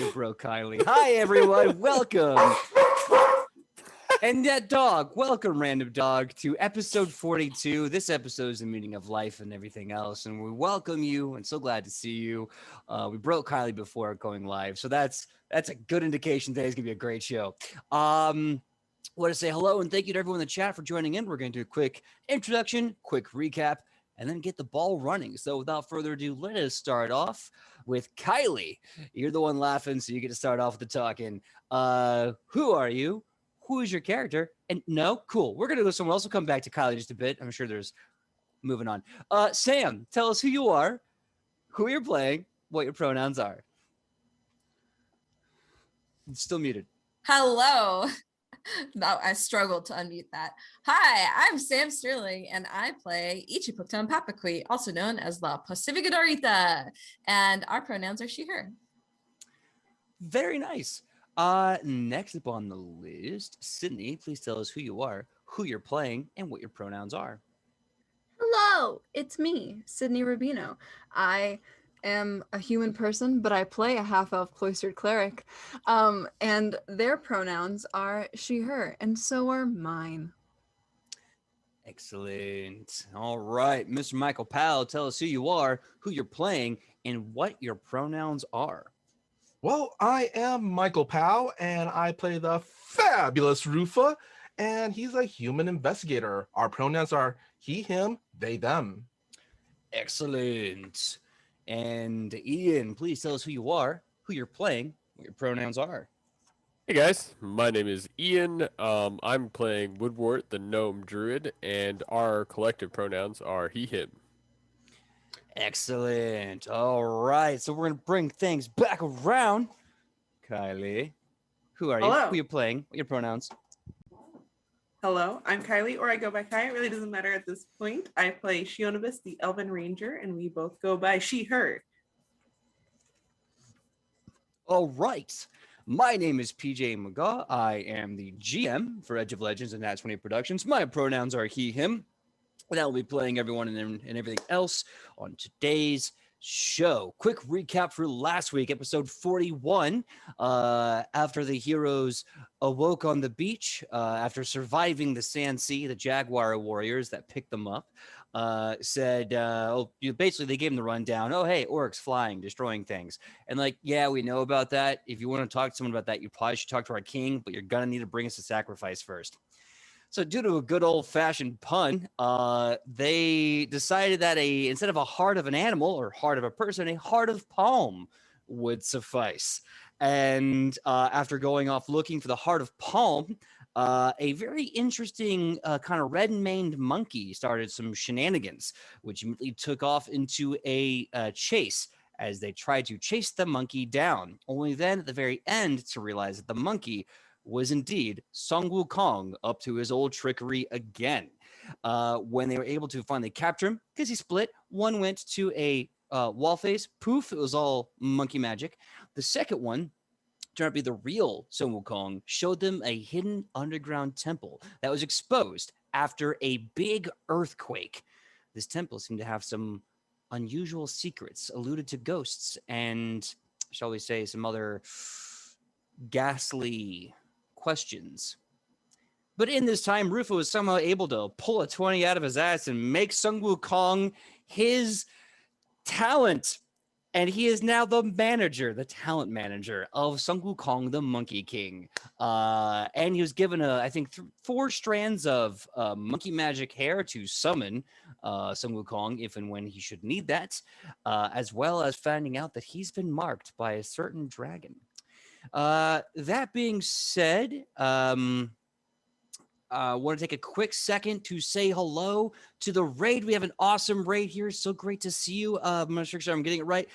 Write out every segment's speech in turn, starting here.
You broke Kylie. Hi, everyone. Welcome. And that dog, welcome, random dog, to episode 42. This episode is the meaning of life and everything else. And we welcome you and so glad to see you. We broke Kylie before going live. So that's a good indication today's going to be a great show. Want to say hello and thank you to everyone in the chat for joining in. We're going to do a quick introduction, quick recap, and then get the ball running. So without further ado, let us start off with Kylie. You're the one laughing, so you get to start off with the talking. Who are you? Who is your character? And no, cool. We're going to go somewhere else. We'll come back to Kylie just a bit. I'm sure there's moving on. Sam, tell us who you are, who you're playing, what your pronouns are. Still muted. Hello. No, I struggled to unmute that. Hi, I'm Sam Sterling, and I play Ichipukton Papakui, also known as La Pacifica Dorita. And our pronouns are she, her. Very nice. Next up on the list, Sidney, please tell us who you are, who you're playing, and what your pronouns are. Hello, it's me, Sidney Rubino. I am a human person, but I play a half-elf cloistered cleric. And their pronouns are she, her, and so are mine. Excellent. All right, Mr. Michael Powell, tell us who you are, who you're playing, and what your pronouns are. Well, I am Michael Powell, and I play the fabulous Rufa, and he's a human investigator. Our pronouns are he, him, they, them. Excellent. And Ian, please tell us who you are, who you're playing, what your pronouns are. Hey guys, my name is Ian. I'm playing Woodwort, the gnome druid, and our collective pronouns are he, him. Excellent. All right, so we're going to bring things back around. Kylie, who are you? Hello. Who are you playing? What are your pronouns? Hello, I'm Kylie, or I go by Kai. It really doesn't matter at this point. I play Shionibus, the Elven Ranger, and we both go by she, her. All right. My name is PJ Megaw. I am the GM for Edge of Legends and Nat 20 Productions. My pronouns are he, him. And I will be playing everyone and everything else on today's show. Quick recap for last week, episode 41. After the heroes awoke on the beach, after surviving the Sand Sea, the Jaguar warriors that picked them up, basically they gave them the rundown. Oh, hey, orcs flying, destroying things. And like, yeah, we know about that. If you want to talk to someone about that, you probably should talk to our king, but you're going to need to bring us a sacrifice first. So due to a good old-fashioned pun, they decided that instead of a heart of an animal or heart of a person, a heart of palm would suffice. And after going off looking for the heart of palm, a very interesting kind of red-maned monkey started some shenanigans, which immediately took off into a chase as they tried to chase the monkey down. Only then, at the very end, to realize that the monkey was indeed Song Wukong up to his old trickery again. When they were able to finally capture him, because he split, one went to a wall face, poof, it was all monkey magic. The second one turned out to be the real Sun Wukong, showed them a hidden underground temple that was exposed after a big earthquake. This temple seemed to have some unusual secrets, alluded to ghosts, and, shall we say, some other ghastly questions. But in this time, Rufo was somehow able to pull a 20 out of his ass and make Sung Wukong his talent. And he is now the talent manager of Sung Wukong, the Monkey King. And he was given, I think, 4 strands of monkey magic hair to summon Sung Wukong if and when he should need that, as well as finding out that he's been marked by a certain dragon. That being said, I want to take a quick second to say hello to the raid. We have an awesome raid here. So great to see you. I'm not sure I'm getting it right.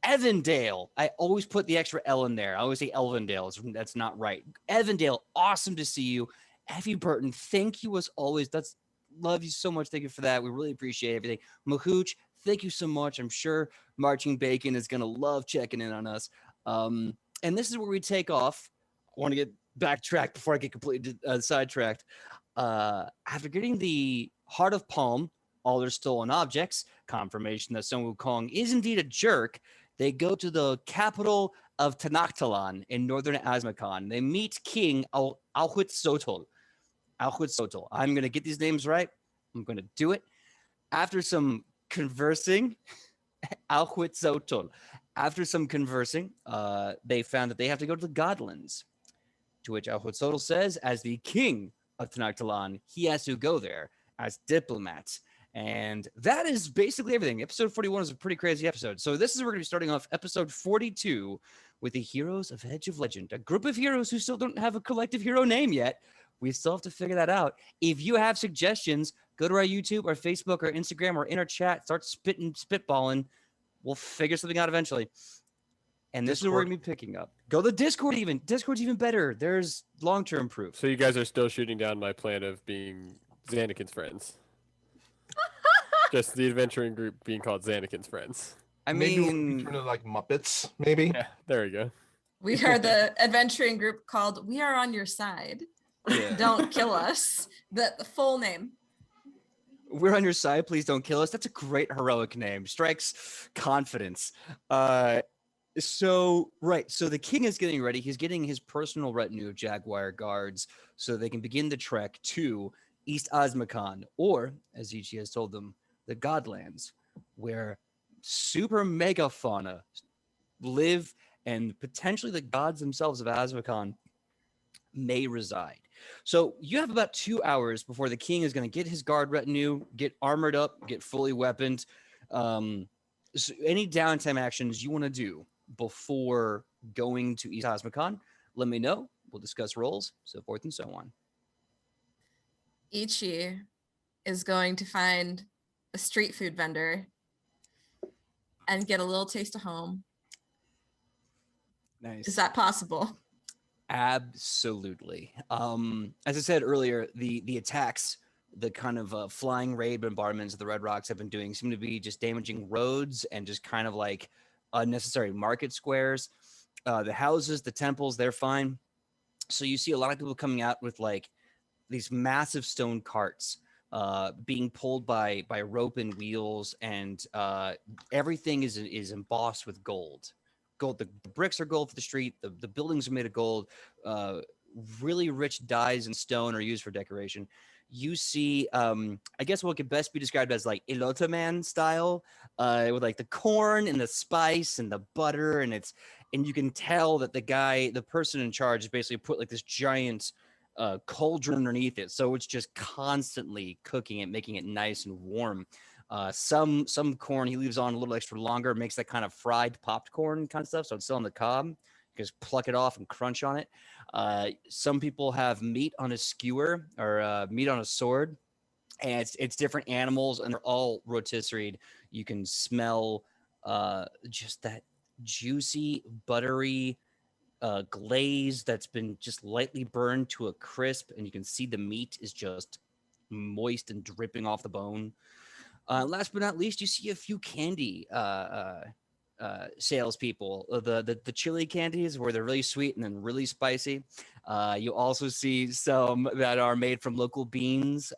Evandale. I always put the extra L in there. I always say Elvendale. That's not right. Evandale, awesome to see you. Effie Burton, thank you as always. Love you so much. Thank you for that. We really appreciate everything. Mahooch, thank you so much. I'm sure Marching Bacon is going to love checking in on us. And this is where we take off. I want to get backtracked before I get completely sidetracked. After getting the Heart of Palm, all their stolen objects, confirmation that Sun Wukong is indeed a jerk, They go to the capital of Tenactalan in northern Azmakon. They meet King Alhuitzotl. Alhuitzotl. I'm going to get these names right. I'm going to do it. After some conversing, Alhuitzotl. After some conversing, they found that they have to go to the Godlands. To which Alhuitzotl says, as the king of Tenactalan, he has to go there as diplomat. And that is basically everything. Episode 41 is a pretty crazy episode. So this is where we're going to be starting off episode 42 with the heroes of Edge of Legend, a group of heroes who still don't have a collective hero name yet. We still have to figure that out. If you have suggestions, go to our YouTube, our Facebook, our Instagram, or in our chat. Start spitballing. We'll figure something out eventually. And this is where we're going to be picking up. Go to the Discord even. Discord's even better. There's long-term proof. So you guys are still shooting down my plan of being Xanakin's friends. Just the adventuring group being called Xanakin's friends. I Maybe mean, we'll turn it like Muppets, maybe. Yeah, there we go. We are the adventuring group called We Are On Your Side. yeah. Don't kill us. The full name. We're on your side. Please don't kill us. That's a great heroic name. Strikes confidence. So the king is getting ready. He's getting his personal retinue of Jaguar guards so they can begin the trek to East Azmakon, or, as Ichi has told them, the Godlands, where super mega fauna live and potentially the gods themselves of Azmakon may reside. So you have about 2 hours before the king is going to get his guard retinue, get armored up, get fully weaponed. So any downtime actions you want to do before going to East Azmakon, let me know. We'll discuss roles, so forth and so on. Ichi is going to find a street food vendor and get a little taste of home. Nice. Is that possible? Absolutely. As I said earlier, the attacks, the kind of flying raid bombardments the Red Rocks have been doing seem to be just damaging roads and just kind of like unnecessary market squares. The houses, the temples, they're fine. So you see a lot of people coming out with like these massive stone carts being pulled by rope and wheels, and everything is embossed with gold. The bricks are gold for the street. The buildings are made of gold. Really rich dyes and stone are used for decoration. You see, I guess what could best be described as like Elote Man style, with like the corn and the spice and the butter, and you can tell that the person in charge, basically put like this giant cauldron underneath it, so it's just constantly cooking it, making it nice and warm. Some corn he leaves on a little extra longer, makes that kind of fried popped corn kind of stuff, so it's still on the cob. You just pluck it off and crunch on it. Some people have meat on a skewer or meat on a sword, and it's different animals, and they're all rotisseried. You can smell just that juicy, buttery glaze that's been just lightly burned to a crisp, and you can see the meat is just moist and dripping off the bone. Last but not least, you see a few candy salespeople. The chili candies, where they're really sweet and then really spicy. You also see some that are made from local beans,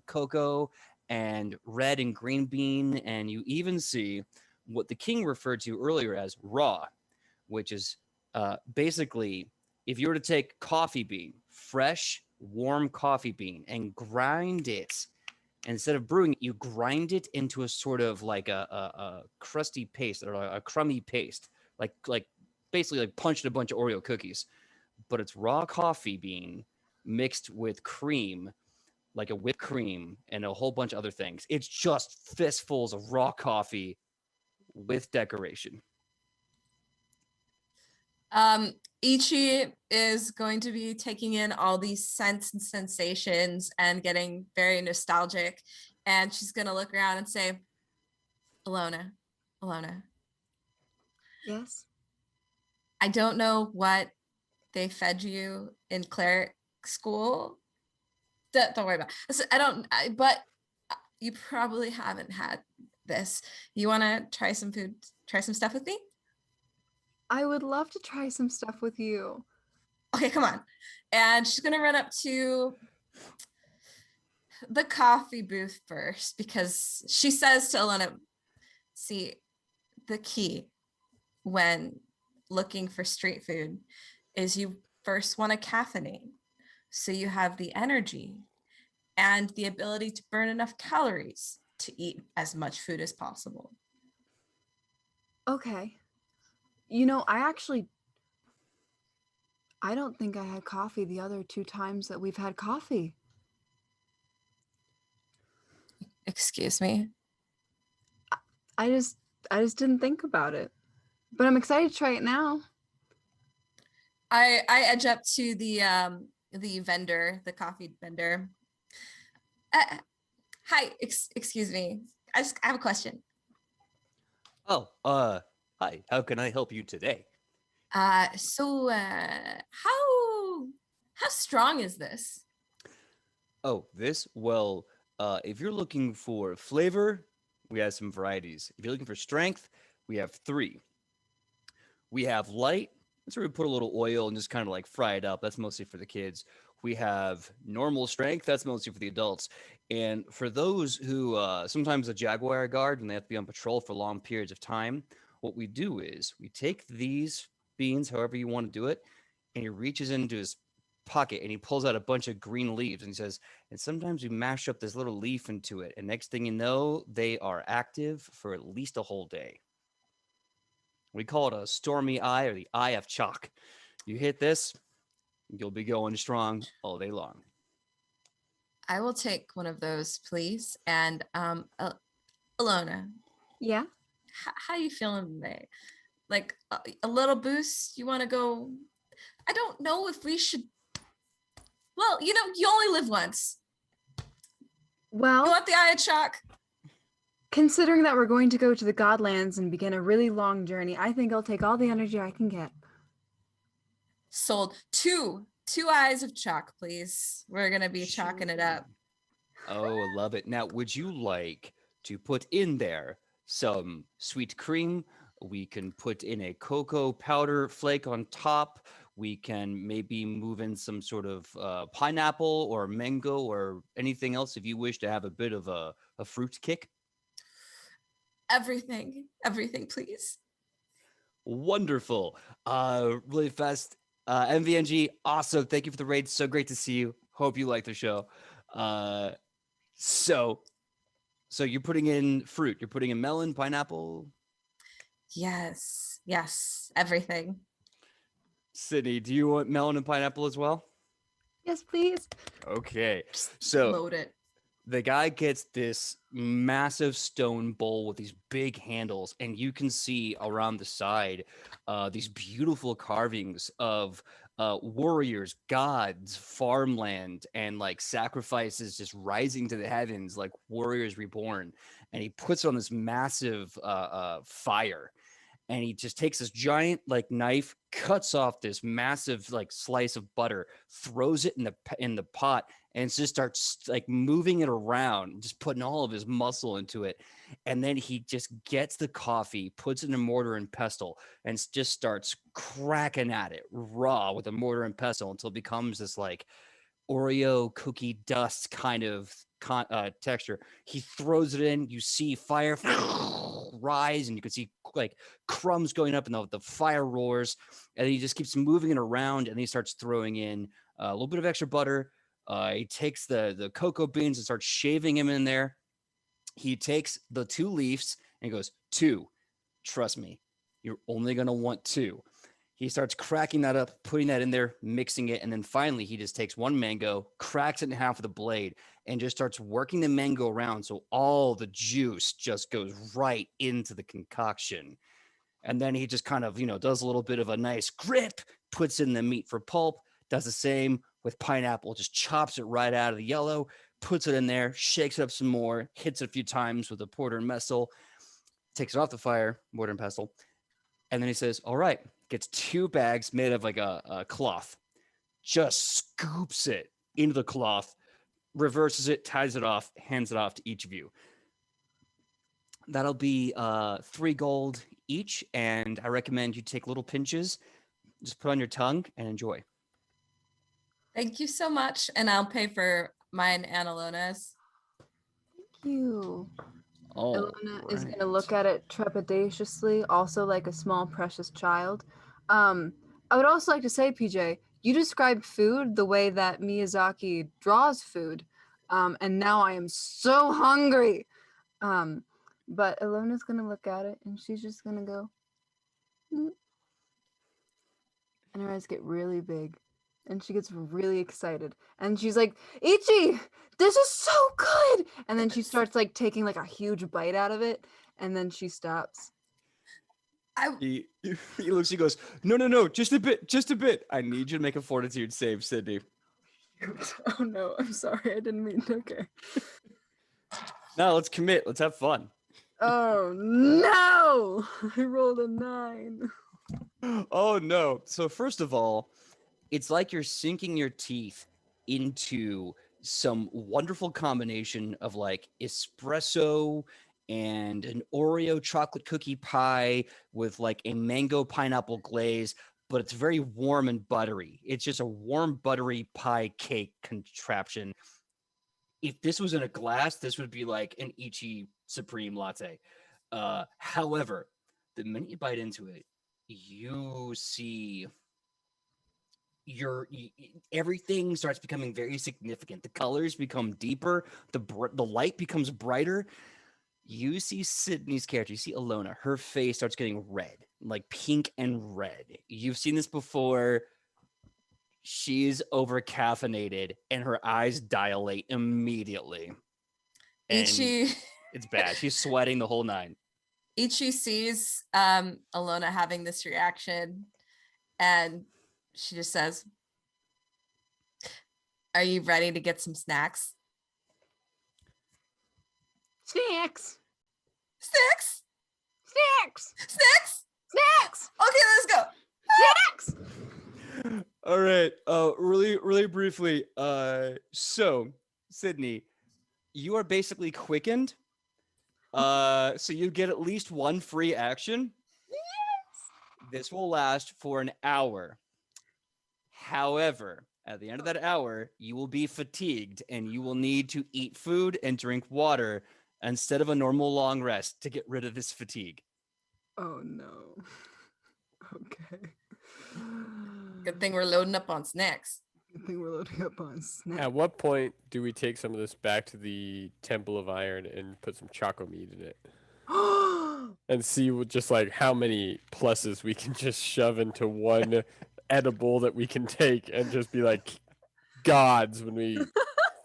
cocoa, and red and green bean. And you even see what the king referred to earlier as raw, which is basically, if you were to take coffee bean, fresh, warm coffee bean, and grind it, instead of brewing it, you grind it into a sort of like a crusty paste or a crummy paste, like basically like punched a bunch of Oreo cookies, but it's raw coffee bean mixed with cream, like a whipped cream and a whole bunch of other things. It's just fistfuls of raw coffee with decoration. Ichi is going to be taking in all these scents and sensations and getting very nostalgic. And she's going to look around and say, Alona, Yes. I don't know what they fed you in cleric school. Don't worry about it. But you probably haven't had this. You want to try some food, try some stuff with me? I would love to try some stuff with you. Okay, come on. And she's going to run up to the coffee booth first, because she says to Alona, see, the key when looking for street food is you first want to caffeinate so you have the energy and the ability to burn enough calories to eat as much food as possible. Okay. I don't think I had coffee the other 2 times that we've had coffee. Excuse me. I just didn't think about it. But I'm excited to try it now. I edge up to the vendor, the coffee vendor. Hi, excuse me. I have a question. Oh, hi. How can I help you today? How strong is this? Oh, this? Well, if you're looking for flavor, we have some varieties. If you're looking for strength, we have 3. We have light. That's where we put a little oil and just kind of like fry it up. That's mostly for the kids. We have normal strength. That's mostly for the adults. And for those who sometimes a Jaguar guard, when they have to be on patrol for long periods of time, what we do is we take these beans, however you want to do it, and he reaches into his pocket and he pulls out a bunch of green leaves and he says, and sometimes we mash up this little leaf into it. And next thing you know, they are active for at least a whole day. We call it a stormy eye or the eye of chalk. You hit this, you'll be going strong all day long. I will take one of those, please. And Alona, Yeah? how you feeling today? Like a little boost? You want to go? I don't know if we should. Well, you only live once. Well, You want the eye of chalk? considering that we're going to go to the Godlands and begin a really long journey, I think I'll take all the energy I can get. Sold. Two eyes of chalk, please. We're gonna be chalking it up. Oh, I love it. Now, would you like to put in there some sweet cream? We can put in a cocoa powder flake on top. We can maybe move in some sort of pineapple or mango or anything else if you wish to have a bit of a fruit kick. Everything, please. Wonderful. Really fast. MVNG, awesome. Thank you for the raid. So great to see you. Hope you like the show. So you're putting in fruit. You're putting in melon, pineapple. Yes, everything. Sidney, do you want melon and pineapple as well? Yes, please. Okay. Just So load it. the guy gets this massive stone bowl with these big handles, and you can see around the side these beautiful carvings of warriors, gods, farmland, and like sacrifices just rising to the heavens, like warriors reborn. And he puts on this massive fire. And he just takes this giant like knife, cuts off this massive like slice of butter, throws it in the pot, and just starts like moving it around, just putting all of his muscle into it. And then he just gets the coffee, puts it in a mortar and pestle, and just starts cracking at it raw with a mortar and pestle until it becomes this like Oreo cookie dust kind of texture. He throws it in. You see fire rise, and you can see like crumbs going up, and the fire roars. And he just keeps moving it around, and he starts throwing in a little bit of extra butter. He takes the cocoa beans and starts shaving him in there. He takes the 2 leaves and goes, 2. Trust me, you're only gonna want 2. He starts cracking that up, putting that in there, mixing it, and then finally he just takes 1 mango, cracks it in half with a blade, and just starts working the mango around so all the juice just goes right into the concoction. And then he just kind of, does a little bit of a nice grip, puts in the meat for pulp, does the same with pineapple, just chops it right out of the yellow, puts it in there, shakes it up some more, hits it a few times with a mortar and pestle, takes it off the fire, mortar and pestle, and then he says, all right, gets 2 bags made of like a cloth, just scoops it into the cloth, reverses it, ties it off, hands it off to each of you. That'll be 3 gold each, and I recommend you take little pinches, just put on your tongue and enjoy. Thank you so much, and I'll pay for mine and Alona's. Thank you. Oh, Ilona is gonna look at it trepidatiously, also like a small precious child. I would also like to say, PJ, you described food the way that Miyazaki draws food, and now I am so hungry. But Ilona's gonna look at it and she's just gonna go, "Mm," and her eyes get really big, and she gets really excited, and she's like, "Ichi, this is so good!" And then she starts like taking like a huge bite out of it, and then she stops. he looks. He goes, no, just a bit, just a bit. I need you to make a fortitude save, Sidney. Oh no, I'm sorry, I didn't mean. Okay. Now let's commit. Let's have fun. Oh no! I rolled a 9. Oh no. So first of all, it's like you're sinking your teeth into some wonderful combination of like espresso and an Oreo chocolate cookie pie with like a mango pineapple glaze, but it's very warm and buttery. It's just a warm buttery pie cake contraption. If this was in a glass, this would be like an Ichi Supreme latte. However, the minute you bite into it, you see everything starts becoming very significant. The colors become deeper. The light becomes brighter. You see Sidney's character. You see Ilona. Her face starts getting red, like pink and red. You've seen this before. She's over caffeinated, and her eyes dilate immediately. And Ichi it's bad. She's sweating the whole nine. Ichi sees Alona having this reaction, and she just says, "Are you ready to get some snacks?" Snacks! Snacks? Snacks! Snacks? Snacks! Okay, let's go. Snacks! All right. Really briefly. So Sidney, you are basically quickened. So you get at least one free action. Yes! This will last for an hour. However, at the end of that hour, you will be fatigued and you will need to eat food and drink water instead of a normal long rest to get rid of this fatigue. Oh no. Okay. Good thing we're loading up on snacks. Good thing we're loading up on snacks. At what point do we take some of this back to the Temple of Iron and put some choco meat in it? And see just like how many pluses we can just shove into one edible that we can take and just be like gods when we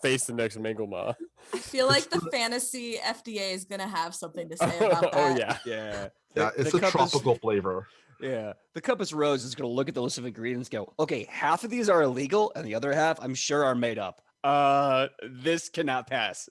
face the next Megaw. I feel like the fantasy FDA is gonna have something to say about that. Oh yeah. Yeah. Yeah, it's a tropical flavor. Yeah. The Compass Rose is going to look at the list of ingredients and go, okay, half of these are illegal and the other half I'm sure are made up. This cannot pass.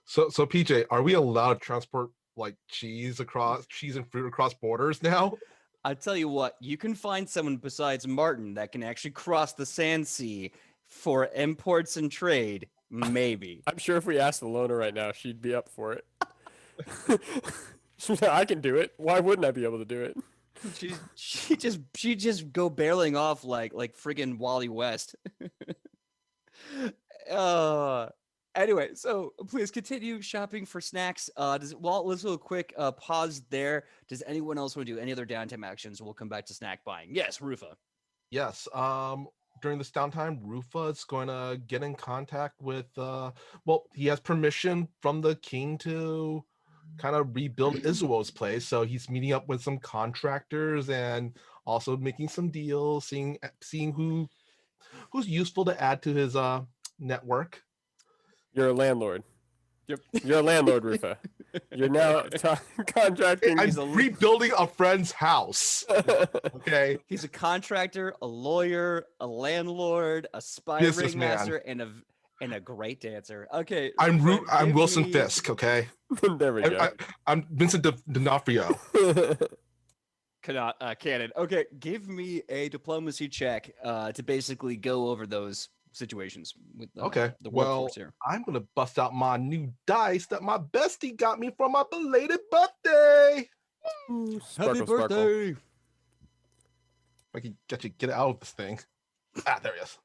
So PJ, are we allowed to transport like cheese and fruit across borders now? I tell you what, you can find someone besides Martin that can actually cross the Sand Sea for imports and trade. Maybe. I'm sure if we asked the loner right now, she'd be up for it. I can do it. Why wouldn't I be able to do it? She just go barreling off like friggin' Wally West. Anyway, so please continue shopping for snacks. Let's do a quick pause there. Does anyone else want to do any other downtime actions? We'll come back to snack buying. Yes, Rufa. Yes. During this downtime, Rufa is going to get in contact with. He has permission from the king to kind of rebuild Izuo's place, so he's meeting up with some contractors and also making some deals, seeing who's useful to add to his network. You're a landlord. Yep. You're a landlord, Rufa. You're now contracting. I'm rebuilding a friend's house. Okay. He's a contractor, a lawyer, a landlord, a spy ringmaster, and a great dancer. Okay. I'm Wilson Fisk. Okay. There we go. I'm Vincent D'Onofrio. Cannon. Okay, give me a diplomacy check to basically go over those situations with the workforce here. I'm gonna bust out my new dice that my bestie got me for my belated birthday. Happy birthday! I can get it out of this thing. There he is.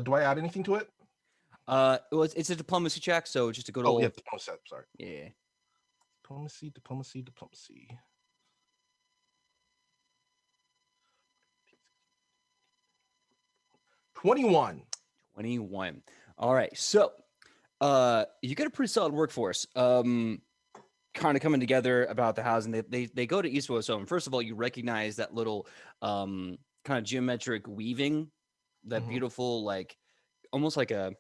Do I add anything to it? Well, it's a diplomacy check, so just a good Oh old yeah, diplomacy. Sorry, yeah. diplomacy. 21. 21. All right. So, you got a pretty solid workforce. Kind of coming together about the housing. They go to Eastwood. So, first of all, you recognize that little kind of geometric weaving, that Mhm. beautiful almost like a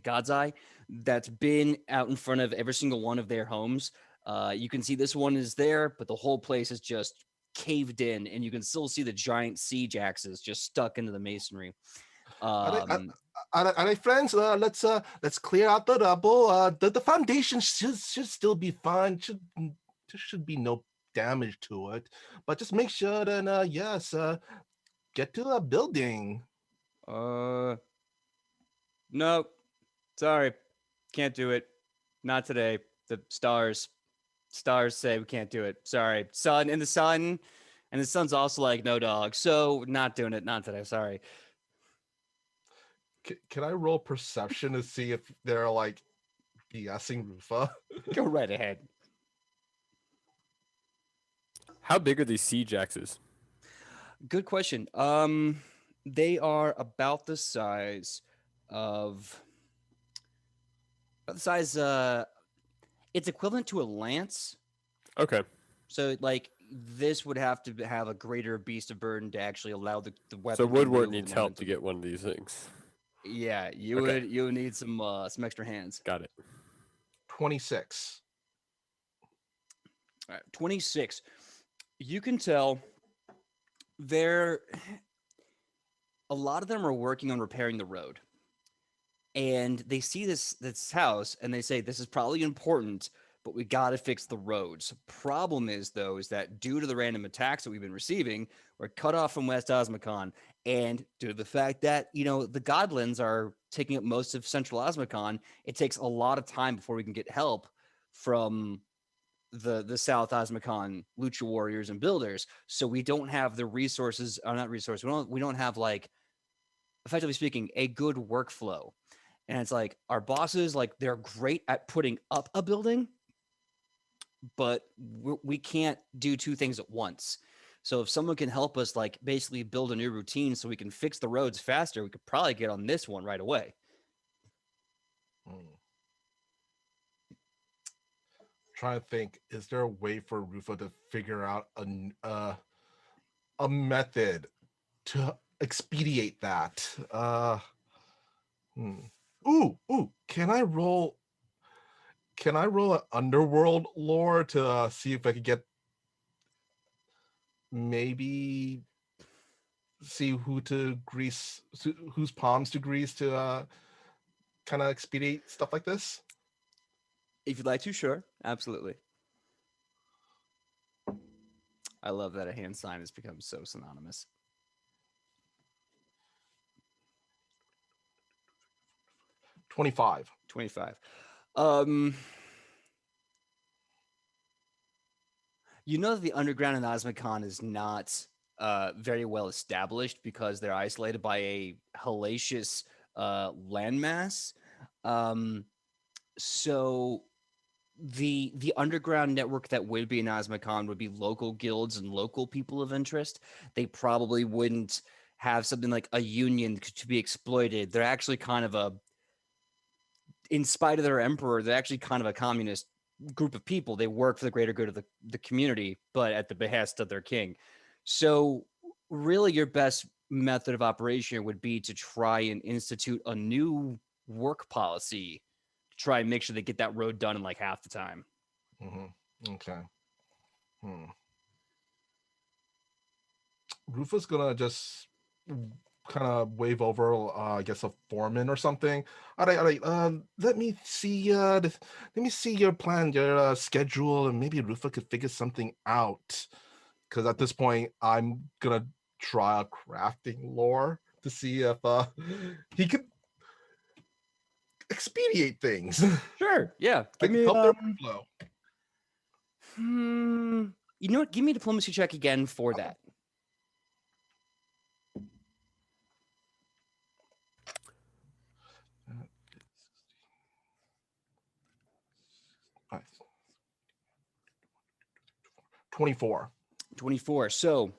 god's eye that's been out in front of every single one of their homes. You can see this one is there, but the whole place is just caved in, and you can still see the giant siege axes just stuck into the masonry. All right, Um, all right, friends. Let's clear out the rubble. The foundation should still be fine. There should be no damage to it. But just make sure that yes, get to the building. no, sorry, can't do it. Not today. The stars say we can't do it. Sorry, sun, and the sun's also like no dog. So not doing it. Not today. Sorry. Can I roll perception to see if they're like BSing Rufa? Go right ahead. How big are these siege axes? Good question. They are about the size of it's equivalent to a lance. Okay. So like this would have to have a greater beast of burden to actually allow the weapon. So to Woodward move needs the help to momentum. get one of these things. Yeah, you Okay. would need some extra hands. Got it. 26. All right, 26. You can tell they're a lot of them are working on repairing the road. And they see this house and they say this is probably important, but we got to fix the roads. Problem is though is that due to the random attacks that we've been receiving, we're cut off from West Osmicon, and due to the fact that the Godlins are taking up most of Central Osmicon, it takes a lot of time before we can get help from the South Osmicon Lucha Warriors and Builders. So we don't have the resources, or not resources. We don't have effectively speaking a good workflow. And it's like our bosses, they're great at putting up a building, but we can't do two things at once. So if someone can help us, basically build a new routine so we can fix the roads faster, we could probably get on this one right away. Trying to think, is there a way for Rufa to figure out a method to expedite that? Ooh, can I roll an underworld lore to see if I could get maybe see whose palms to grease to kind of expedite stuff like this? If you'd like to, sure. Absolutely. I love that a hand sign has become so synonymous. 25. 25. The underground in Osmicon is not very well established because they're isolated by a hellacious landmass. So the underground network that would be in Osmicon would be local guilds and local people of interest. They probably wouldn't have something like a union to be exploited. They're actually kind of in spite of their emperor, they're actually kind of a communist group of people. They work for the greater good of the community, but at the behest of their king. So really your best method of operation would be to try and institute a new work policy to try and make sure they get that road done in half the time. Okay. Rufa's gonna just kind of wave over, I guess, a foreman or something. All right. Let me see. Let me see your plan, your schedule, and maybe Rufa could figure something out. Because at this point, I'm gonna try a crafting lore to see if he could expedite things. Sure. Yeah. Give me help their workflow. You know what? Give me a diplomacy check again for that. 24. 24. So,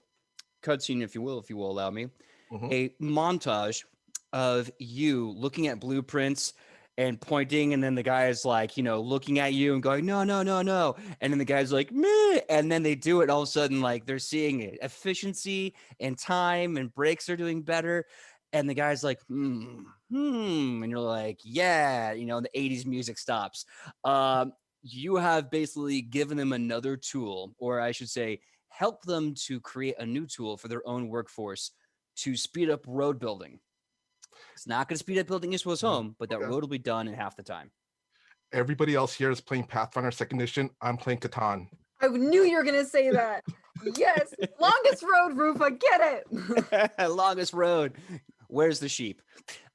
cutscene, if you will allow me. Mhm. A montage of you looking at blueprints and pointing, and then the guy is like, looking at you and going, no, no, no, no. And then the guy's like, meh. And then they do it, and all of a sudden, like, they're seeing it. Efficiency and time and breaks are doing better. And the guy's like, and you're like, yeah, the 80s music stops. You have basically given them another tool, or I should say, help them to create a new tool for their own workforce to speed up road building. It's not going to speed up building Israel's home, but that Okay. road will be done in half the time. Everybody else here is playing Pathfinder 2nd Edition. I'm playing Catan. I knew you were gonna say that. Yes, longest road, Rufa, get it. Longest road. Where's the sheep?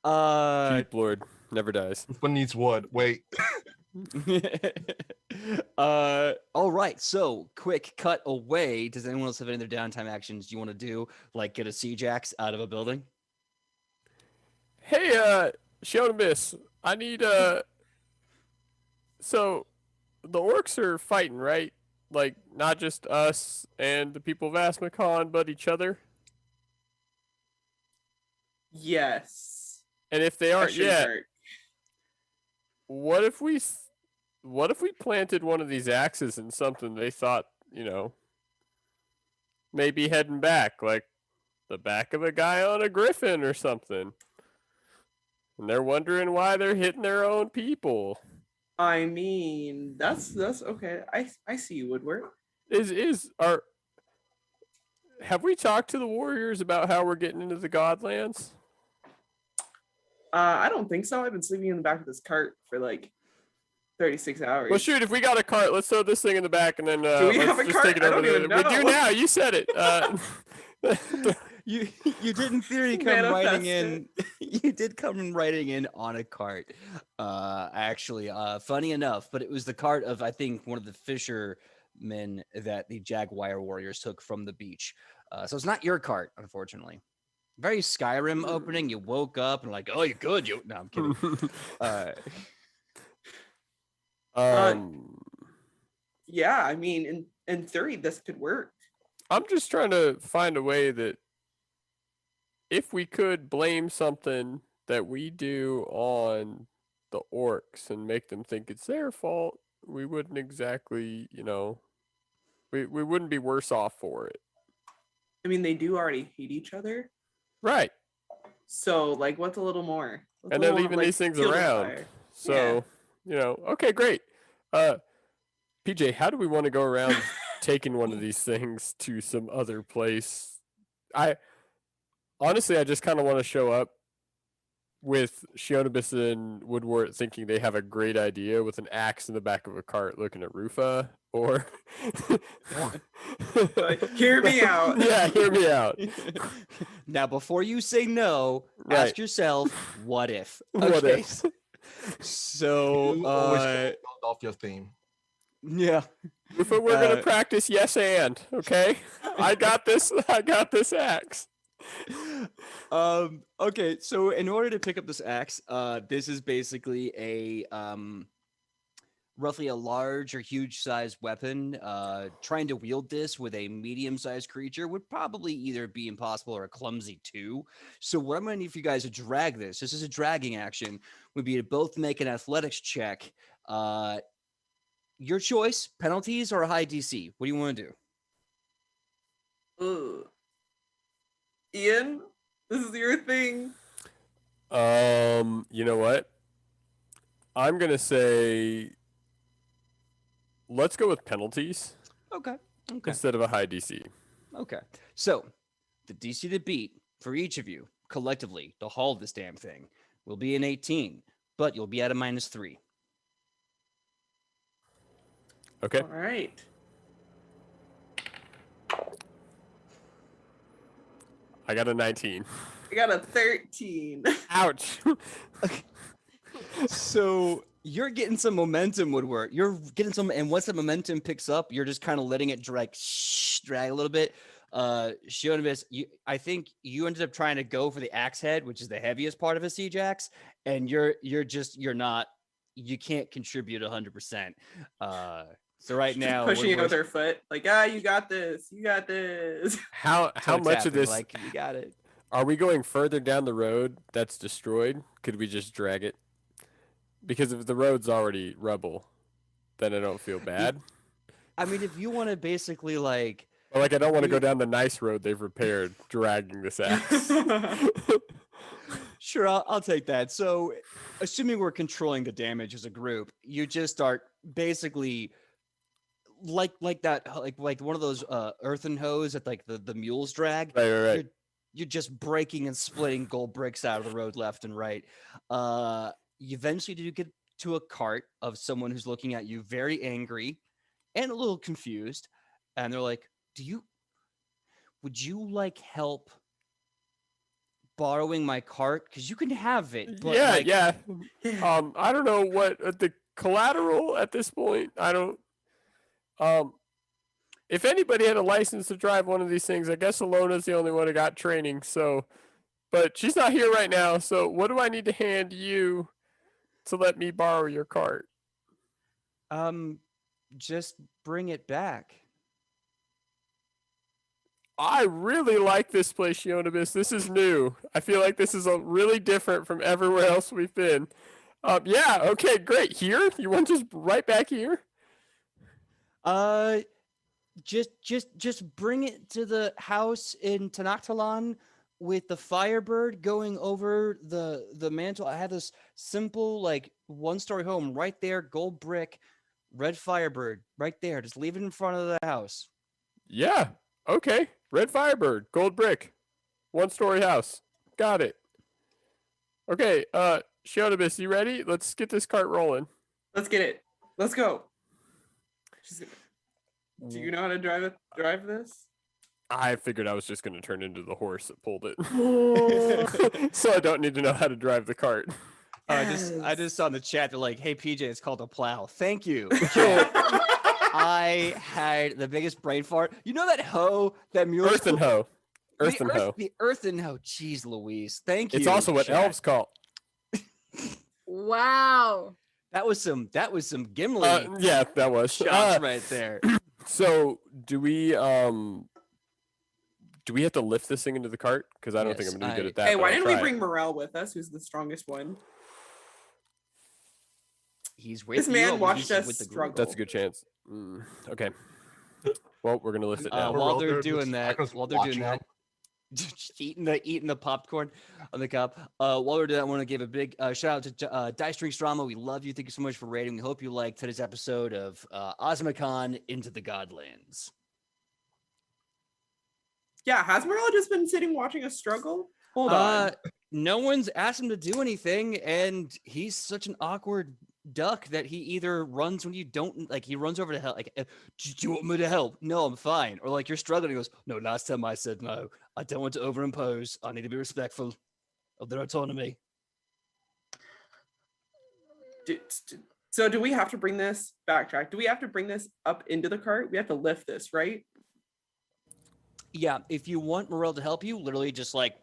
Sheep Lord never dies. This one needs wood. Wait. All right. So quick cut away. Does anyone else have any other downtime actions you want to do? Like get a siege axe out of a building? Hey, Shionamis, I need so the orcs are fighting, right? Like not just us and the people of Asmacon, but each other. Yes. And if they aren't Question yet, mark. what if we planted one of these axes in something they thought, maybe heading back, like the back of a guy on a griffin or something. And they're wondering why they're hitting their own people. I mean, that's okay. I see you would work. Have we talked to the warriors about how we're getting into the Godlands? I don't think so. I've been sleeping in the back of this cart for like 36 hours. Well, shoot, if we got a cart, let's throw this thing in the back and then Do we let's have a just cart? take it I over don't there. even We do know. now. You said it. You did in theory come riding in. You did come riding in on a cart. Actually, funny enough, but it was the cart of I think one of the fishermen that the Jaguar warriors took from the beach. So it's not your cart, unfortunately. Very Skyrim opening. You woke up and like, oh, you're good. No, I'm kidding. Yeah, I mean, in theory, this could work. I'm just trying to find a way that if we could blame something that we do on the orcs and make them think it's their fault, we wouldn't exactly, we wouldn't be worse off for it. I mean, they do already hate each other. Right. So, like, what's a little more? And they're leaving these things around. So, okay, great. PJ, how do we want to go around taking one of these things to some other place? Honestly, I just kind of want to show up with Shionabis and Woodward thinking they have a great idea with an axe in the back of a cart looking at Rufa, or hear me out. Yeah, hear me out. Now, before you say no, Right. ask yourself, what if? What Okay. if? So, You always go with Philadelphia theme. yeah. Rufa, we're gonna practice yes and, okay? I got this axe. Okay, so in order to pick up this axe, this is basically a roughly a large or huge sized weapon. Trying to wield this with a medium sized creature would probably either be impossible or clumsy too. So what I'm gonna need for you guys to drag this is a dragging action, would be to both make an athletics check. Your choice, penalties or a high DC. What do you want to do? Ugh. Ian, this is your thing. You know what? I'm gonna say let's go with penalties Okay. instead of a high DC. Okay. So the DC to beat for each of you collectively to haul this damn thing will be an 18, but you'll be at a -3. Okay. All right. I got a 19. I got a 13. Ouch. So you're getting some momentum, Woodward. You're getting some, and once the momentum picks up, you're just kind of letting it drag a little bit. Shionabis, I think you ended up trying to go for the axe head, which is the heaviest part of a siege axe, and you can't contribute 100%. So right Just now, pushing it we're with her foot, like, you got this, you got this. How toe much of tapping, this like you got it. are we going further down the road that's destroyed? Could we just drag it? Because if the road's already rubble, then I don't feel bad. I mean, if you want to basically like, But like I don't want to go you- down the nice road they've repaired, dragging this axe. sure, I'll take that. So, assuming we're controlling the damage as a group, you just start basically like that, like one of those earthen hose that like the mules drag. Right. You're just breaking and splitting gold bricks out of the road left and right. You eventually do get to a cart of someone who's looking at you very angry and a little confused, and they're like, would you like help borrowing my cart? Because you can have it. But Yeah, like, yeah. I don't know what the collateral at this point. I don't. If anybody had a license to drive one of these things, I guess Alona's the only one who got training. So, but she's not here right now. So, what do I need to hand you to let me borrow your cart? just bring it back. I really like this place, Shionibus. This is new. I feel like this is really different from everywhere else we've been. Yeah, okay, great. Here? You want just right back here? Just bring it to the house in Tanaktalan with the Firebird going over the mantle. I had this simple like one-story home right there, gold brick, red Firebird right there. Just leave it in front of the house. Yeah, okay. Red Firebird, gold brick, one-story house. Got it. Okay, Shionibus, you ready? Let's get this cart rolling. Let's get it. Let's go. Do you know how to drive this? I figured I was just going to turn into the horse that pulled it. So I don't need to know how to drive the cart. I just saw in the chat, they're like, hey PJ, it's called a plow. Thank you. I had the biggest brain fart. You know that hoe that mules Earthen hoe. The Earthen hoe. The earthen hoe. Jeez Louise. Thank you. It's also what chat. elves call. Wow. That was some Gimli Yeah, that was. shots right there. So do we have to lift this thing into the cart? Because I don't think Yes, I'm gonna be good at that. Hey, but why I'll didn't we try. bring Morel with us, who's the strongest one? He's with This you, man he's watched us with the group. struggle. That's a good chance. Okay. Well, we're gonna lift it now. While Morel they're there just doing that, fucking while they're doing watching that, just eating the popcorn on the cup. While we're doing that, I want to give a big shout out to Dice Drinks Drama. We love you. Thank you so much for rating. We hope you liked today's episode of Ozmacon Into the Godlands. Yeah, has Morel just been sitting watching us struggle? Hold on. No one's asked him to do anything, and he's such an awkward duck that he either runs when you don't like. He runs over to help. Like, do you want me to help? No, I'm fine. Or like you're struggling. He goes, no. Last time I said no. I don't want to overimpose. I need to be respectful of their autonomy. So do we have to bring this backtrack? Do we have to bring this up into the cart? We have to lift this, right? Yeah, if you want Morel to help you, literally just like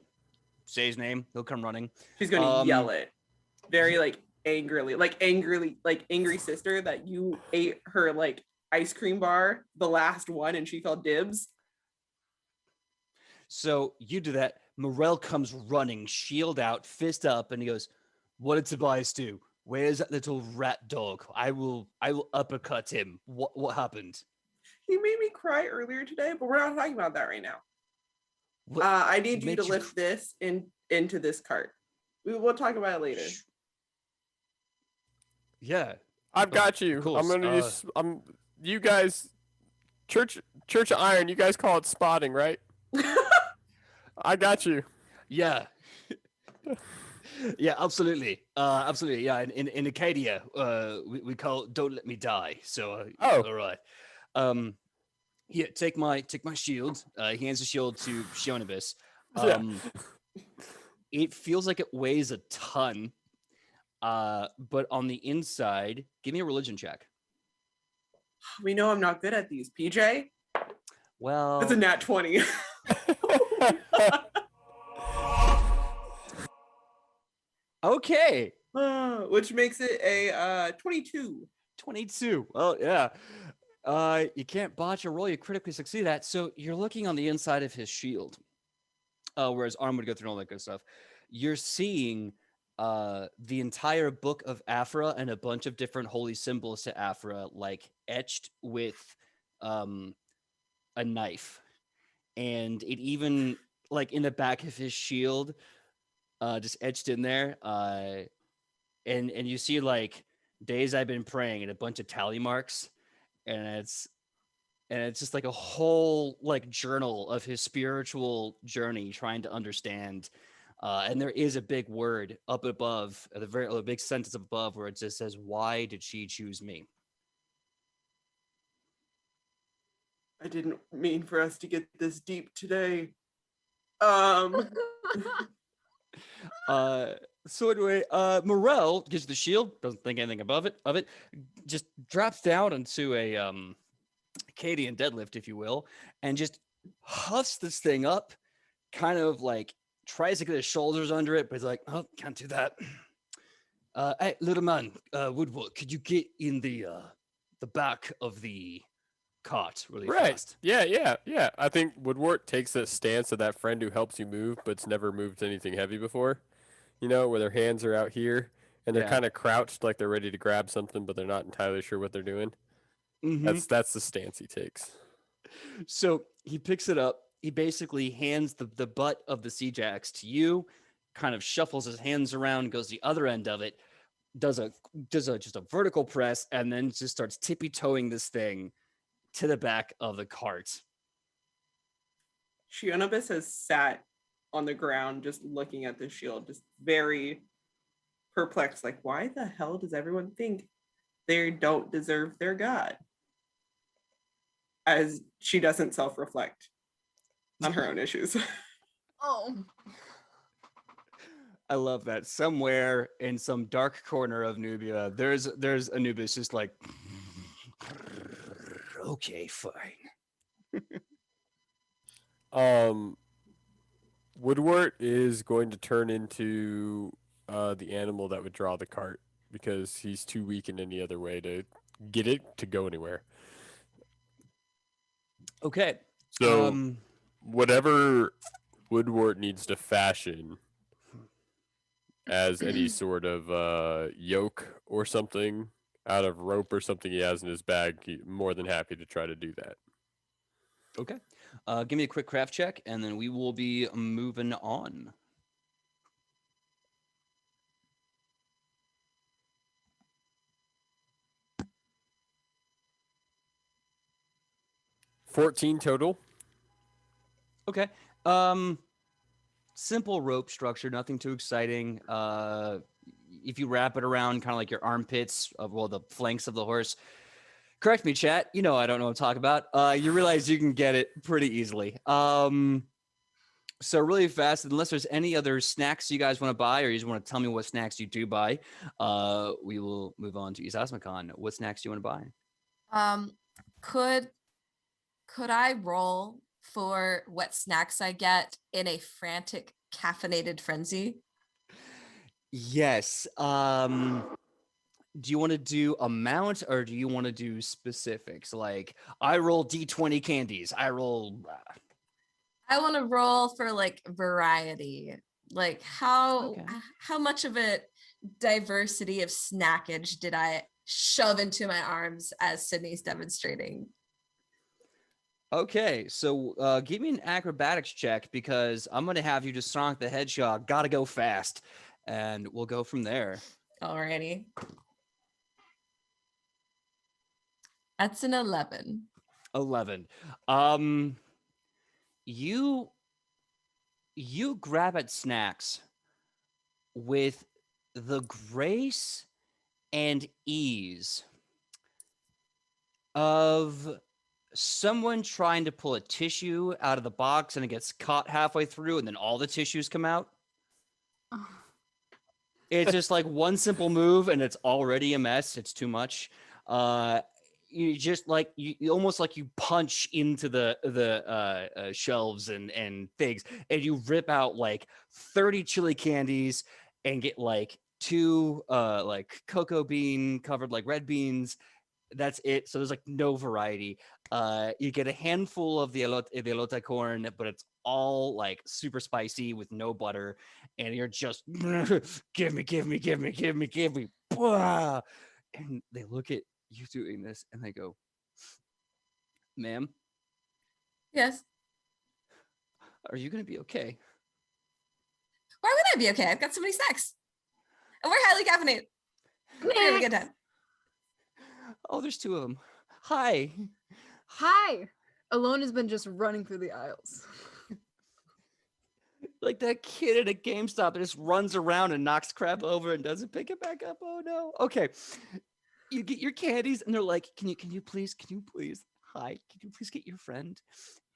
say his name. He'll come running. She's gonna yell it very angrily, like angry sister that you ate her like ice cream bar, the last one, and she felt dibs. So you do that. Morel comes running, shield out, fist up, and he goes, "What did Tobias do? Where's that little rat dog? I will uppercut him. What happened?" He made me cry earlier today, but we're not talking about that right now. What I need you made to lift this into this cart. We'll talk about it later. Yeah, I've got you. cool. I'm gonna use. You guys, Church of Iron. You guys call it spotting, right? I got you. yeah, yeah, absolutely, absolutely. Yeah, in Acadia, we call it "Don't Let Me Die." So, all right. Here, take my shield. He hands the shield to Shionibus. It feels like it weighs a ton. But on the inside, give me a religion check. We know I'm not good at these, PJ. Well, That's a nat 20. okay. Which makes it a 22. 22. Well, yeah. You can't botch a roll. You critically succeed at. So you're looking on the inside of his shield, where his arm would go through and all that good stuff. You're seeing the entire book of Aphra and a bunch of different holy symbols to Aphra, like etched with a knife, and it even like in the back of his shield, just etched in there. And you see like days I've been praying and a bunch of tally marks, and it's just like a whole like journal of his spiritual journey trying to understand. And there is a big word up above, a big sentence above where it just says, "Why did she choose me?" I didn't mean for us to get this deep today. Um, So anyway, Morel gets the shield, doesn't think anything of it, just drops down into a Acadian deadlift, if you will, and just huffs this thing up, kind of like tries to get his shoulders under it, but he's like, "Oh, can't do that." Hey, little man, Woodward, could you get in the back of the cart really Right. fast? Yeah. I think Woodward takes that stance of that friend who helps you move, but's never moved anything heavy before. You know, where their hands are out here and they're Yeah. kind of crouched like they're ready to grab something, but they're not entirely sure what they're doing. Mm-hmm. That's the stance he takes. So he picks it up. He basically hands the butt of the siege axe to you, kind of shuffles his hands around, goes the other end of it, does a just a vertical press, and then just starts tippy toeing this thing to the back of the cart. Shionobis has sat on the ground just looking at the shield, just very perplexed. Like, why the hell does everyone think they don't deserve their god? As she doesn't self-reflect on her own issues. Oh. I love that. Somewhere in some dark corner of Nubia, there's Anubis just like, okay, fine. Woodward is going to turn into the animal that would draw the cart because he's too weak in any other way to get it to go anywhere. Okay. So whatever Woodward needs to fashion as any sort of yoke or something out of rope or something he has in his bag, he's more than happy to try to do that. Okay. Give me a quick craft check, and then we will be moving on. $14 total. Okay. Simple rope structure, nothing too exciting. If you wrap it around kind of like your armpits of the flanks of the horse. Correct me, chat. You know I don't know what I'm talking about. You realize you can get it pretty easily. So really fast, unless there's any other snacks you guys want to buy, or you just want to tell me what snacks you do buy, we will move on to Isasmakon. What snacks do you want to buy? Could I roll for what snacks I get in a frantic caffeinated frenzy? Yes. Do you want to do amount or do you want to do specifics? Like I roll D20 candies. I want to roll for like variety. Like how much of a diversity of snackage did I shove into my arms as Sidney's demonstrating? Okay, so give me an acrobatics check because I'm going to have you just Sonic the Hedgehog. Gotta go fast. And we'll go from there. Alrighty. That's an 11. 11. You grab at snacks with the grace and ease of someone trying to pull a tissue out of the box and it gets caught halfway through and then all the tissues come out. Oh. It's just like one simple move and it's already a mess. It's too much. You just like you almost like you punch into the shelves and things, and you rip out like 30 chili candies and get like 2 like cocoa bean covered like red beans That's it. So there's like no variety. You get a handful of the elote corn, but it's all like super spicy with no butter, and you're just give me, give me, give me, give me, give me. Blah! And they look at you doing this, and they go, "Ma'am, Yes. are you gonna be okay?" Why would I be okay? I've got so many snacks. And we're highly caffeinated. We're gonna have a good time. Oh, there's two of them. Hi. Hi. Alone has been just running through the aisles. Like that kid at a GameStop that just runs around and knocks crap over and doesn't pick it back up. Oh no. Okay. You get your candies and they're like, can you please, hi, can you please get your friend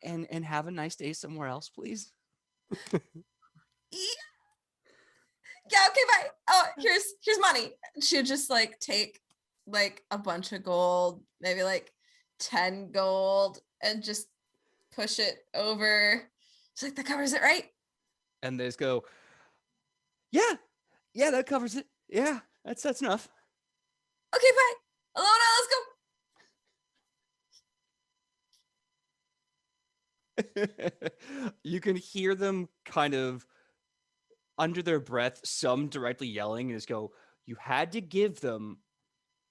and have a nice day somewhere else, please? Yeah, okay, bye. Oh, here's money. She'll just like take like a bunch of gold, maybe like 10 gold, and just push it over. She's like, that covers it, right? And they just go, yeah, that covers it. Yeah, that's enough. Okay, bye. Alona, let's go. You can hear them kind of under their breath, some directly yelling and just go, you had to give them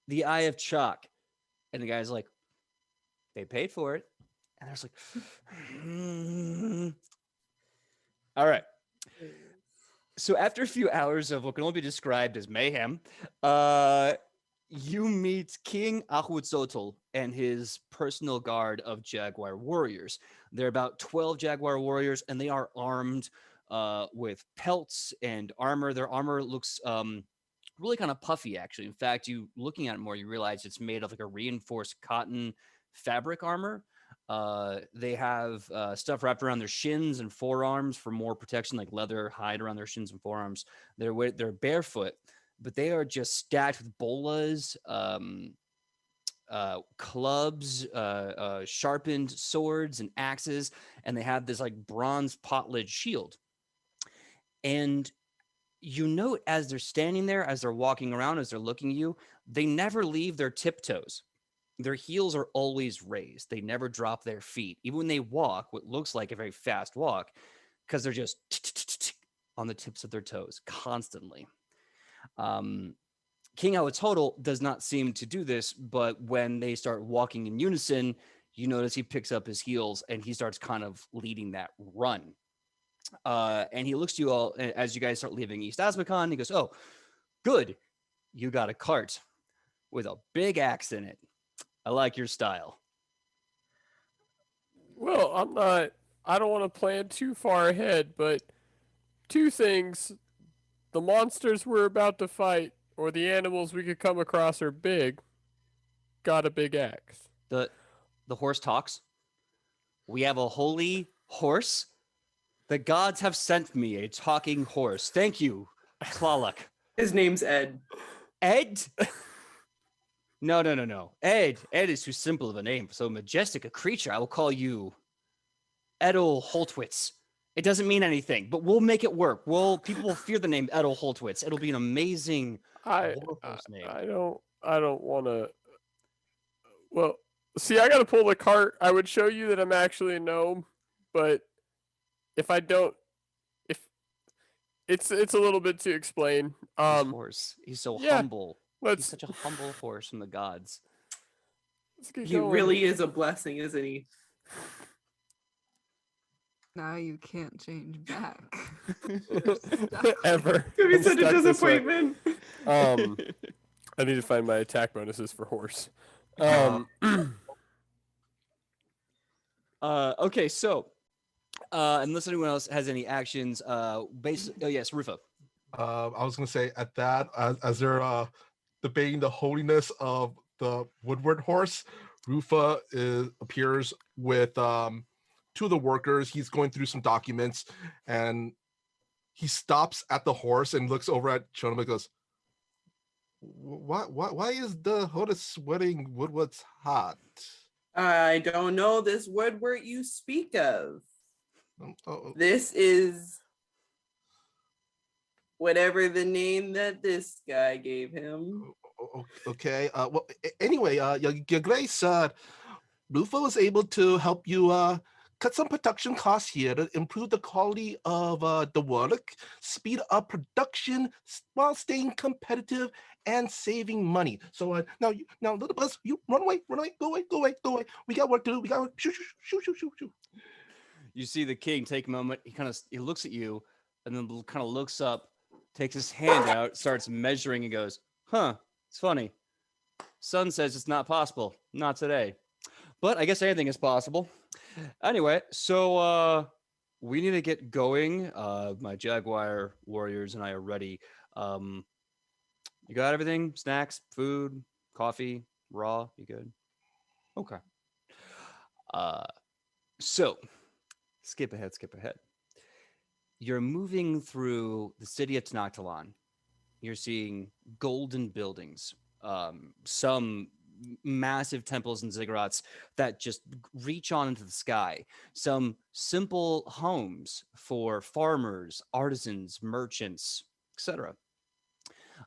the eye of chalk. And the guy's like, they paid for it. And I was like, all right. So after a few hours of what can only be described as mayhem, you meet King Ahuitzotl and his personal guard of Jaguar warriors. They're about 12 Jaguar warriors, and they are armed with pelts and armor. Their armor looks really kind of puffy, actually. In fact, you looking at it more, you realize it's made of like a reinforced cotton fabric armor. They have stuff wrapped around their shins and forearms for more protection, like leather hide around their shins and forearms. They're barefoot, but they are just stacked with bolas, clubs, sharpened swords and axes, and they have this like bronze pot-lid shield. And you note as they're standing there, as they're walking around, as they're looking at you, they never leave their tiptoes. Their heels are always raised. They never drop their feet. Even when they walk, what looks like a very fast walk, because they're just on the tips of their toes constantly. King Ahuitzotl does not seem to do this, but when they start walking in unison, you notice he picks up his heels and he starts kind of leading that run. And he looks to you all as you guys start leaving East Asbacon. He goes, "Oh, good. You got a cart with a big axe in it. I like your style." Well, I don't want to plan too far ahead, but two things. The monsters we're about to fight, or the animals we could come across, are big. Got a big axe. The horse talks. "We have a holy horse. The gods have sent me a talking horse. Thank you, Tlaloc." His name's Ed. Ed? No. Ed is too simple of a name for so majestic a creature. I will call you Edel Holtwitz. It doesn't mean anything, but we'll make it work. People will fear the name Edel Holtwitz. It'll be an amazing warhorse name. I don't want to. Well, see, I got to pull the cart. I would show you that I'm actually a gnome, but if I don't, if it's a little bit to explain. This horse, he's so humble. He's such a humble horse from the gods. He really is a blessing, isn't he? Now you can't change back. Ever. It's gonna be such a disappointment. I need to find my attack bonuses for horse. Okay, so unless anyone else has any actions, oh yes, Rufa. I was gonna say at that, as they're debating the holiness of the Woodward horse, Rufa appears with two of the workers. He's going through some documents, and he stops at the horse and looks over at Chonama and goes, Why is the horse sweating Woodward's hot? I don't know this Woodward you speak of. This is whatever the name that this guy gave him. Okay. Well, anyway, Your Grace, Rufo was able to help you cut some production costs here to improve the quality of the work, speed up production while staying competitive and saving money. So now, little buzz, you run away, go away. We got work to do. We got work. Shoot. You see the king take a moment. He looks at you, and then kind of looks up, takes his hand out, starts measuring, and goes, "Huh, it's funny. Sun says it's not possible. Not today. But I guess anything is possible." Anyway, so we need to get going. My Jaguar warriors and I are ready. You got everything? Snacks, food, coffee, raw. You good? Okay. Uh, so skip ahead. You're moving through the city of Tenoctalon. You're seeing golden buildings, some massive temples and ziggurats that just reach on into the sky, some simple homes for farmers, artisans, merchants, etc.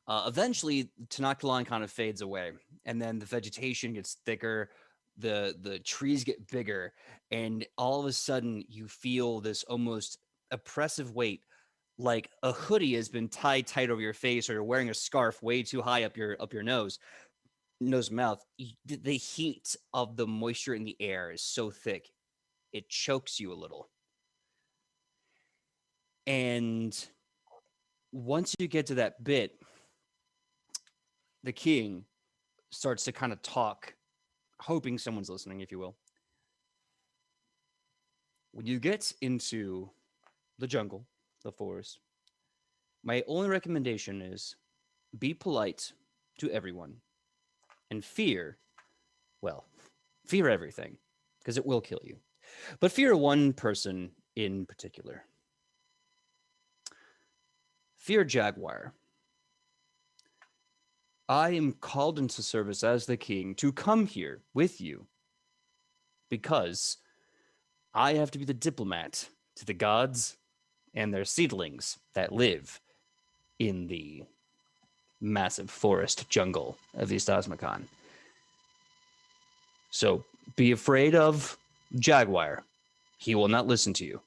Eventually, Tenoctalon kind of fades away, and then the vegetation gets thicker, the trees get bigger, and all of a sudden you feel this almost oppressive weight, like a hoodie has been tied tight over your face, or you're wearing a scarf way too high up your nose mouth. The heat of the moisture in the air is so thick it chokes you a little. And once you get to that bit, the king starts to kind of talk, hoping someone's listening, if you will. When you get into the jungle, the forest, my only recommendation is be polite to everyone and fear everything, because it will kill you. But fear one person in particular. Fear Jaguar. I am called into service as the king to come here with you because I have to be the diplomat to the gods and their seedlings that live in the massive forest jungle of East Osmocon. So be afraid of Jaguar. He will not listen to you.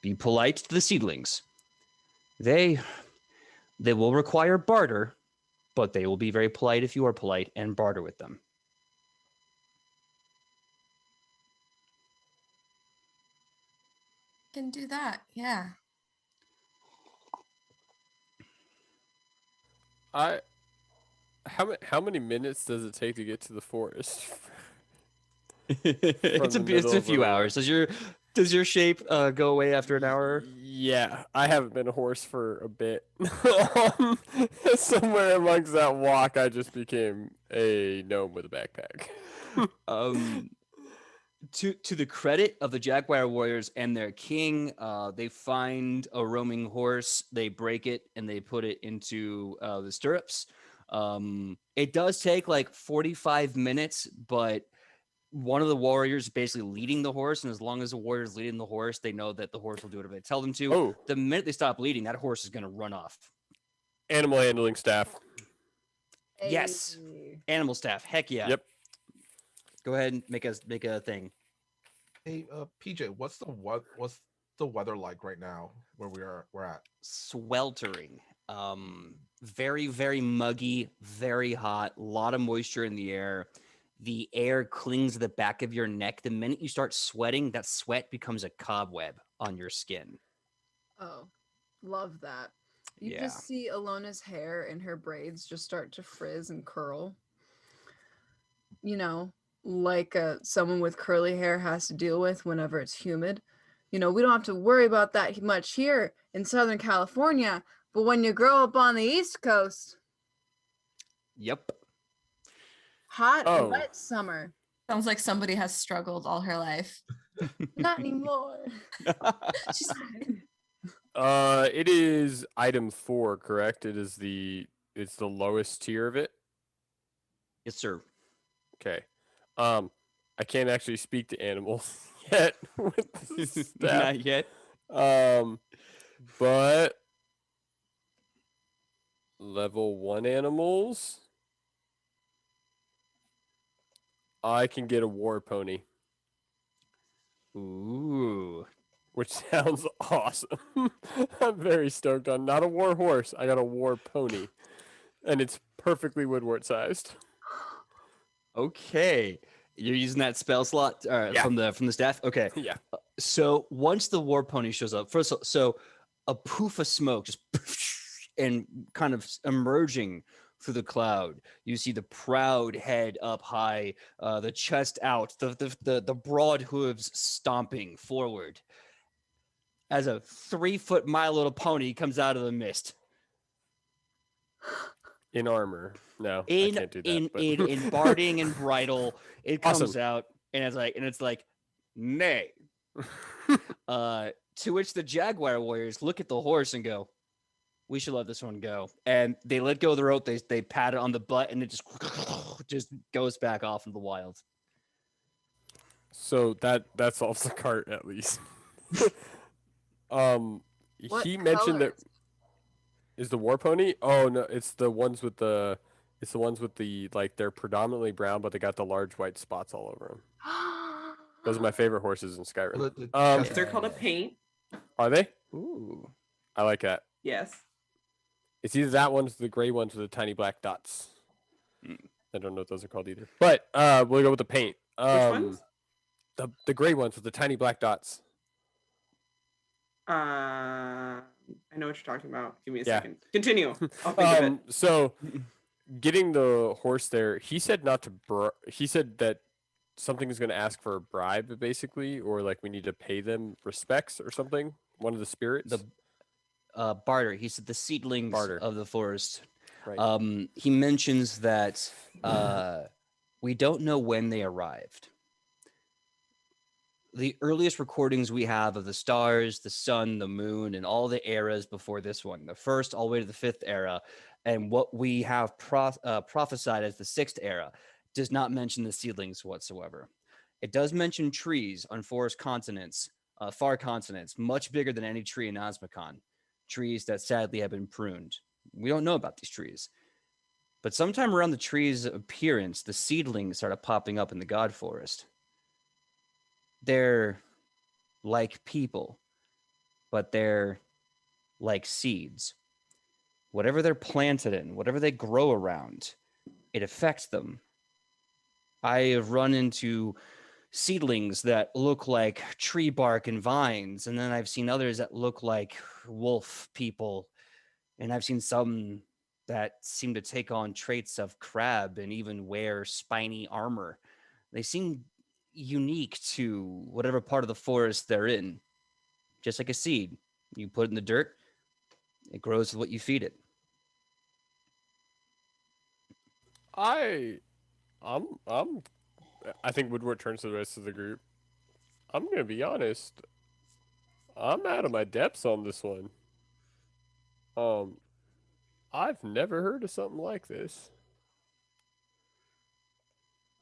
Be polite to the seedlings. They will require barter, but they will be very polite if you are polite and barter with them. Can do that. Yeah. How many minutes does it take to get to the forest? It's a few hours. Does your shape go away after an hour? Yeah, I haven't been a horse for a bit. Somewhere amongst that walk, I just became a gnome with a backpack. To the credit of the Jaguar warriors and their king, they find a roaming horse, they break it, and they put it into the stirrups. It does take like 45 minutes, but one of the warriors basically leading the horse, and as long as the warrior's leading the horse, they know that the horse will do whatever they tell them to. Oh. The minute they stop leading, that horse is going to run off. Animal handling staff. Yes. Animal staff. Heck yeah. Yep. Go ahead and make a thing. Hey, PJ, what's the weather like right now where we're at? Sweltering. Very, very muggy, very hot, a lot of moisture in the air. The air clings to the back of your neck. The minute you start sweating, that sweat becomes a cobweb on your skin. Oh, love that. You Yeah. just see Alona's hair and her braids just start to frizz and curl. You know, like someone with curly hair has to deal with whenever it's humid. You know, we don't have to worry about that much here in Southern California, but when you grow up on the East Coast, Yep. hot, Oh. wet summer. Sounds like somebody has struggled all her life. Not anymore. She's It is item 4, correct? It's the lowest tier of it. Yes, sir. Okay. I can't actually speak to animals yet with this stuff. Not yet. But level 1 animals I can get a war pony, Ooh. which sounds awesome. I'm very stoked on not a war horse. I got a war pony, and it's perfectly Woodward sized. Okay. You're using that spell slot Yeah. from the staff? Okay. Yeah. So once the war pony shows up, first of all, so a poof of smoke just and kind of emerging through the cloud. You see the proud head up high, the chest out, the broad hooves stomping forward as a 3-foot My Little Pony comes out of the mist. In armor. No, I In can't do that. in but... in barding and bridle, it comes Awesome. out and it's like, nay. To which the Jaguar warriors look at the horse and go, we should let this one go. And they let go of the rope. They pat it on the butt and it just goes back off in the wild. So that solves the cart at least. What He mentioned color that is the war pony. Oh no, it's the ones with the like they're predominantly brown, but they got the large white spots all over them. Those are my favorite horses in Skyrim. They're called a paint. Are they? Ooh. I like that. Yes. It's either that one's the gray ones with the tiny black dots. Mm. I don't know what those are called either. But we'll go with the paint. Which ones? The gray ones with the tiny black dots. I know what you're talking about. Give me a Yeah. second. Continue. I'll think of it. So getting the horse there, he said not to he said that something is going to ask for a bribe basically, or like we need to pay them respects or something. One of the spirits. The barter. He said the seedlings Barter. of the forest. Right. He mentions that we don't know when they arrived. The earliest recordings we have of the stars, the sun, the moon, and all the eras before this one, the first all the way to the 5th era, and what we have prophesied as the 6th era, does not mention the seedlings whatsoever. It does mention trees on forest continents, far continents, much bigger than any tree in Osmicon. Trees that sadly have been pruned. We don't know about these trees. But sometime around the tree's appearance, the seedlings started popping up in the God Forest. They're like people, but they're like seeds. Whatever they're planted in, whatever they grow around, it affects them. I have run into seedlings that look like tree bark and vines, and then I've seen others that look like wolf people, and I've seen some that seem to take on traits of crab and even wear spiny armor. They seem unique to whatever part of the forest they're in. Just like a seed. You put it in the dirt, it grows with what you feed it. I think Woodward turns to the rest of the group. I'm gonna be honest. I'm out of my depths on this one. I've never heard of something like this.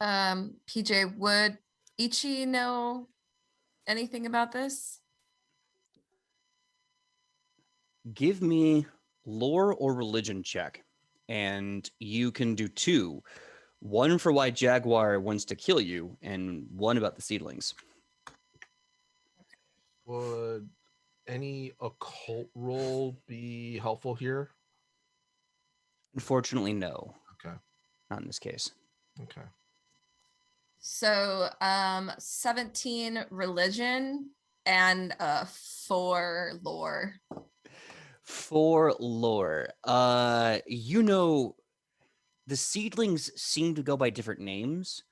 PJ, would Ichi know anything about this? Give me lore or religion check, and you can do 2. One for why Jaguar wants to kill you, and one about the seedlings. Would any occult roll be helpful here? Unfortunately, no. Okay. Not in this case. Okay. So 17 religion and 4 lore. 4 lore. You know, the seedlings seem to go by different names.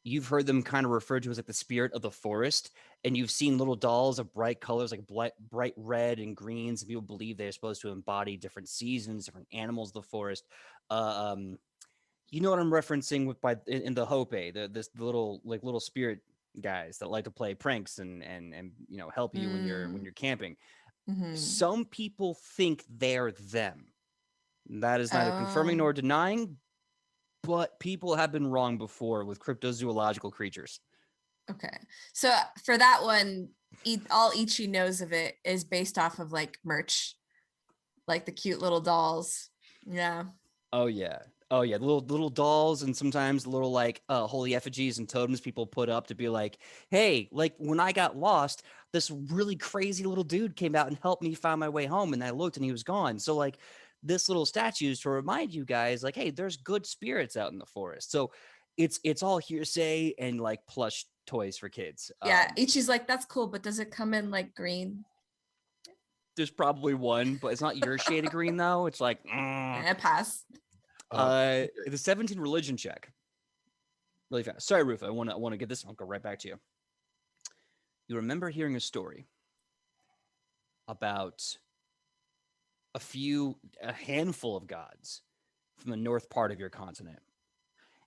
You've heard them kind of referred to as like the spirit of the forest, and you've seen little dolls of bright colors like bright red and greens, and people believe they're supposed to embody different seasons, different animals of the forest. You know what I'm referencing with in the Hope, the little spirit guys that like to play pranks and help you when you're camping. Mhm. Some people think they're them. That is neither confirming nor denying, but people have been wrong before with cryptozoological creatures. Okay. So for that one, all Ichi knows of it is based off of like merch, like the cute little dolls. Yeah. Oh yeah. Oh yeah, the little dolls and sometimes the little like holy effigies and totems people put up to be like, hey, like when I got lost, this really crazy little dude came out and helped me find my way home, and I looked and he was gone. So like this little statue is to remind you guys, like, hey, there's good spirits out in the forest. So it's all hearsay and like plush toys for kids. Yeah, Ichi's like, that's cool, but does it come in like green? There's probably one, but it's not your shade of green though. It's like Pass. the 17 religion check. Really fast. Sorry, Rufa. I want to get this. I'll go right back to you. You remember hearing a story about a handful of gods from the north part of your continent,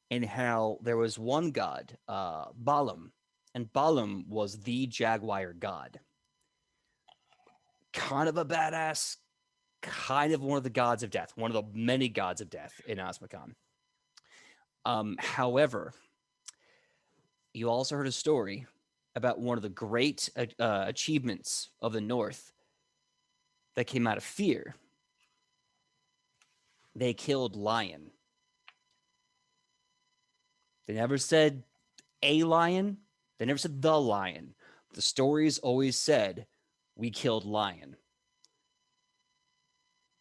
and how there was one god, Balaam, and Balaam was the jaguar god. Kind of a badass, kind of one of the gods of death, one of the many gods of death in Azmokan. However, you also heard a story about one of the great achievements of the North that came out of fear. They killed lion. They never said a lion. They never said the lion. The stories always said, we killed lion.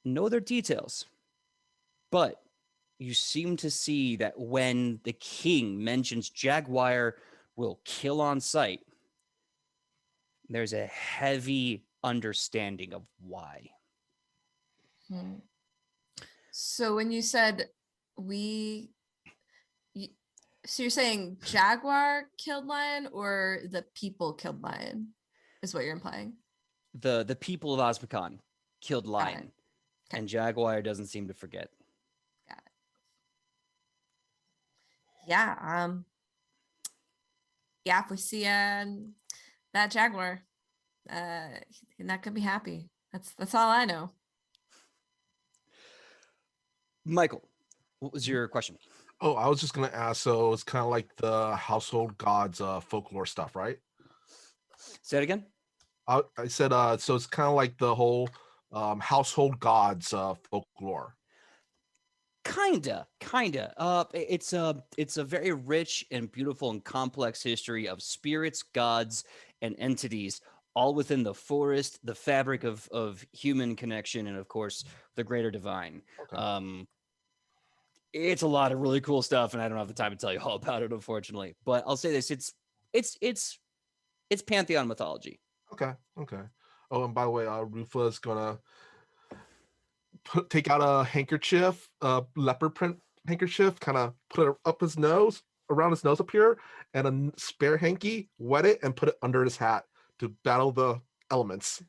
No other details. But you seem to see that when the king mentions jaguar will kill on sight, there's a heavy understanding of why. So when you said we, so you're saying jaguar killed lion or the people killed lion is what you're implying? The people of Azmokan killed lion, Okay. and jaguar doesn't seem to forget. Got it. Yeah. Yeah. If we see that jaguar, he's not gonna be happy. That's all I know. Michael, what was your question? Oh, I was just gonna ask. So it's kind of like the household gods, folklore stuff, right? Say it again. I said, so it's kind of like the whole household gods folklore. Kinda. It's a very rich and beautiful and complex history of spirits, gods, and entities, all within the forest, the fabric of human connection, and of course the greater divine. Okay. It's a lot of really cool stuff, and I don't have the time to tell you all about it, unfortunately. But I'll say this: it's pantheon mythology. Okay. Oh, and by the way, Rufa's gonna take out a handkerchief, leopard print handkerchief, kind of put it up his nose, around his nose up here, and a spare hanky, wet it, and put it under his hat to battle the elements.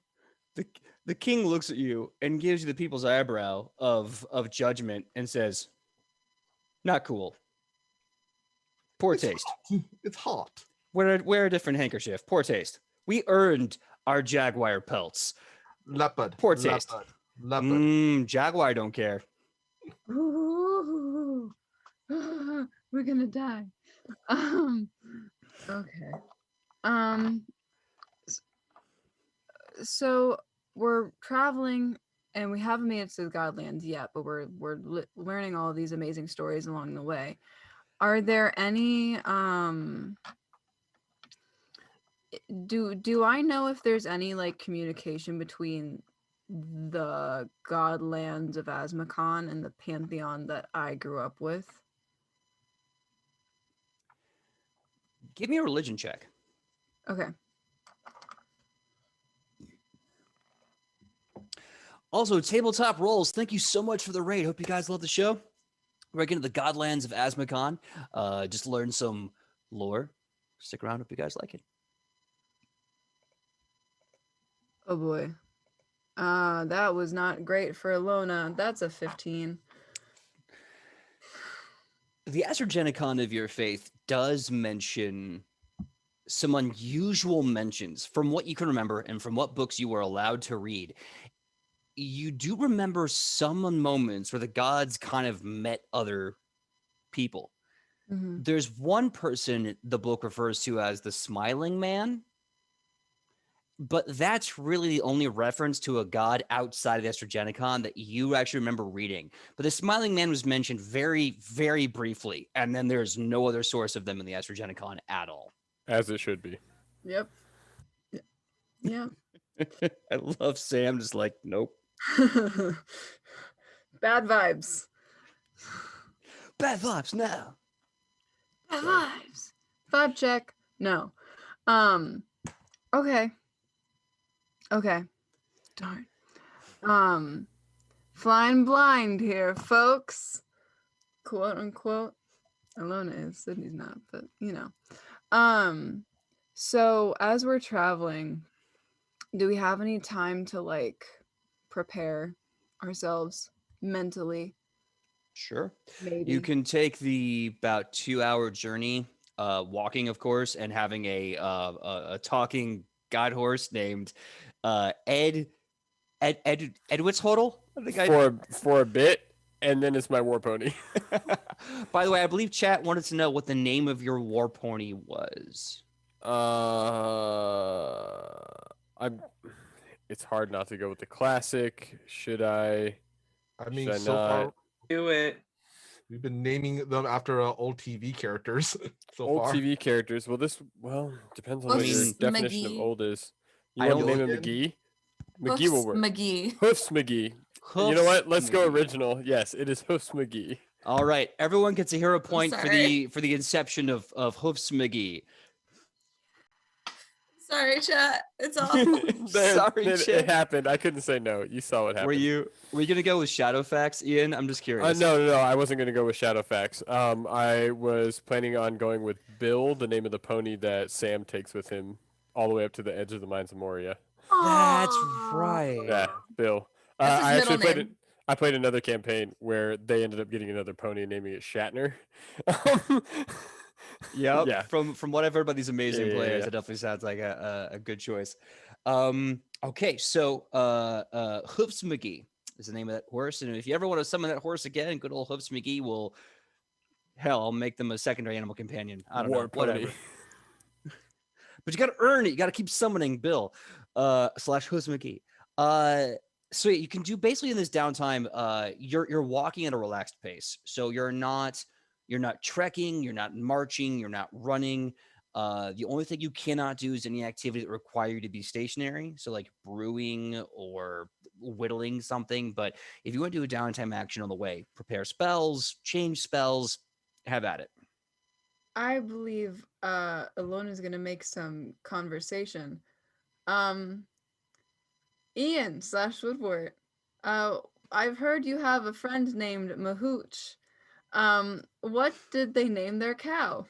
The king looks at you and gives you the people's eyebrow of judgment and says, "Not cool. Poor taste. It's hot. Wear a different handkerchief. Poor taste. We earned our jaguar pelts. Leopard. Poor taste. Leopard. Jaguar don't care." Ooh, we're gonna die. Okay. So we're traveling and we haven't made it to the Godlands yet, but we're learning all of these amazing stories along the way. Are there any do I know if there's any like communication between the Godlands of Azmokan and the pantheon that I grew up with? Give me a religion check. Okay. Also, tabletop rolls. Thank you so much for the raid. Hope you guys love the show. We're getting to the Godlands of Azmokan. Just learn some lore. Stick around. Hope you guys like it. Oh boy. That was not great for Alona. That's a 15. The Astragenicon of your faith does mention some unusual mentions from what you can remember and from what books you were allowed to read. You do remember some moments where the gods kind of met other people. Mm-hmm. There's one person the book refers to as the Smiling Man, but that's really the only reference to a god outside of the Astrogenicon that you actually remember reading. But the Smiling Man was mentioned very, very briefly, and then there's no other source of them in the Astrogenicon at all. As it should be. Yep. Yeah. I love Sam just like, nope. Bad vibes. Bad vibes now. Bad vibes. Vibe check. No. Okay. Okay. Darn. Flying blind here, folks. Quote unquote. Alona is. Sydney's not, but you know. So as we're traveling, do we have any time to like prepare ourselves mentally? Sure. Maybe. You can take the about 2-hour journey, walking, of course, and having a talking guide horse named Ed Edwitz I think For a bit, and then it's my war pony. By the way, I believe chat wanted to know what the name of your war pony was. I'm. It's hard not to go with the classic. Should I? I mean, Should I so not? far Do it. we've been naming them after old TV characters so Old far. TV characters. Well, depends on what your Hoofs definition of McGee. old is. I You want to don't- name him McGee? McGee will work. McGee. Hoofs McGee. You know what? Let's go McGee. original. Yes, it is Hoofs McGee. All right, everyone gets a hero point for sorry. the inception of Hoofs McGee. Sorry, chat. It's awful. Sorry, it Chip. happened. I couldn't say no. You saw what happened. Were you gonna go with Shadowfax, Ian? I'm just curious. No. I wasn't going to go with Shadowfax. I was planning on going with Bill, the name of the pony that Sam takes with him all the way up to the edge of the Mines of Moria. That's Aw. right. Yeah, Bill. That's his I middle actually name. I played another campaign where they ended up getting another pony and naming it Shatner. Yep. Yeah. From what I've heard about these amazing Yeah, yeah, players, yeah. it definitely sounds like a good choice. Okay, so Hoofs McGee is the name of that horse, and if you ever want to summon that horse again, good old Hoofs McGee will. Hell, I'll make them a secondary animal companion. I don't War know, pony. whatever. But you got to earn it. You got to keep summoning Bill / Hoofs McGee. So you can do basically in this downtime. You're walking at a relaxed pace, so you're not trekking, you're not marching, you're not running. The only thing you cannot do is any activity that require you to be stationary, so like brewing or whittling something. But if you want to do a downtime action on the way, prepare spells, change spells, have at it. I believe Alona is gonna make some conversation. Ian / Woodward. I've heard you have a friend named Mahooch. What did they name their cow?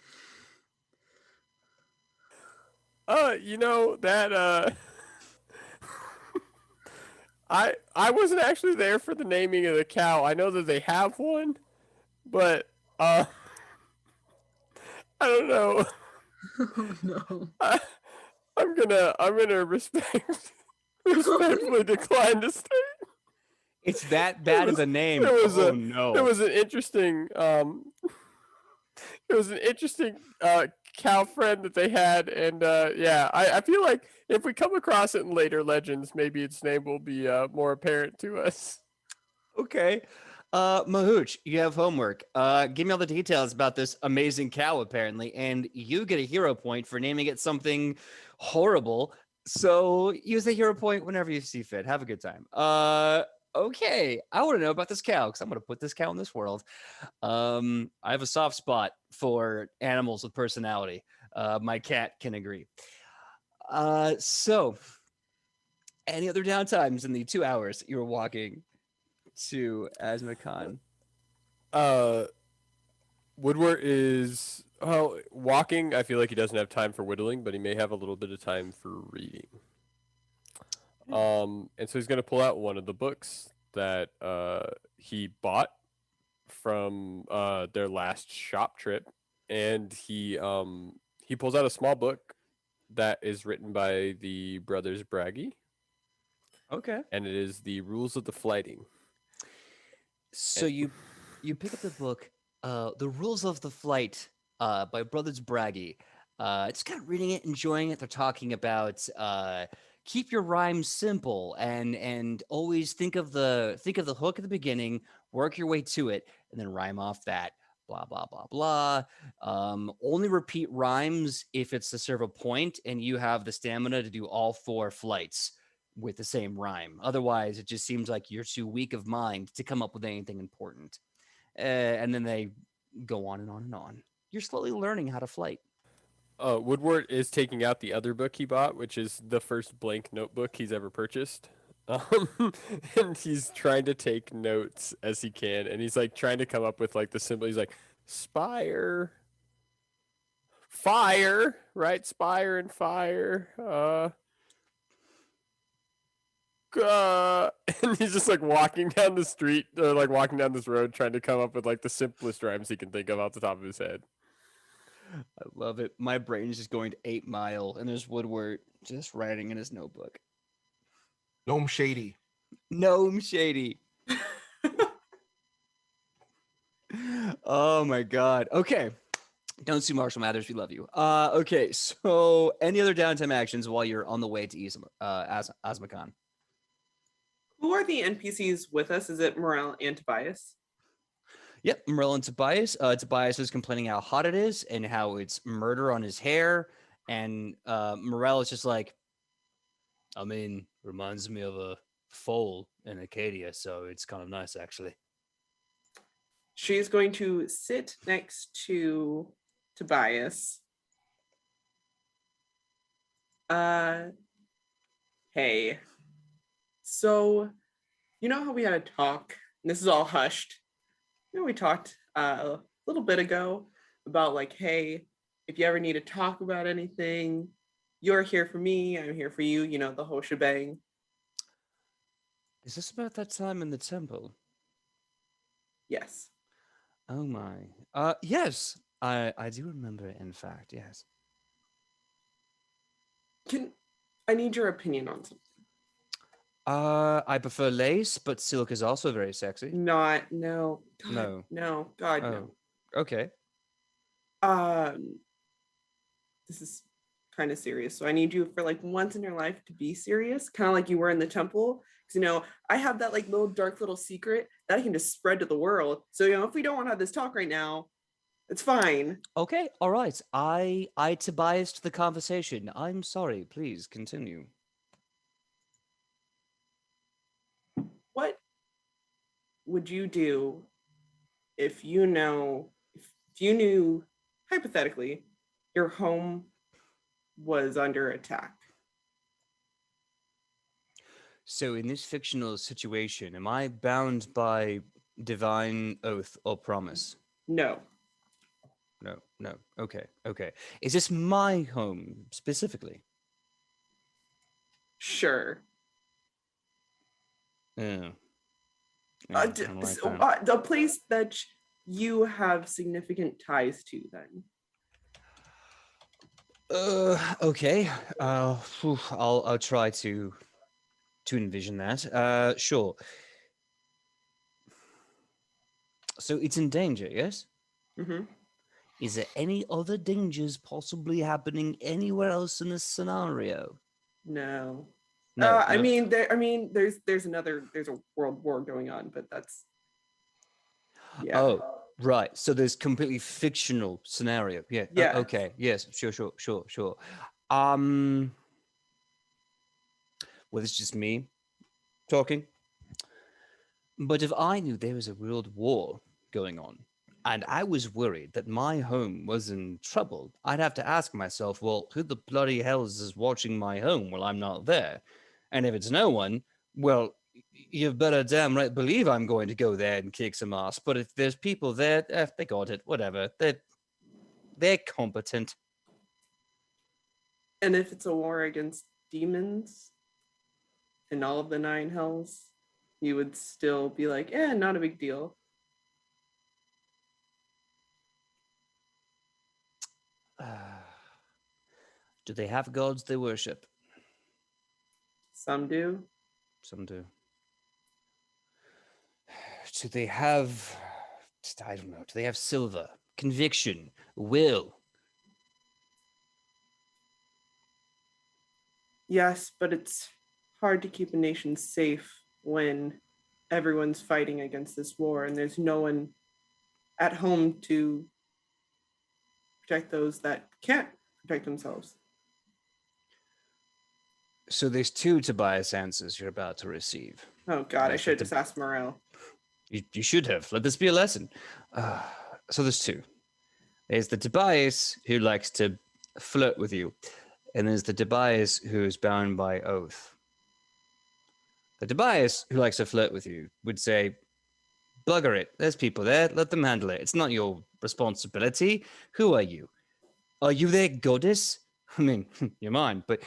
You know that I wasn't actually there for the naming of the cow. I know that they have one, but I don't know. Oh no. I'm gonna respectfully decline to say. It's that bad of a name. It was Oh a- no. It was an interesting cow friend that they had, and yeah, I feel like if we come across it in later legends, maybe its name will be more apparent to us. Okay. Mahooch, you have homework. Give me all the details about this amazing cow, apparently, and you get a hero point for naming it something horrible. So use the hero point whenever you see fit. Have a good time. Okay. I want to know about this cow because I'm going to put this cow in this world. I have a soft spot for animals with personality. My cat can agree. So any other downtimes in the 2 hours you were walking to Asmacon? Woodward is walking. I feel like he doesn't have time for whittling, but he may have a little bit of time for reading. And so he's going to pull out one of the books that he bought from their last shop trip, and he pulls out a small book that is written by the brothers Braggy, Okay. and it is the Rules of the Flighting. So you pick up the book, The Rules of the Flight by Brothers Braggy. Just kind of reading it, enjoying it. They're talking about keep your rhymes simple and always think of the hook at the beginning, work your way to it, and then rhyme off that. Blah blah blah blah. Only repeat rhymes if it's to serve a point and you have the stamina to do all 4 flights with the same rhyme. Otherwise, it just seems like you're too weak of mind to come up with anything important. And then they go on and on and on. You're slowly learning how to flight. Woodward is taking out the other book he bought, which is the first blank notebook he's ever purchased. And he's trying to take notes as he can, and he's like trying to come up with like the symbol. He's like, spire, fire, right? Spire and fire. And he's just like walking down the street, or like walking down this road, trying to come up with like the simplest rhymes he can think of off the top of his head. I love it. My brain is just going to 8 Mile, and there's Woodward just writing in his notebook. Gnome Shady. Gnome Shady. Oh my God. Okay. Don't sue Marshall Mathers. We love you. Okay. So, any other downtime actions while you're on the way to Asmacon? Who are the NPCs with us? Is it Morel and Tobias? Yep, Morel and Tobias. Tobias is complaining how hot it is and how it's murder on his hair. And Morel is just like, I mean, reminds me of a foal in Acadia, so it's kind of nice, actually. She's going to sit next to Tobias. Hey. So, you know how we had a talk, and this is all hushed. You know, we talked a little bit ago about like, hey, if you ever need to talk about anything, you're here for me, I'm here for you, you know, the whole shebang. Is this about that time in the temple? Yes. Oh my. Yes, I do remember it, in fact, yes. I need your opinion on something. I prefer lace, but silk is also very sexy. No. God, No. no. God, Oh, no. okay. This is kind of serious. So I need you for like once in your life to be serious, kind of like you were in the temple. Because, you know, I have that like little dark little secret that I can just spread to the world. So, you know, if we don't want to have this talk right now, it's fine. Okay, all right. I Tobiased the conversation. I'm sorry. Please continue. What would you do if you knew hypothetically your home was under attack? So in this fictional situation, am I bound by divine oath or promise? No. No. Okay. Is this my home specifically? Sure. Yeah. The place that you have significant ties to then. Okay. I'll try to envision that. Sure. So it's in danger, yes? Mm-hmm. Is there any other dangers possibly happening anywhere else in this scenario? No. No. I mean, there's a world war going on, but that's yeah. Oh, right. So there's completely fictional scenario. Yeah. Yeah. Okay. Yes. Sure. Well, it's just me talking. But if I knew there was a world war going on, and I was worried that my home was in trouble, I'd have to ask myself, well, who the bloody hell is watching my home while I'm not there? And if it's no one, well, you better damn right believe I'm going to go there and kick some ass. But if there's people there, they got it, whatever. They're competent. And if it's a war against demons and all of the 9 hells, you would still be like, not a big deal. Do they have gods they worship? Some do. Some do. Do they have, I don't know, do they have silver, conviction, will? Yes, but it's hard to keep a nation safe when everyone's fighting against this war and there's no one at home to protect those that can't protect themselves. So there's two Tobias answers you're about to receive. Oh God, I There's should have the just asked Morel. You should have. Let this be a lesson. So there's two. There's the Tobias who likes to flirt with you, and there's the Tobias who's bound by oath. The Tobias who likes to flirt with you would say, bugger it. There's people there. Let them handle it. It's not your responsibility. Who are you? Are you their goddess? I mean, you're mine, but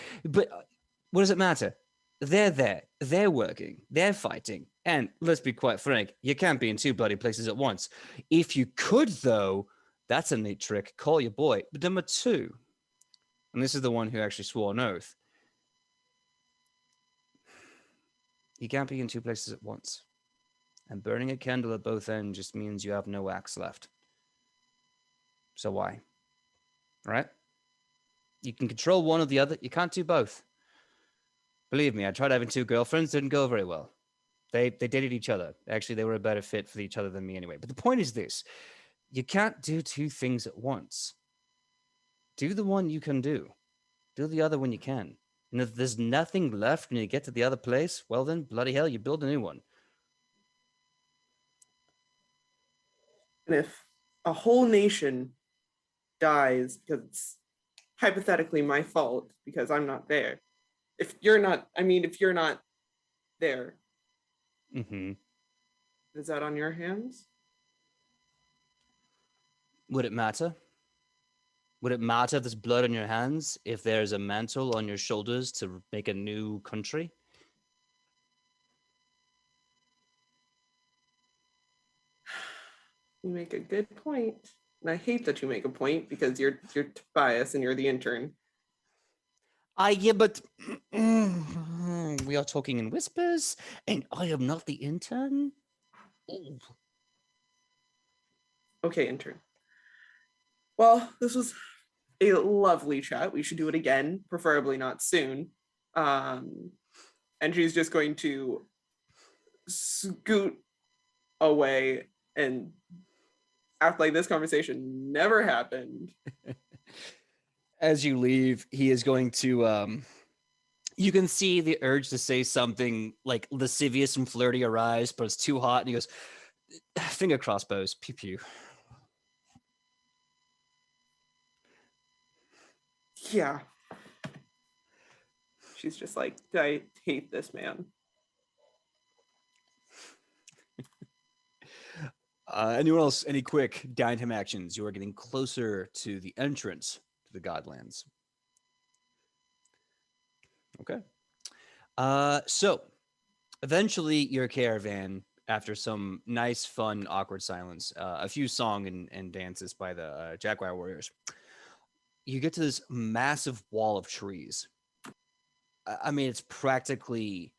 what does it matter? They're there. They're working. They're fighting. And let's be quite frank, you can't be in two bloody places at once. If you could, though, that's a neat trick. Call your boy. But number two, and this is the one who actually swore an oath, you can't be in two places at once. And burning a candle at both ends just means you have no wax left. So why? Right? You can control one or the other. You can't do both. Believe me, I tried having two girlfriends. Didn't go very well. They dated each other. Actually, they were a better fit for each other than me anyway. But the point is this. You can't do two things at once. Do the one you can do. Do the other when you can. And if there's nothing left when you get to the other place, well then, bloody hell, you build a new one. And if a whole nation dies because it's hypothetically my fault because I'm not there. If you're not there, Mm-hmm. is that on your hands? Would it matter? Would it matter if there's blood on your hands, if there's a mantle on your shoulders to make a new country? You make a good point. And I hate that you make a point because you're biased and you're the intern. Yeah, but we are talking in whispers, and I am not the intern. Ooh. Okay, intern. Well, this was a lovely chat. We should do it again, preferably not soon. And she's just going to scoot away and act like this conversation never happened. As you leave, he is going to you can see the urge to say something like lascivious and flirty arise, but it's too hot, and he goes, finger crossbows, pew pew. Yeah. She's just like, I hate this man. Anyone else? Any quick dime actions? You are getting closer to the entrance to the Godlands. Okay. So eventually your caravan, after some nice, fun, awkward silence, a few song and dances by the Jaguar Warriors, you get to this massive wall of trees. I mean, it's practically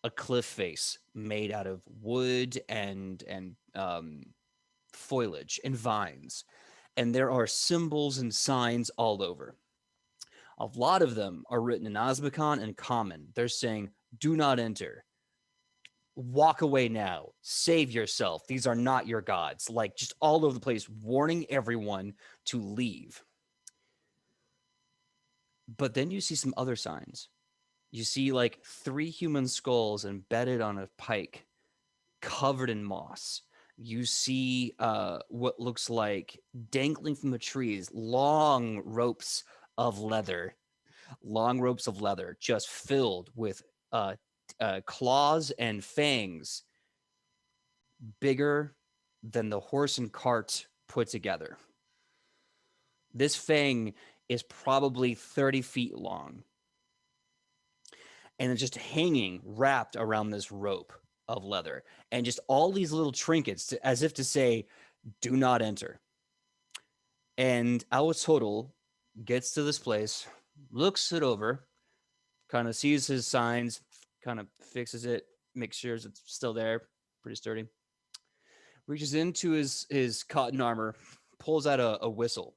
a cliff face made out of wood and foliage and vines, and there are symbols and signs all over. A lot of them are written in Osmicon and Common. They're saying, "Do not enter. Walk away now. Save yourself. These are not your gods." Like just all over the place, warning everyone to leave. But then you see some other signs. You see like 3 human skulls embedded on a pike, covered in moss. You see what looks like dangling from the trees, long ropes of leather, just filled with claws and fangs, bigger than the horse and cart put together. This fang is probably 30 feet long, and it's just hanging wrapped around this rope of leather, and just all these little trinkets as if to say, do not enter. And our total gets to this place, looks it over, kind of sees his signs, kind of fixes it, makes sure it's still there, pretty sturdy, reaches into his cotton armor, pulls out a whistle,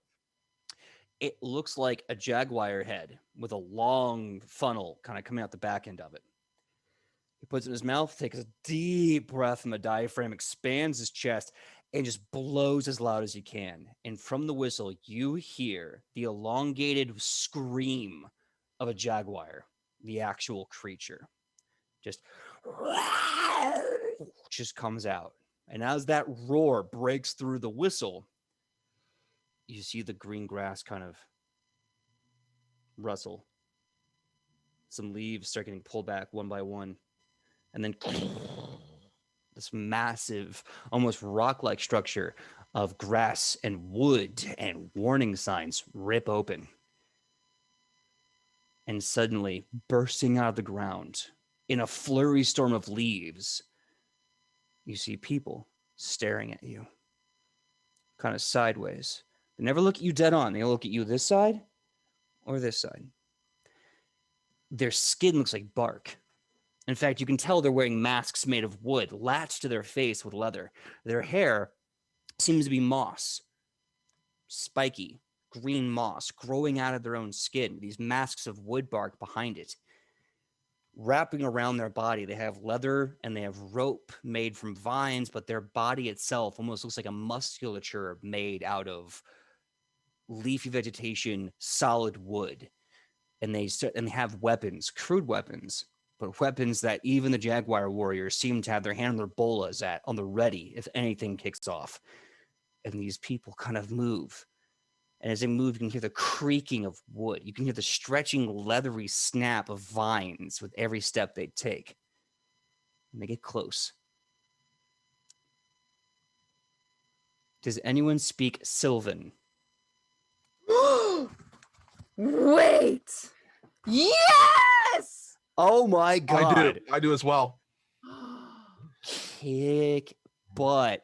It looks like a jaguar head with a long funnel kind of coming out the back end of it. He puts it in his mouth, takes a deep breath from the diaphragm, expands his chest, and just blows as loud as he can. And from the whistle, you hear the elongated scream of a jaguar, the actual creature. Just comes out. And as that roar breaks through the whistle, you see the green grass kind of rustle. Some leaves start getting pulled back one by one. And then this massive, almost rock-like structure of grass and wood and warning signs rip open. And suddenly, bursting out of the ground, in a flurry storm of leaves, you see people staring at you, kind of sideways. They never look at you dead on. They look at you this side or this side. Their skin looks like bark. In fact, you can tell they're wearing masks made of wood, latched to their face with leather. Their hair seems to be moss, spiky, green moss growing out of their own skin, these masks of wood bark behind it. Wrapping around their body, they have leather and they have rope made from vines, but their body itself almost looks like a musculature made out of leafy vegetation, solid wood. And they have weapons, crude weapons, but weapons that even the Jaguar warriors seem to have their hand on their bolas on the ready if anything kicks off. And these people kind of move. And as they move, you can hear the creaking of wood. You can hear the stretching, leathery snap of vines with every step they take. And they get close. Does anyone speak Sylvan? Wait. Yes. Oh my God. I do as well. Kick butt.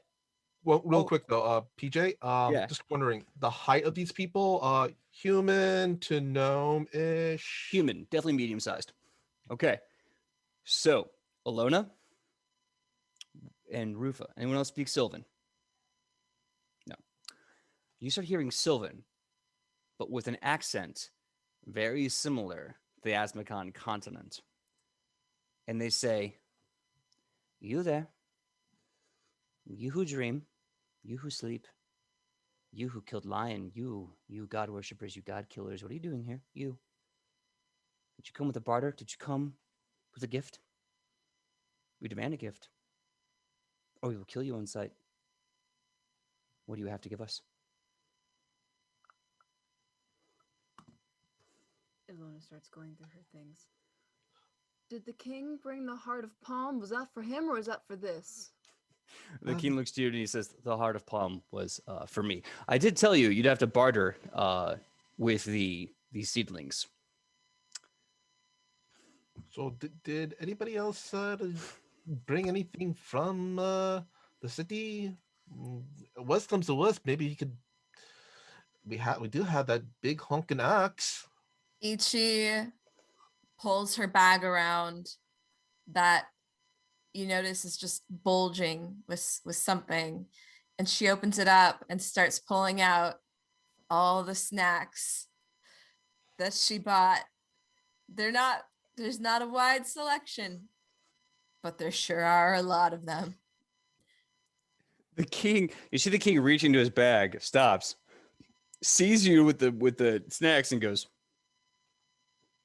Well, real quick though, PJ, Yeah. just wondering the height of these people, human to gnome-ish. Human, definitely medium-sized. Okay. So, Alona and Rufa. Anyone else speak Sylvan? No. You start hearing Sylvan, but with an accent very similar to the Asmakan continent. And they say, you there, you who dream, you who sleep, you who killed lion, you God worshippers, you God killers, what are you doing here? You. Did you come with a barter? Did you come with a gift? We demand a gift, or we will kill you on sight. What do you have to give us? Ilona starts going through her things. Did the king bring the heart of palm? Was that for him or was that for this? The king looks to you and he says, the heart of palm was for me. I did tell you you'd have to barter with the seedlings. So did anybody else bring anything from the city? Worst comes to worst, maybe he could. We do have that big honking axe. Ichi pulls her bag around that you notice is just bulging with something, and she opens it up and starts pulling out all the snacks that she bought. There's not a wide selection, but there sure are a lot of them. You see the king reach into his bag, stops, sees you with the snacks and goes,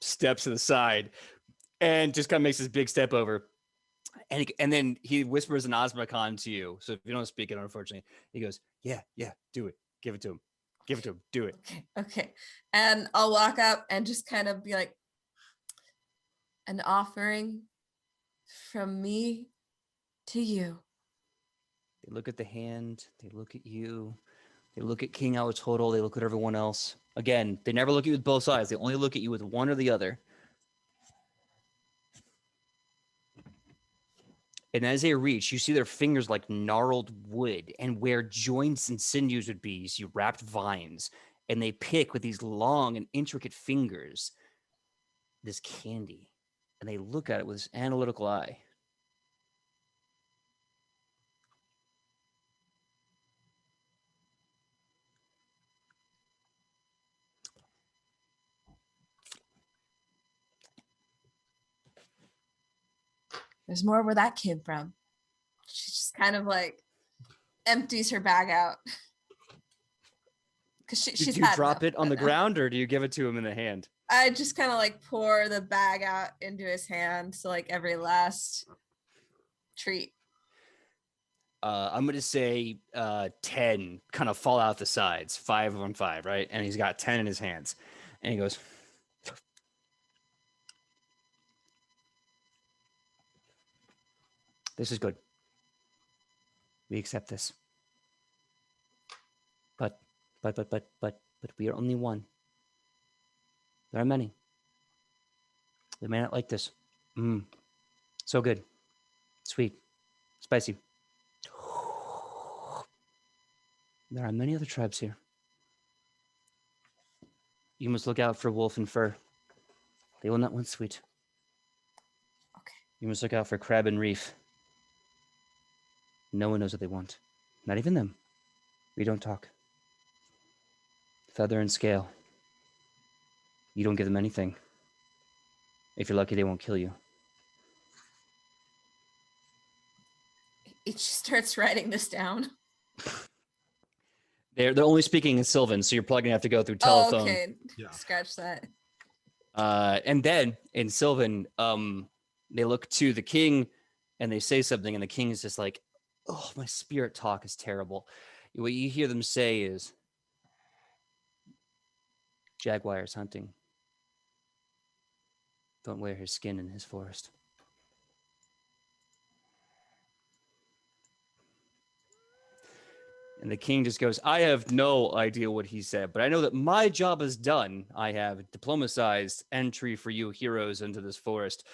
steps to the side, and just kind of makes this big step over. And then he whispers an Osmocon to you. So if you don't speak it, unfortunately, he goes, yeah, do it. Give it to him. Give it to him. Do it. Okay. And I'll walk up and just kind of be like, an offering from me to you. They look at the hand. They look at you. They look at King Total. They look at everyone else. Again, they never look at you with both sides. They only look at you with one or the other. And as they reach, you see their fingers like gnarled wood, and where joints and sinews would be, you see wrapped vines, and they pick with these long and intricate fingers this candy, and they look at it with this analytical eye. there's more where that came from. She just kind of like empties her bag out. Because she's Do you had drop enough it on by the now. ground or do you give it to him in the hand? I just kind of like pour the bag out into his hand. So like every last treat. I'm going to say 10 kind of fall out the sides, 5 on 5, right? And he's got 10 in his hands. And he goes, this is good. We accept this. But we are only one. There are many. We may not like this. So good. Sweet. Spicy. There are many other tribes here. You must look out for wolf and fur. They will not want sweet. Okay. You must look out for crab and reef. No one knows what they want. Not even them. We don't talk. Feather and scale. You don't give them anything. If you're lucky, they won't kill you. It just starts writing this down. They're only speaking in Sylvan, so you're probably gonna have to go through telephone. Oh, okay. Yeah. Scratch that. And then in Sylvan, they look to the king and they say something, and the king is just like, "Oh, my spirit talk is terrible." What you hear them say is, "Jaguars hunting. Don't wear his skin in his forest." And the king just goes, "I have no idea what he said, but I know that my job is done. I have diplomatized entry for you heroes into this forest.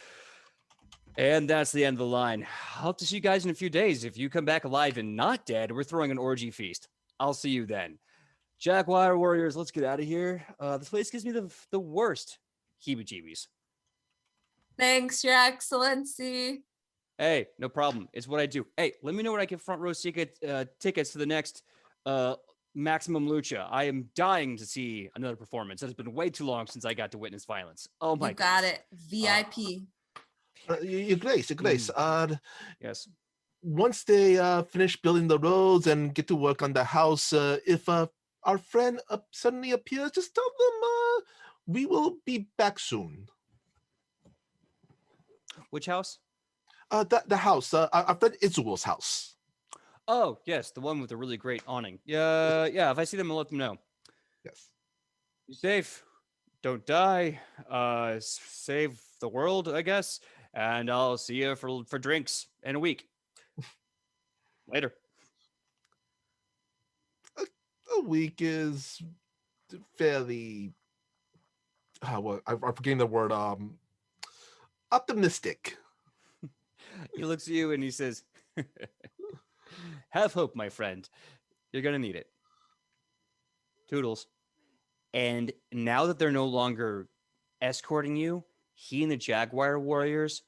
And that's the end of the line. I'll hope to see you guys in a few days. If you come back alive and not dead, we're throwing an orgy feast. I'll see you then. Jaguar warriors, let's get out of here. This place gives me the worst heebie-jeebies." Thanks, Your Excellency. Hey, no problem. It's what I do. Hey, let me know when I get front row tickets to the next Maximum Lucha. I am dying to see another performance. It has been way too long since I got to witness violence. Oh my You got goodness. it. VIP. Your Grace. Yes. Once they finish building the roads and get to work on the house, if our friend suddenly appears, just tell them we will be back soon. Which house? The house, our friend Izuel's house. Oh, yes, the one with the really great awning. Yeah, if I see them, I'll let them know. Yes. Be safe. Don't die. Save the world, I guess. And I'll see you for drinks in a week. Later. A week is fairly. Well, I'm forgetting the word. Optimistic. He looks at you and he says, "Have hope, my friend. You're going to need it. Toodles." And now that they're no longer escorting you, he and the Jaguar warriors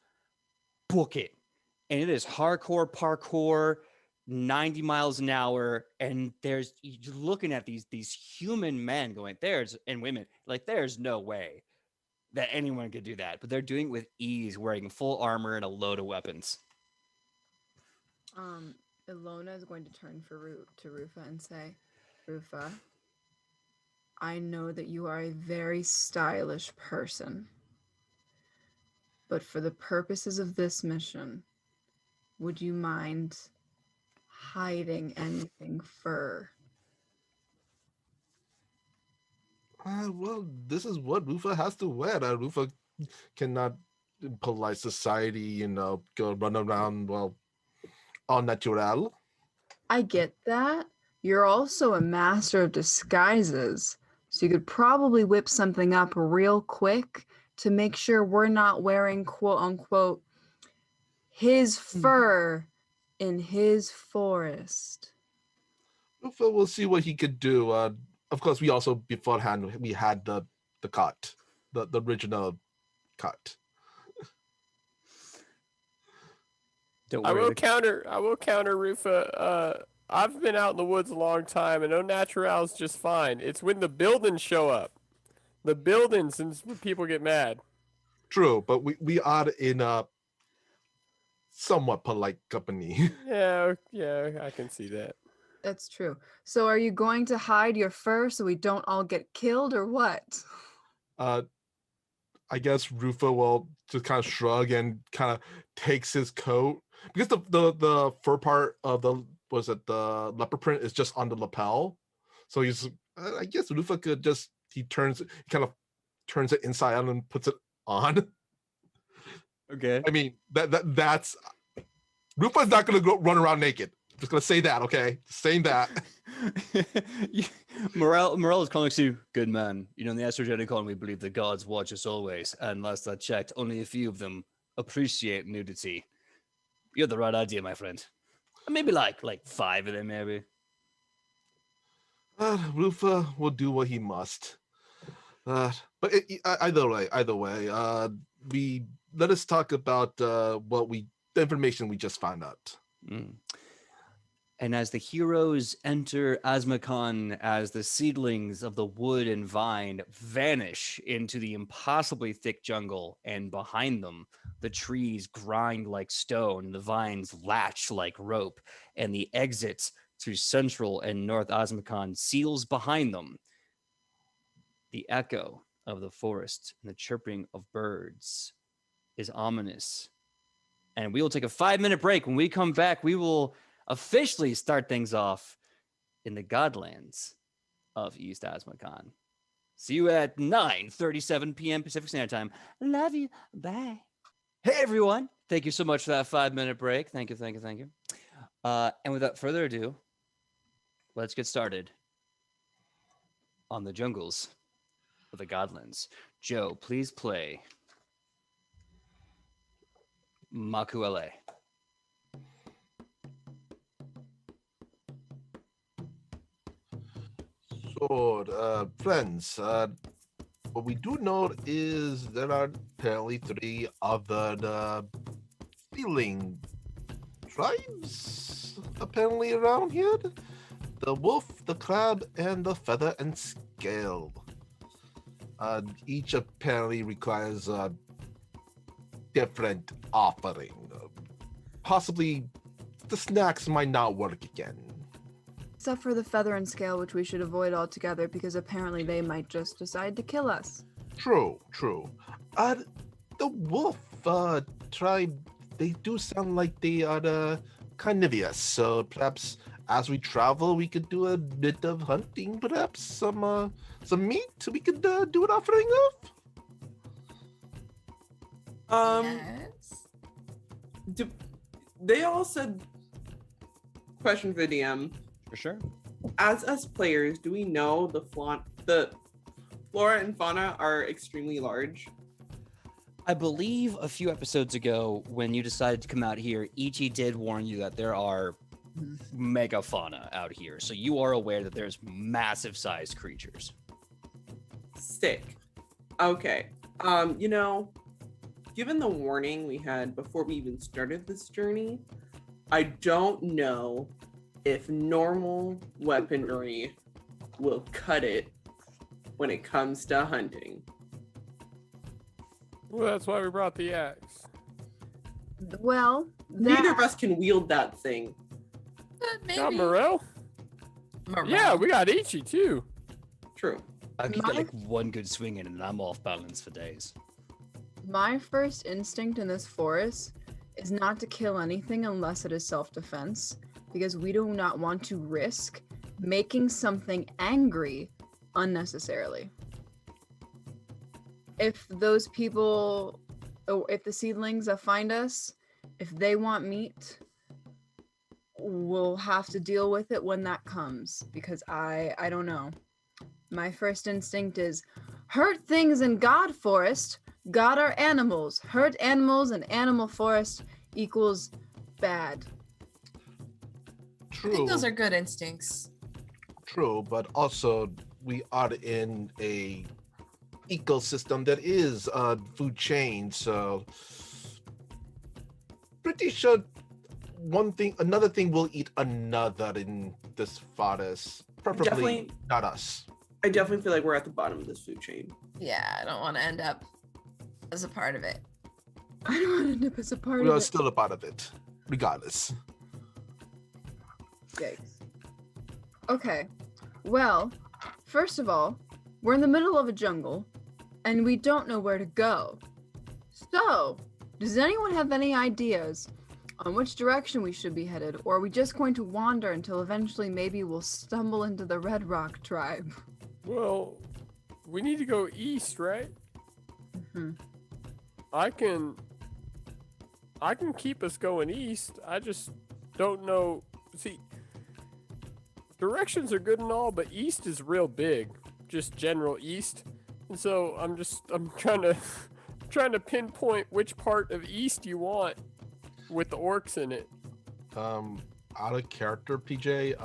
book it. And it is hardcore parkour, 90 miles an hour. And you're looking at these human men going, and women, like, there's no way that anyone could do that. But they're doing it with ease, wearing full armor and a load of weapons. Ilona is going to turn to Rufa and say, "Rufa, I know that you are a very stylish person, but for the purposes of this mission, would you mind hiding anything fur?" Well, this is what Rufa has to wear. Rufa cannot, in polite society, go run around, all natural. I get that. You're also a master of disguises, so you could probably whip something up real quick to make sure we're not wearing quote unquote his fur in his forest. Rufa will see what he could do. Of course, we also beforehand we had the cut, the original cut. Don't I worry. will counter, Rufa. I've been out in the woods a long time, and au natural's just fine. It's when the buildings show up. The buildings, and when people get mad. True, but we are in somewhat polite company. Yeah, I can see that. That's true. So are you going to hide your fur so we don't all get killed or what? I guess Rufa will just kind of shrug and kind of takes his coat because the fur part of the leopard print is just on the lapel, so he's I guess Rufa could just he kind of turns it inside out and puts it on. Okay. I mean that's Rufa's not gonna go run around naked. Just gonna say that, okay? Saying that. Morel is calling you good man. You know, in the Astrogenicon, we believe the gods watch us always. And last I checked, only a few of them appreciate nudity. You have the right idea, my friend. Maybe like 5 of them, maybe. Rufa will do what he must. But either way, we let us talk about the information we just found out. Mm. And as the heroes enter Azmakon, as the seedlings of the wood and vine vanish into the impossibly thick jungle, and behind them, the trees grind like stone, the vines latch like rope, and the exits to Central and North Azmakon seals behind them, the echo of the forest and the chirping of birds is ominous. And we will take a 5-minute break. When we come back, we will officially start things off in the Godlands of East Azmakon. See you at 9:37 p.m. Pacific Standard Time. Love you. Bye. Hey, everyone. Thank you so much for that 5-minute break. Thank you. And without further ado, let's get started on the jungles of the Godlands. Joe, please play Makuele. So, friends, what we do know is there are apparently 3 other feeling tribes apparently around here. The wolf, the crab, and the feather and scale. Each apparently requires a different offering. Possibly the snacks might not work again. Except for the feather and scale, which we should avoid altogether because apparently they might just decide to kill us. True. The wolf tribe, they do sound like they are carnivorous, so perhaps as we travel we could do a bit of hunting, perhaps some meat we could do an offering of. Yes. They all said, question for the DM. For sure. As us players, do we know the flora and fauna are extremely large? I believe a few episodes ago, when you decided to come out here, Ichi did warn you that there are megafauna out here. So you are aware that there's massive sized creatures. Sick. Okay. Given the warning we had before we even started this journey, I don't know if normal weaponry will cut it when it comes to hunting. Well, that's why we brought the axe. Well, Neither of us can wield that thing. Maybe. Got Morel? Yeah, we got Ichi too. True. I can get like one good swing in and I'm off balance for days. my first instinct in this forest is not to kill anything unless it is self-defense, because we do not want to risk making something angry unnecessarily. If those people, if the seedlings that find us, if they want meat, we'll have to deal with it when that comes, because I don't know. My first instinct is hurt things in God forest. God are animals. Hurt animals in animal forest equals bad. True. I think those are good instincts. True, but also we are in a ecosystem that is a food chain, so pretty sure another thing will eat another in this forest. Preferably Definitely. not us. I definitely feel like we're at the bottom of this food chain. Yeah, I don't want to end up as a part of it. I don't want to nip us apart. We are still a part of it, regardless. Yikes. Okay. Well, first of all, we're in the middle of a jungle, and we don't know where to go. So, does anyone have any ideas on which direction we should be headed, or are we just going to wander until eventually maybe we'll stumble into the Red Rock tribe? Well, we need to go east, right? Mm-hmm. I can keep us going east. I just don't know. See, directions are good and all, but east is real big. Just general east. And so I'm trying to pinpoint which part of east you want with the orcs in it. Out of character, PJ,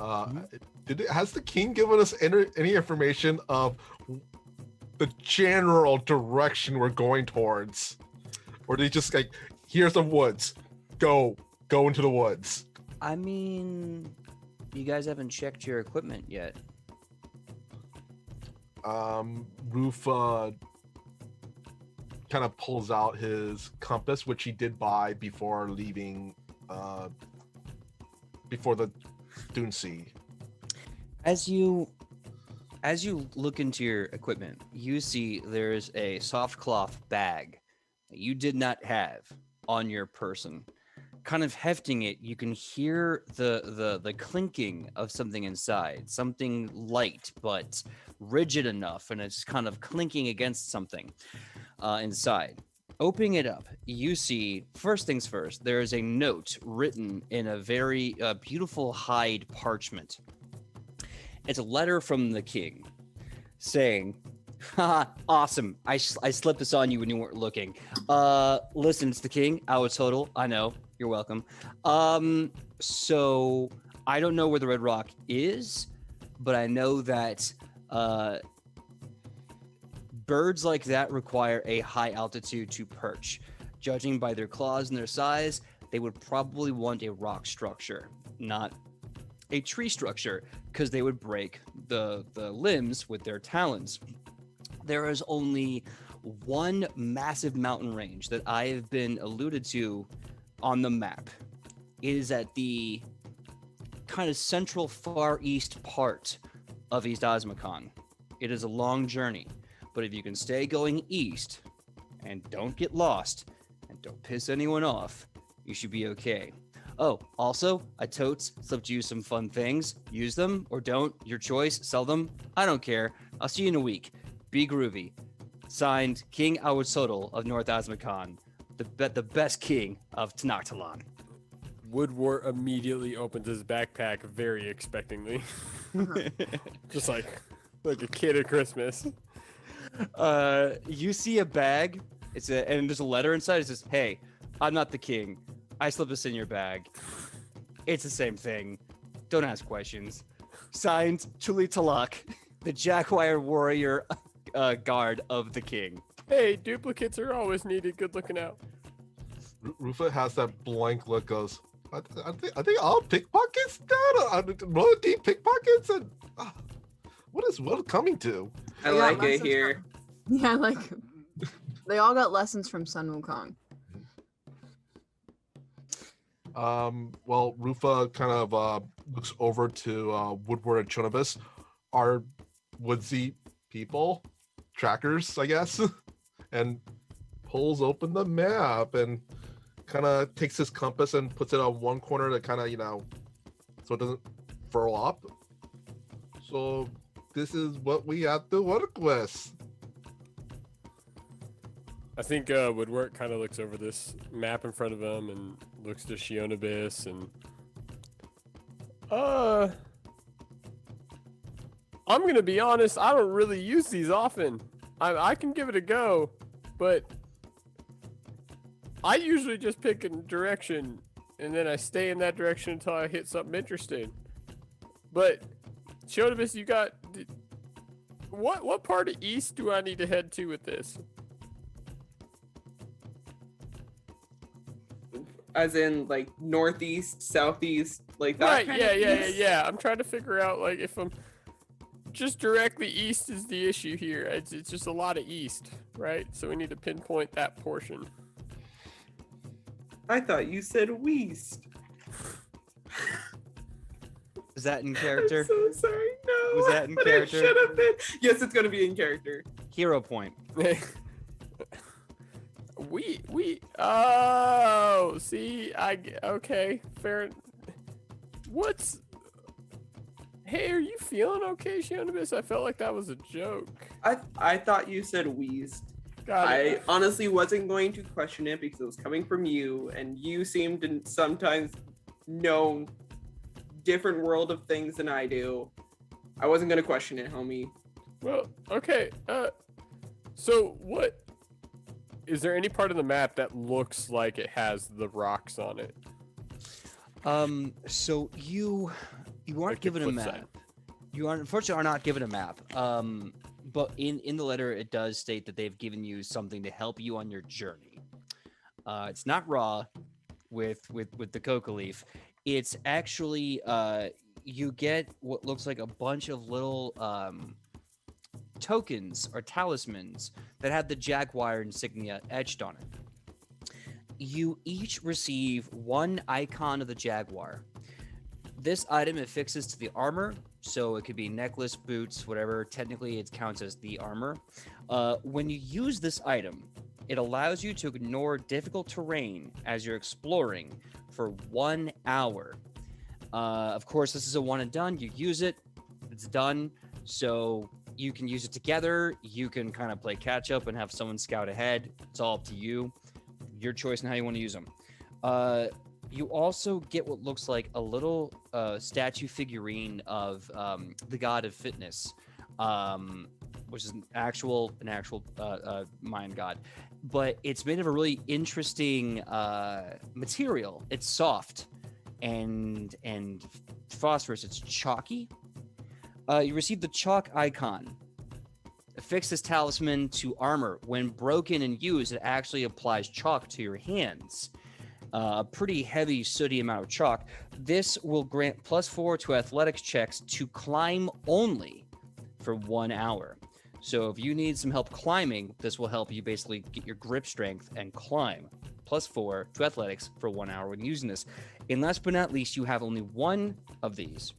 has the king given us any information of the general direction we're going towards? Or did he just like, here's the woods, go into the woods? I mean, you guys haven't checked your equipment yet. Rufa kind of pulls out his compass, which he did buy before leaving, before the Dune Sea. As you look into your equipment, you see there's a soft cloth bag that you did not have on your person. Kind of hefting it, you can hear the clinking of something inside, something light but rigid enough, and it's kind of clinking against something inside. Opening it up, you see, first things first, there is a note written in a very beautiful hide parchment. It's a letter from the king saying, haha, awesome. I slipped this on you when you weren't looking. Listen, it's the king. Total. I know. You're welcome. So I don't know where the Red Rock is, but I know that birds like that require a high altitude to perch. Judging by their claws and their size, they would probably want a rock structure, not a tree structure, because they would break the limbs with their talons. There is only one massive mountain range that I have been alluded to on the map. It is at the kind of central far east part of East Osmocon. It is a long journey, but if you can stay going east and don't get lost and don't piss anyone off, you should be okay. Oh, also, I totes slipped you some fun things. Use them or don't, your choice. Sell them, I don't care. I'll see you in a week. Be groovy. Signed, King Awatsodal of North Osmocon, the best king of Tenoctalon. Woodward immediately opens his backpack very expectingly. Just like a kid at Christmas. You see a bag. And there's a letter inside. It says, "Hey, I'm not the king. I slipped this in your bag. It's the same thing. Don't ask questions." Signed, Tuli Talak, the Jackwire warrior guard of the king. Hey, duplicates are always needed. Good looking out. Rufa has that blank look. Goes, I think all pickpockets down. Royalty pickpockets, and what is world coming to? I like it here. Yeah, like they all got lessons from Sun Wukong. Well, Rufa kind of looks over to Woodward and Chunibus. Are woodsy people, trackers, I guess, and pulls open the map and kind of takes his compass and puts it on one corner to kind of, so it doesn't furl up. So this is what we have to work with. I think Woodward kind of looks over this map in front of him and looks to Shionibis and I'm gonna be honest, I don't really use these often. I can give it a go, but I usually just pick a direction and then I stay in that direction until I hit something interesting. But Shionibis, you got what part of east do I need to head to with this? As in, like, northeast, southeast, like that. Right, yeah. I'm trying to figure out, like, if I'm just directly east is the issue here. It's just a lot of east, right? So we need to pinpoint that portion. I thought you said Weast. Is that in character? I'm so sorry. No. Was that in but character? It should have been. Yes, it's gonna be in character. Hero point. Oh, see, okay, fair. What's? Hey, are you feeling okay, Shionibus? I felt like that was a joke. I thought you said Weast. Got I it. honestly wasn't going to question it because it was coming from you, and you seem to sometimes know different world of things than I do. I wasn't gonna question it, homie. Well, okay. So what? Is there any part of the map that looks like it has the rocks on it? So you aren't Like the given a flip map. side. You are unfortunately are not given a map. But in the letter it does state that they've given you something to help you on your journey. It's not raw with the coca leaf. It's actually you get what looks like a bunch of little tokens or talismans that have the jaguar insignia etched on it. You each receive one icon of the jaguar. This item affixes to the armor, so it could be necklace, boots, whatever. Technically, it counts as the armor. When you use this item, it allows you to ignore difficult terrain as you're exploring for 1 hour. Of course, this is a one and done. You use it, it's done. So you can use it together. You can kind of play catch up and have someone scout ahead. It's all up to you. Your choice on how you want to use them. You also get what looks like a little statue figurine of the god of fitness, which is an actual Mayan god. But it's made of a really interesting material. It's soft and phosphorus. It's chalky. You receive the chalk icon. Affix this talisman to armor. When broken and used, it actually applies chalk to your hands. A pretty heavy, sooty amount of chalk. This will grant +4 to athletics checks to climb only for 1 hour. So if you need some help climbing, this will help you basically get your grip strength and climb. +4 to athletics for 1 hour when using this. And last but not least, you have only one of these.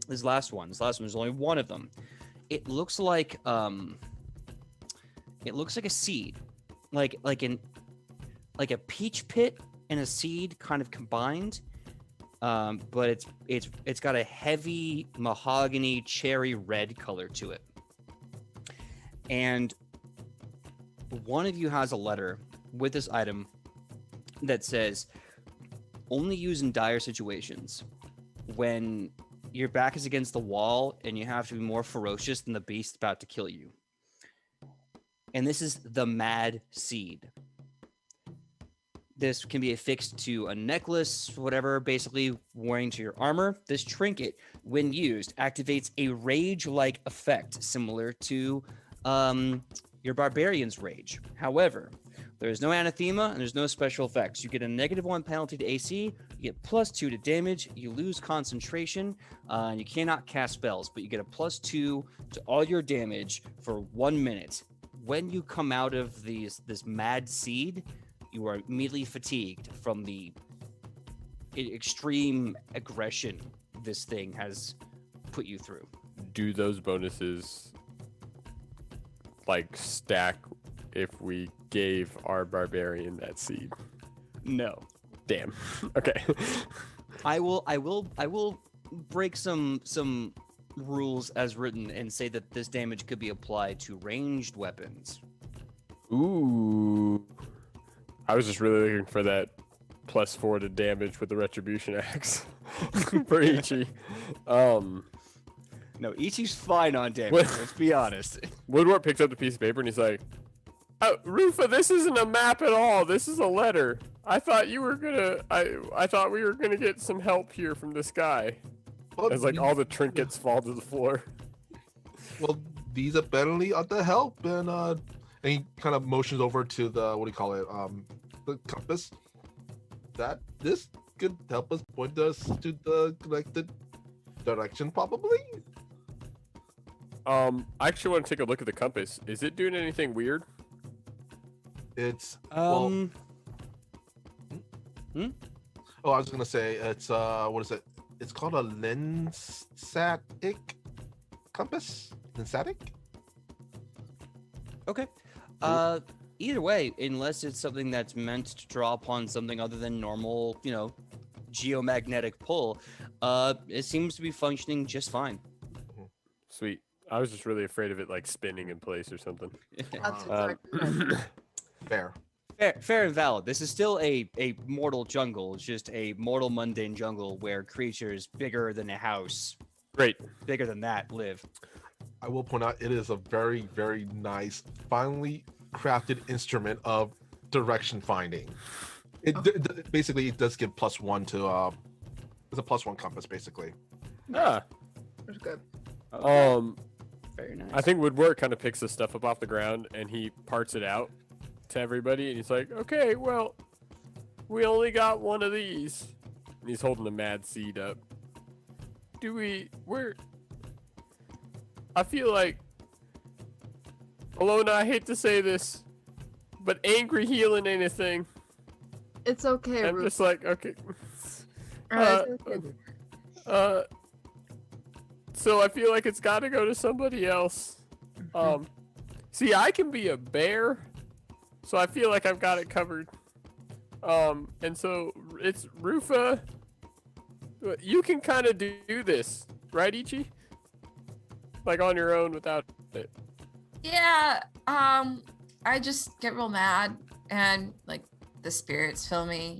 This last one is only one of them. It looks like a seed, like a peach pit and a seed kind of combined. But it's got a heavy mahogany cherry red color to it. And one of you has a letter with this item that says, only use in dire situations. When your back is against the wall and you have to be more ferocious than the beast about to kill you. And this is the Mad Seed. This can be affixed to a necklace, whatever, basically wearing to your armor. This trinket, when used, activates a rage-like effect similar to your barbarian's rage. However, there's no anathema and there's no special effects. You get a -1 penalty to AC, you get +2 to damage, you lose concentration, and you cannot cast spells, but you get a +2 to all your damage for 1 minute. When you come out of this Mad Seed, you are immediately fatigued from the extreme aggression this thing has put you through. Do those bonuses like stack if we gave our barbarian that seed? No. Damn. Okay. I will break some rules as written and say that this damage could be applied to ranged weapons. Ooh. I was just really looking for that +4 to damage with the retribution axe for Ichi. No, Ichi's fine on damage. What? Let's be honest. Woodward picks up the piece of paper and he's like, "Oh, Rufa, this isn't a map at all. This is a letter. I thought you were gonna. I thought we were gonna get some help here from this guy." Well, As like all the trinkets fall to the floor. well, these apparently are the help, and he kind of motions over to the the compass. That this could help us point us to the connected direction, probably. I actually want to take a look at the compass. Is it doing anything weird? It's Oh, I was gonna say it's what is it? It's called a lensatic compass. Lensatic? Okay. Either way, unless it's something that's meant to draw upon something other than normal, geomagnetic pull, it seems to be functioning just fine. Sweet. I was just really afraid of it like spinning in place or something. That's Um, exactly right. Fair. Fair and valid. This is still a mortal jungle. It's just a mortal mundane jungle where creatures bigger than a house, Great. bigger than that, live. I will point out it is a very, very nice, finely crafted instrument of direction finding. Basically it does give +1 to it's a +1 compass basically. Ah. That's good. Very nice. I think Woodward kind of picks this stuff up off the ground and he parts it out to everybody, and he's like, "Okay, well, we only got one of these." And he's holding the mad seed up. I feel like, Alona, I hate to say this, but angry healing ain't a thing. It's okay, I'm Rufus. just like, okay. It's okay. So I feel like it's got to go to somebody else. See, I can be a bear, so I feel like I've got it covered. And so it's Rufa. You can kind of do this, right, Ichi? Like on your own without it. Yeah. I just get real mad and like the spirits fill me,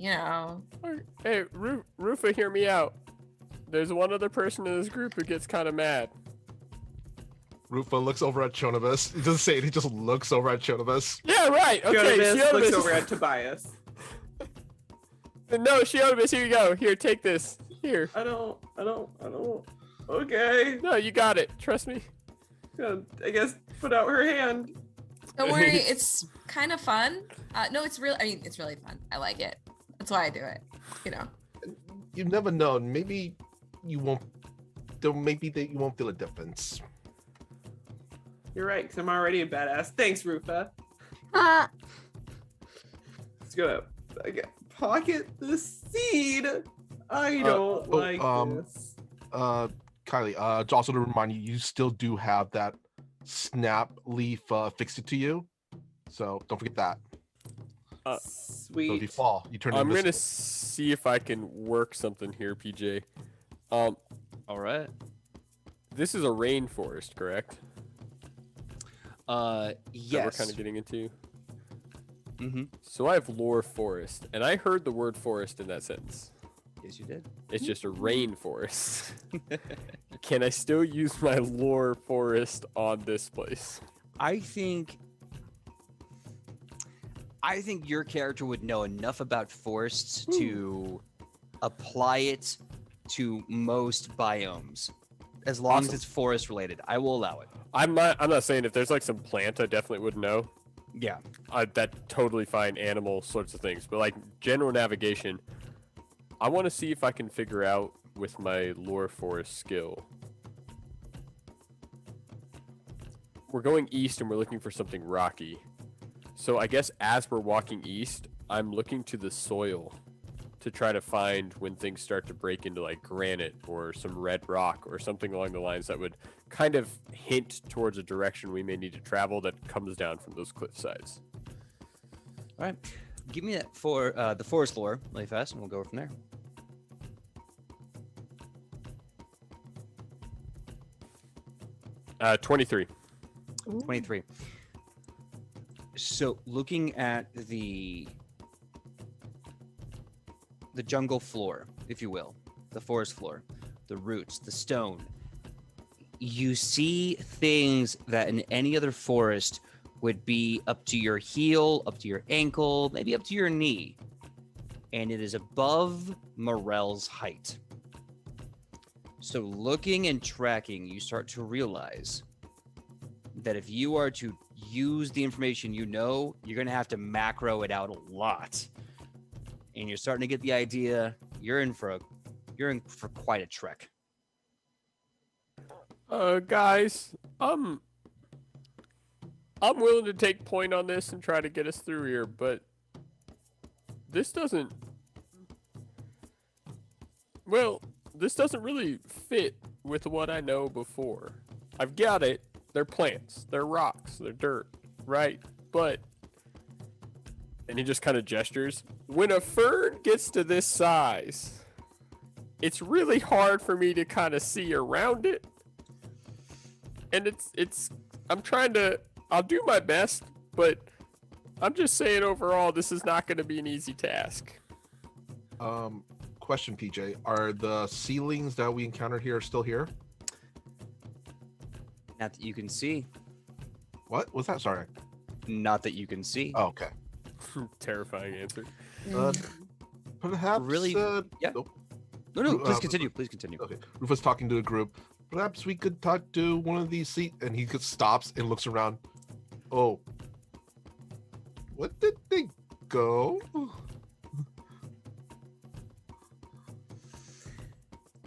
Hey, Rufa, hear me out. There's one other person in this group who gets kind of mad. Rufa looks over at Chonibus. He doesn't say it, he just looks over at Chonibus. Yeah, right. Okay, Jonas looks Shionibus. over at Tobias. No, Shionibus, here you go. Here, take this. Here. I don't. Okay. No, you got it. Trust me. I guess put out her hand. Don't worry, it's kind of fun. No, it's it's really fun. I like it. That's why I do it. You never know. Maybe you won't. Maybe you won't feel a difference. You're right, because I'm already a badass. Thanks, Rufa. Ah, Let's go. Pocket the seed. I don't like this. Kylie, also to remind you, you still do have that snap leaf fixed to you, so don't forget that. Sweet. So if you fall, you turn. I'm invisible. gonna see if I can work something here, PJ. All right. This is a rainforest, correct? That Yes. we're kind of getting into. Mm-hmm. So I have lore forest, and I heard the word forest in that sentence. Yes, you did. It's just a rainforest. Can I still use my lore forest on this place? I think your character would know enough about forests to apply it to most biomes, as long as Awesome. it's forest related. I will allow it. I'm not saying if there's like some plant, I definitely would know. Yeah. That totally fine animal sorts of things, but like general navigation, I want to see if I can figure out with my lore forest skill. We're going east and we're looking for something rocky. So I guess as we're walking east, I'm looking to the soil to try to find when things start to break into like granite or some red rock or something along the lines that would kind of hint towards a direction we may need to travel that comes down from those cliff sides. All right. Give me that for the forest lore really fast, and we'll go from there. Uh, 23. 23. So looking at the jungle floor, if you will, the forest floor, the roots, the stone, you see things that in any other forest would be up to your heel, up to your ankle, maybe up to your knee. And it is above Morel's height. So looking and tracking, you start to realize that if you are to use the information you know, you're going to have to macro it out a lot. And you're starting to get the idea you're in for quite a trek. Guys, I'm willing to take point on this and try to get us through here, but this doesn't Well, this doesn't really fit with what I know before. I've got it. They're plants. They're rocks. They're dirt. Right? But, and he just kind of gestures, when a fern gets to this size, it's really hard for me to kind of see around it. And I'll do my best, but I'm just saying overall, this is not going to be an easy task. Question, PJ. Are the ceilings that we encountered here still here? Not that you can see. What was that? Sorry. Not that you can see. Oh, okay. Terrifying answer. Perhaps. Really? Yeah. Nope. No, please continue. Please continue. Okay. Rufus talking to the group. Perhaps we could talk to one of these seats. And he just stops and looks around. Oh. What did they go?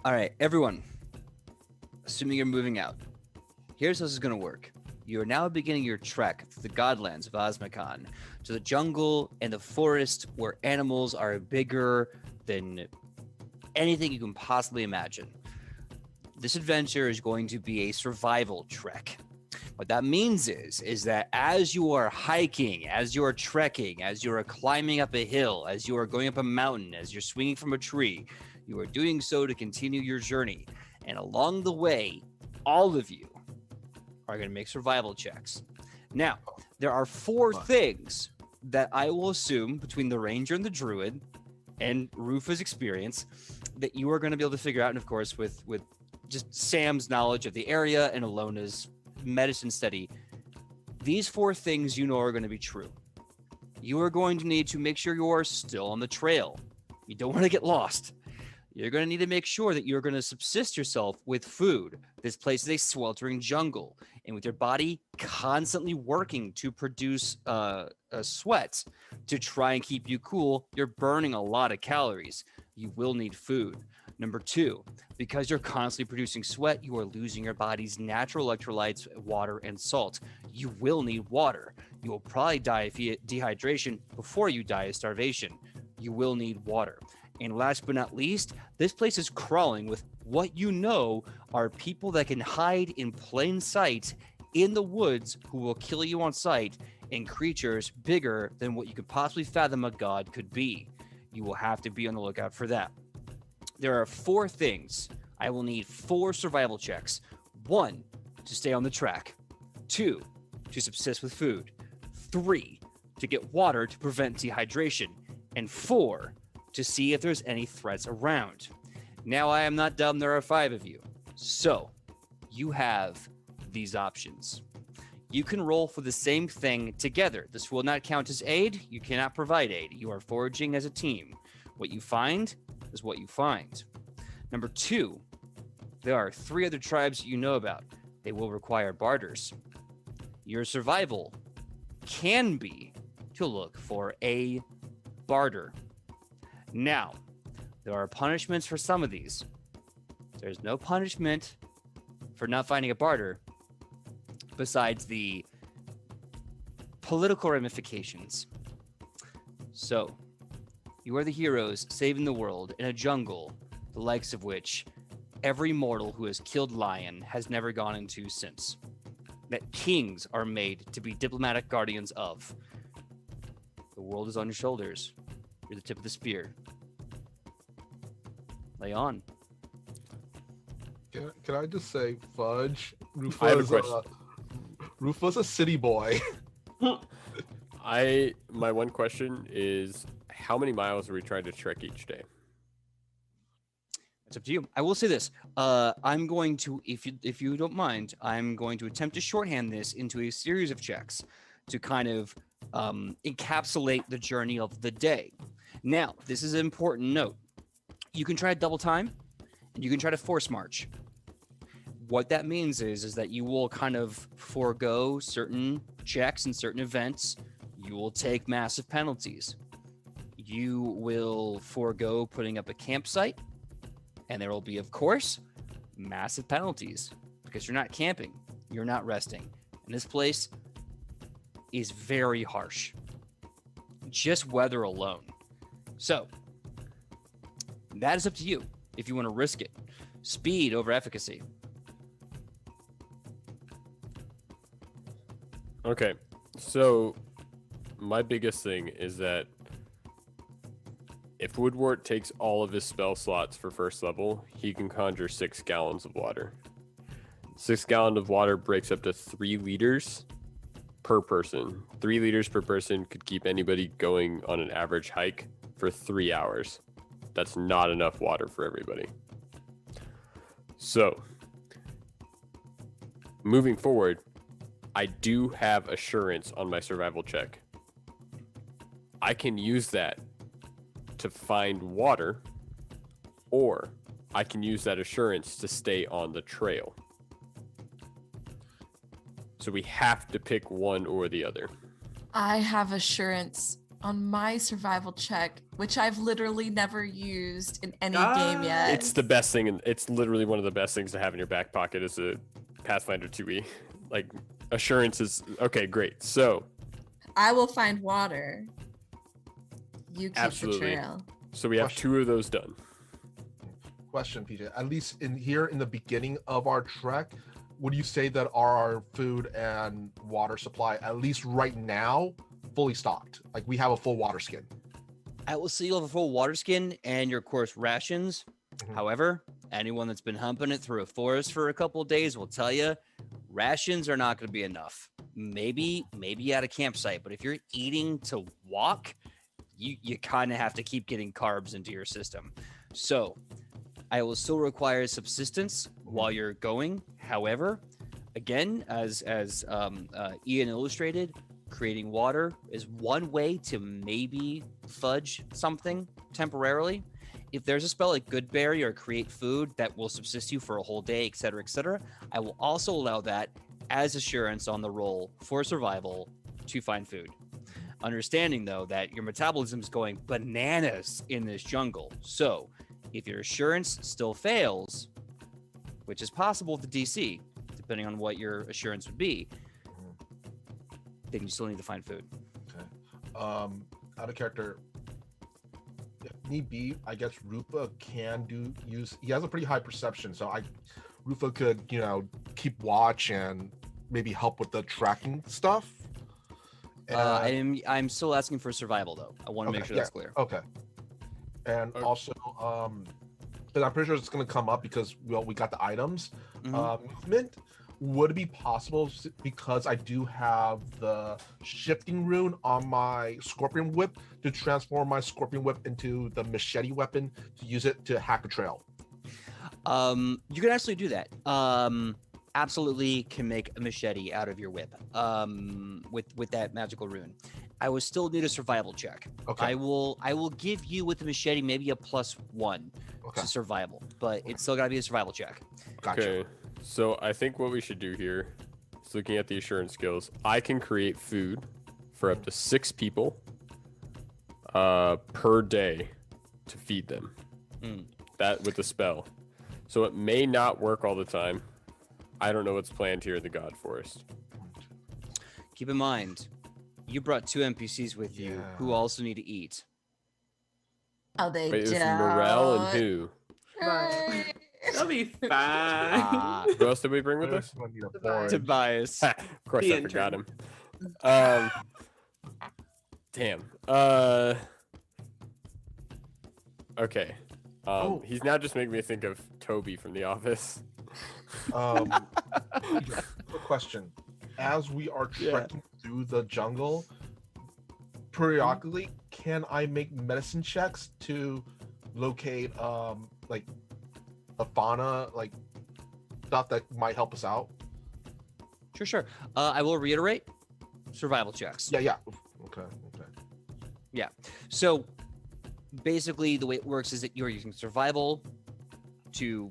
All right, everyone. Assuming you're moving out, here's how this is going to work. You are now beginning your trek through the Godlands of Osmicon to the jungle and the forest where animals are bigger than anything you can possibly imagine. This adventure is going to be a survival trek. What that means is that as you are hiking, as you are trekking, as you are climbing up a hill, as you are going up a mountain, as you're swinging from a tree, you are doing so to continue your journey. And along the way, all of you are going to make survival checks. Now, there are 4 things that I will assume between the ranger and the druid and Rufus' experience that you are going to be able to figure out. And of course, with just Sam's knowledge of the area and Alona's medicine study, these 4 things you know are going to be true. You are going to need to make sure you are still on the trail. You don't want to get lost. You're going to need to make sure that you're going to subsist yourself with food. This place is a sweltering jungle, and with your body constantly working to produce a sweat to try and keep you cool, you're burning a lot of calories. You will need food. Number 2, because you're constantly producing sweat, you are losing your body's natural electrolytes, water, and salt. You will need water. You will probably die of dehydration before you die of starvation. You will need water. And last but not least, this place is crawling with what you know are people that can hide in plain sight in the woods who will kill you on sight, and creatures bigger than what you could possibly fathom a god could be. You will have to be on the lookout for that. There are 4 things. I will need 4 survival checks. 1, to stay on the track. 2, to subsist with food. 3, to get water to prevent dehydration. And 4, to see if there's any threats around. Now, I am not dumb. There are 5 of you. So, you have these options. You can roll for the same thing together. This will not count as aid. You cannot provide aid. You are foraging as a team. What you find is what you find. Number 2, there are 3 other tribes you know about. They will require barters. Your survival can be to look for a barter. Now, there are punishments for some of these. There's no punishment for not finding a barter besides the political ramifications. So, you are the heroes saving the world in a jungle, the likes of which every mortal who has killed lion has never gone into since. That kings are made to be diplomatic guardians of. The world is on your shoulders. You're the tip of the spear. Lay on. Can I just say, fudge? I have a question. Rufus a city boy. My one question is, how many miles are we trying to trek each day? It's up to you. I will say this. I'm going to, if you don't mind, I'm going to attempt to shorthand this into a series of checks to kind of encapsulate the journey of the day. Now, this is an important note. You can try to double time, and you can try to force march. What that means is that you will kind of forego certain checks and certain events. You will take massive penalties. You will forego putting up a campsite, and there will be, of course, massive penalties because you're not camping, you're not resting. And this place is very harsh. Just weather alone. So, that is up to you. if you want to risk it. Speed over efficacy. Okay, so my biggest thing is that if Woodwort takes all of his spell slots for first level, he can conjure 6 gallons of water. 6 gallons of water breaks up to 3 liters per person. 3 liters per person could keep anybody going on an average hike for 3 hours. That's not enough water for everybody. So, moving forward, I do have assurance on my survival check. I can use that to find water, or I can use that assurance to stay on the trail. So we have to pick one or the other. I have assurance on my survival check, which I've literally never used in any game yet. It's the best thing, and it's literally one of the best things to have in your back pocket as a Pathfinder 2e. Like, assurance is okay, great. So I will find water. You keep Absolutely. the trail. so we have Question. 2 of those done. Question, PJ. At least in the beginning of our trek, would you say that our food and water supply, at least right now, fully stocked? Like we have a full water skin. I will say you'll have a full water skin and your course rations. Mhm. However, anyone that's been humping it through a forest for a couple of days will tell you rations are not going to be enough. Maybe at a campsite, but if you're eating to walk, you kind of have to keep getting carbs into your system. So I will still require subsistence while you're going. However, again, as Ian illustrated, creating water is one way to maybe fudge something temporarily. If there's a spell like Good Berry or Create Food that will subsist you for a whole day, etc., I will also allow that as assurance on the roll for survival to find food. Understanding, though, that your metabolism is going bananas in this jungle. So if your assurance still fails, which is possible with the DC, depending on what your assurance would be, then you still need to find food. Okay. Out of character, if need be, I guess Rufa can use. He has a pretty high perception, so Rufa could, keep watch and maybe help with the tracking stuff. I'm still asking for survival, though. I want to make Okay, sure that's clear. Okay. And Okay. also, but I'm pretty sure it's going to come up because we got the items. Mhm. Movement. Would it be possible, because I do have the shifting rune on my scorpion whip, to transform my scorpion whip into the machete weapon to use it to hack a trail? You can actually do that. Absolutely can make a machete out of your whip. With that magical rune. I will still need a survival check. Okay. I will give you with the machete maybe a +1 Okay. to survival, but it's still gotta be a survival check. Gotcha. Okay, so I think what we should do here is looking at the assurance skills. I can create food for up to 6 people per day to feed them. Mm. That with the spell. So it may not work all the time. I don't know what's planned here in the God Forest. Keep in mind, you brought 2 NPCs with you who Yeah. also need to eat. Oh, they Wait, do. it's Morel and who? Right. That'll be fine. Ah, Who else did we bring with us? Gonna need a Tobias. forage. Tobias. Of course, The I forgot intern. him. Damn. Okay. Oh. He's now just making me think of Toby from The Office. Quick question. As we are Yeah. trekking through the jungle, periodically, can I make medicine checks to locate like a fauna, like stuff that might help us out? Sure. I will reiterate survival checks. Yeah. Okay. So basically, the way it works is that you're using survival to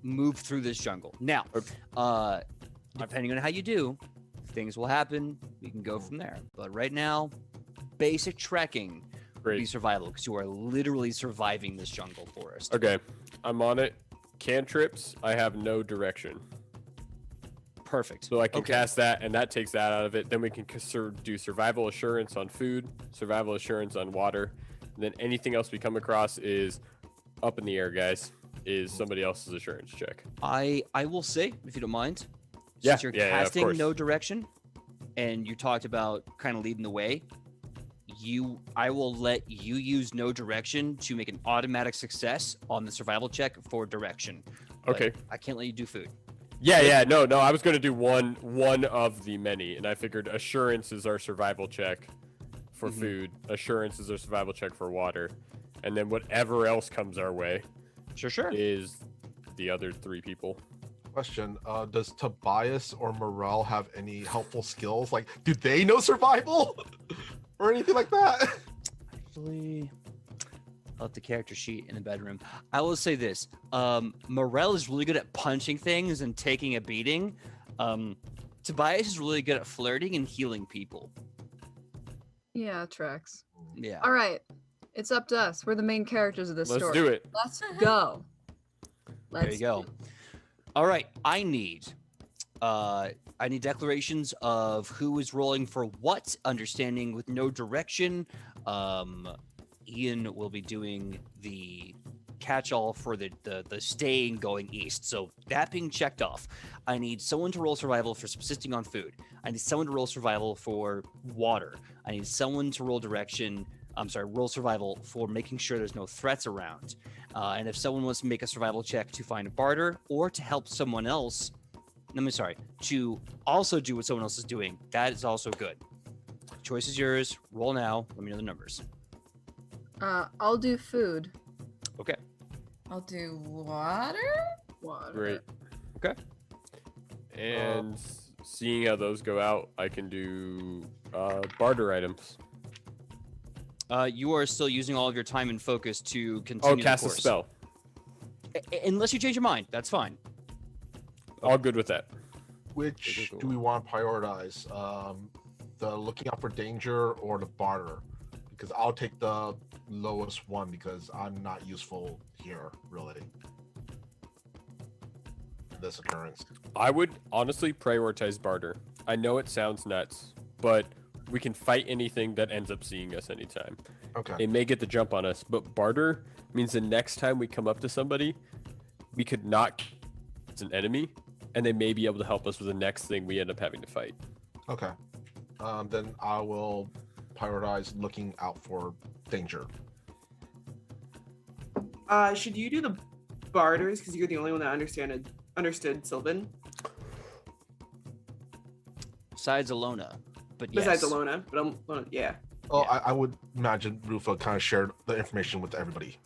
move through this jungle. Now, depending on how you do, things will happen. We can go from there. But right now, basic trekking would be Great. survival because you are literally surviving this jungle forest. Okay. I'm on it. Cantrips, I have no direction. Perfect. So I can Okay. cast that, and that takes that out of it. Then we can do survival assurance on food, survival assurance on water, and then anything else we come across is up in the air, guys. is somebody else's assurance check. I will say, if you don't mind, Yeah, since you're yeah, of casting course. no direction, and you talked about kind of leading the way, I will let you use no direction to make an automatic success on the survival check for direction. But Okay. I can't let you do food. Yeah, no, I was gonna do one of the many, and I figured assurance is our survival check for Mhm. food, assurance is our survival check for water, and then whatever else comes our way Sure. is the other 3 people. Question: does Tobias or Morel have any helpful skills? Like, do they know survival or anything like that? Actually, I'll have the character sheet in the bedroom. I will say this. Morel is really good at punching things and taking a beating. Tobias is really good at flirting and healing people. Yeah, tracks. Yeah. All right, it's up to us. We're the main characters of this Let's story. do it. Let's go. There you go. All right. I need declarations of who is rolling for what, understanding with no direction. Ian will be doing the catch-all for the staying going east. So that being checked off, I need someone to roll survival for subsisting on food. I need someone to roll survival for water. I need someone to roll roll survival for making sure there's no threats around. And if someone wants to make a survival check to find a barter or to help someone else, to also do what someone else is doing, that is also good. Choice is yours. Roll now. Let me know the numbers. I'll do food. Okay. I'll do water. Water. Great. Okay. And seeing how those go out, I can do barter items. You are still using all of your time and focus to continue Cast the a course. spell. Unless you change your mind, that's fine. All good with that. Which Cool. do we want to prioritize? The looking out for danger or the barter? Because I'll take the lowest one because I'm not useful here, really. In this occurrence. I would honestly prioritize barter. I know it sounds nuts, but we can fight anything that ends up seeing us anytime. Okay. It may get the jump on us, but barter means the next time we come up to somebody, we could not it's an enemy, and they may be able to help us with the next thing we end up having to fight. Okay. Then I will prioritize looking out for danger. Should you do the barters because you're the only one that understood Sylvan Besides Alona. But yes. besides Alona? But yeah. Oh, Yeah. I would imagine Rufa kind of shared the information with everybody.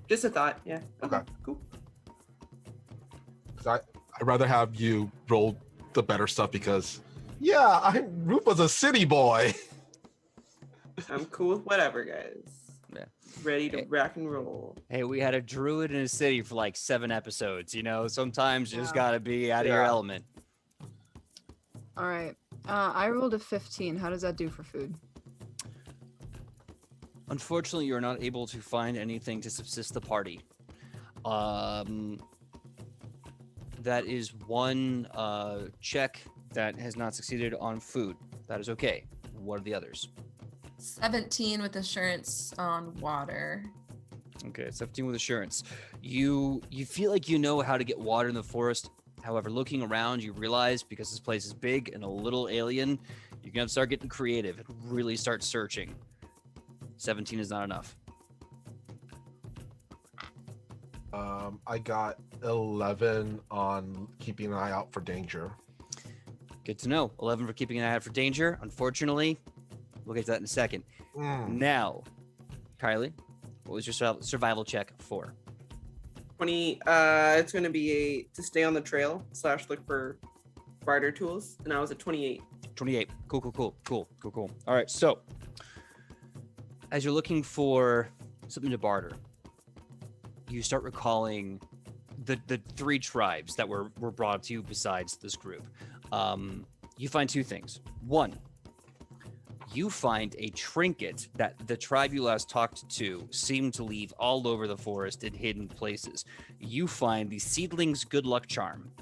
Just a thought. Yeah. Okay. Cool. I'd rather have you roll the better stuff because, yeah, Rufa's a city boy. I'm cool with whatever, guys. Yeah. Ready to Hey. rock and roll. Hey, we had a druid in a city for like 7 episodes. Sometimes you just Yeah. gotta be out of your Yeah. element. All right. I rolled a 15. How does that do for food? Unfortunately, you're not able to find anything to subsist the party. That is one check that has not succeeded on food. That is okay. What are the others? 17 with assurance on water. Okay, 17 with assurance. You feel like you know how to get water in the forest. However, looking around, you realize because this place is big and a little alien, you're gonna have to start getting creative and really start searching. 17 is not enough. I got 11 on keeping an eye out for danger. Good to know. 11 for keeping an eye out for danger. Unfortunately, we'll get to that in a second. Now, Kylie, what was your survival check for? 20. It's gonna be to stay on the trail / look for barter tools, and I was at 28. 28. Cool. All right, so as you're looking for something to barter, you start recalling the 3 tribes that were brought to you besides this group. You find 2 things. One, you find a trinket that the tribe you last talked to seemed to leave all over the forest in hidden places. You find the seedling's good luck charm.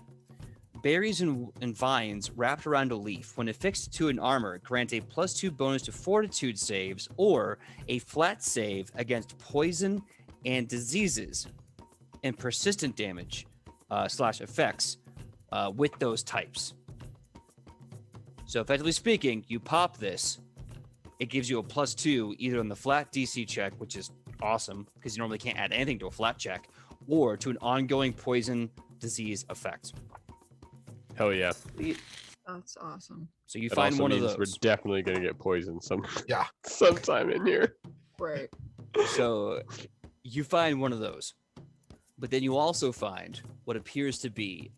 Berries and vines wrapped around a leaf, when affixed to an armor, grant a +2 bonus to fortitude saves or a flat save against poison and diseases and persistent damage slash effects with those types. So effectively speaking, you pop this, it gives you a +2 either on the flat DC check, which is awesome because you normally can't add anything to a flat check, or to an ongoing poison disease effect. Hell yeah. That's awesome. So you That find also one of means those. we're definitely gonna get poisoned Yeah. sometime in here. Right. So you find one of those, but then you also find what appears to be,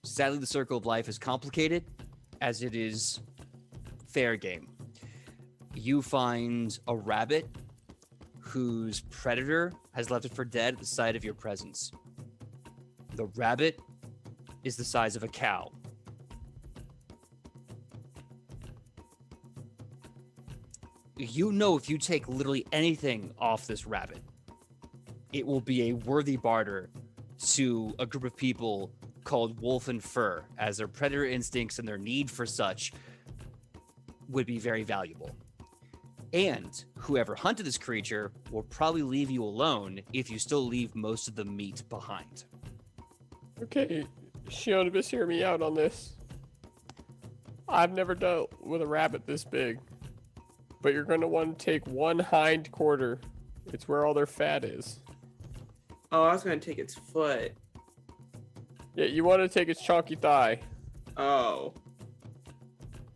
sadly, the circle of life is complicated as it is fair game. You find a rabbit whose predator has left it for dead at the sight of your presence. The rabbit is the size of a cow. You know, if you take literally anything off this rabbit, it will be a worthy barter to a group of people called Wolf and Fur, as their predator instincts and their need for such would be very valuable. And whoever hunted this creature will probably leave you alone if you still leave most of the meat behind. Okay, Shionibus, hear me out on this. I've never dealt with a rabbit this big, but you're going to want to take one hind quarter. It's where all their fat is. Oh, I was gonna take its foot. Yeah, you want to take its chunky thigh. Oh.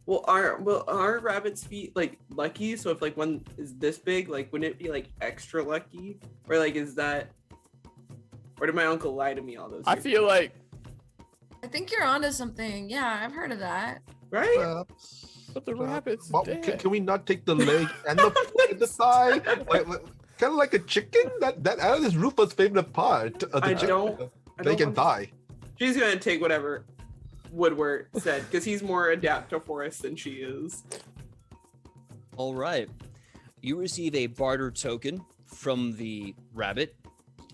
Well, are rabbits' feet like lucky? So if like one is this big, like wouldn't it be like extra lucky? Or like is that? Or did my uncle lie to me all those? I years? feel like, I think you're onto something. Yeah, I've heard of that. right. but the rabbit's Well, dead. can we not take the leg and the foot and the thigh? Kind of like a chicken. That is Rufa's favorite part. Of the I chicken. don't Leg and want- thigh. She's gonna take whatever Woodward said because he's more adaptophorus than she is. All right. You receive a barter token from the rabbit.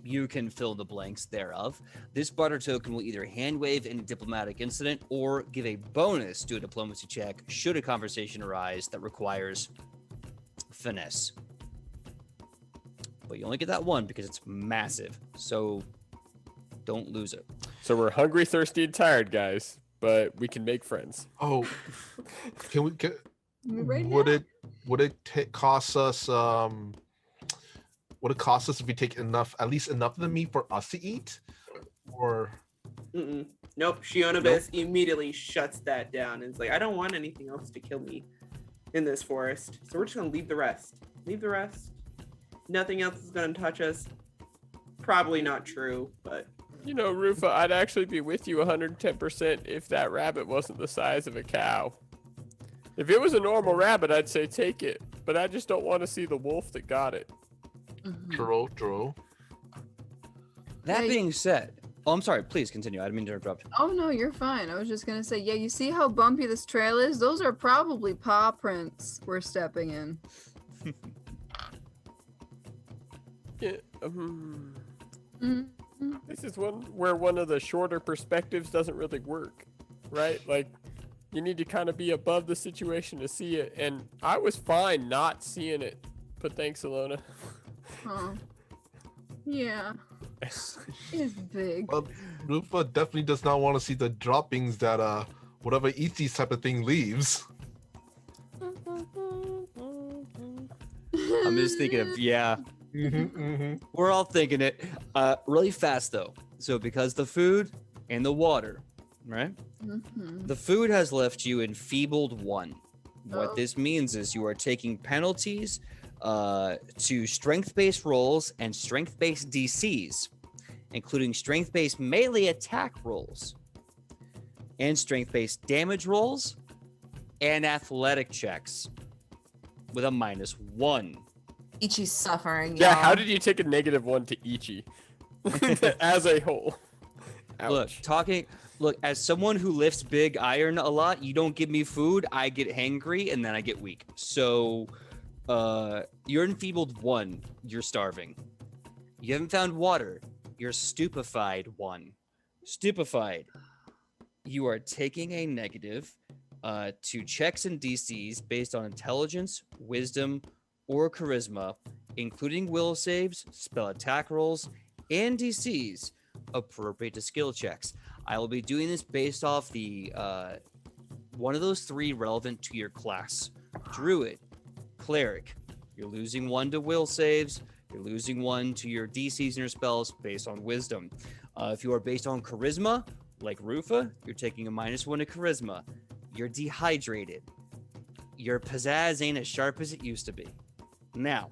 You can fill the blanks thereof. This barter token will either hand wave in a diplomatic incident or give a bonus to a diplomacy check should a conversation arise that requires finesse. But you only get that one because it's massive. So don't lose it. So we're hungry, thirsty, and tired, guys, but we can make friends. Oh, can we? Right would now. would it cost us? Would it cost us if we take enough, at least enough of the meat for us to eat, or? Mm-mm. Nope. Shionibus immediately shuts that down and is like, I don't want anything else to kill me in this forest. So we're just gonna leave the rest. Leave the rest. Nothing else is gonna touch us. Probably not true, but You know, Rufa, I'd actually be with you 110% if that rabbit wasn't the size of a cow. If it was a normal rabbit, I'd say take it, but I just don't want to see the wolf that got it. Mhm. True. That Yeah, being said, oh, I'm sorry. Please continue. I didn't mean to interrupt. Oh no, you're fine. I was just gonna say, yeah, you see how bumpy this trail is? Those are probably paw prints we're stepping in. Yeah, Mhm. this is one where one of the shorter perspectives doesn't really work, right? Like, you need to kind of be above the situation to see it, and I was fine not seeing it, but thanks, Alona. Huh. Yeah. It's big. Well, Rufa definitely does not want to see the droppings that whatever eats these type of thing leaves. I'm just thinking of, yeah, we're all thinking it. Really fast though. So because the food and the water, right? Mhm. The food has left you enfeebled 1. What Oh. this means is you are taking penalties to strength-based rolls and strength-based DCs, including strength-based melee attack rolls, and strength-based damage rolls, and athletic checks with a -1. Ichi's suffering. Yeah, y'all. how did you take a -1 to Ichi as a whole? Ouch. Look, as someone who lifts big iron a lot, you don't give me food, I get hangry, and then I get weak. So, you're enfeebled 1, you're starving. You haven't found water, you're stupefied 1. Stupefied, you are taking a negative to checks and DCs based on intelligence, wisdom, or charisma, including will saves, spell attack rolls, and DCs appropriate to skill checks. I will be doing this based off the one of those 3 relevant to your class. Druid, Cleric, you're losing 1 to will saves, you're losing 1 to your DCs and your spells based on wisdom. If you are based on charisma, like Rufa, you're taking a -1 to charisma. You're dehydrated. Your pizzazz ain't as sharp as it used to be. Now,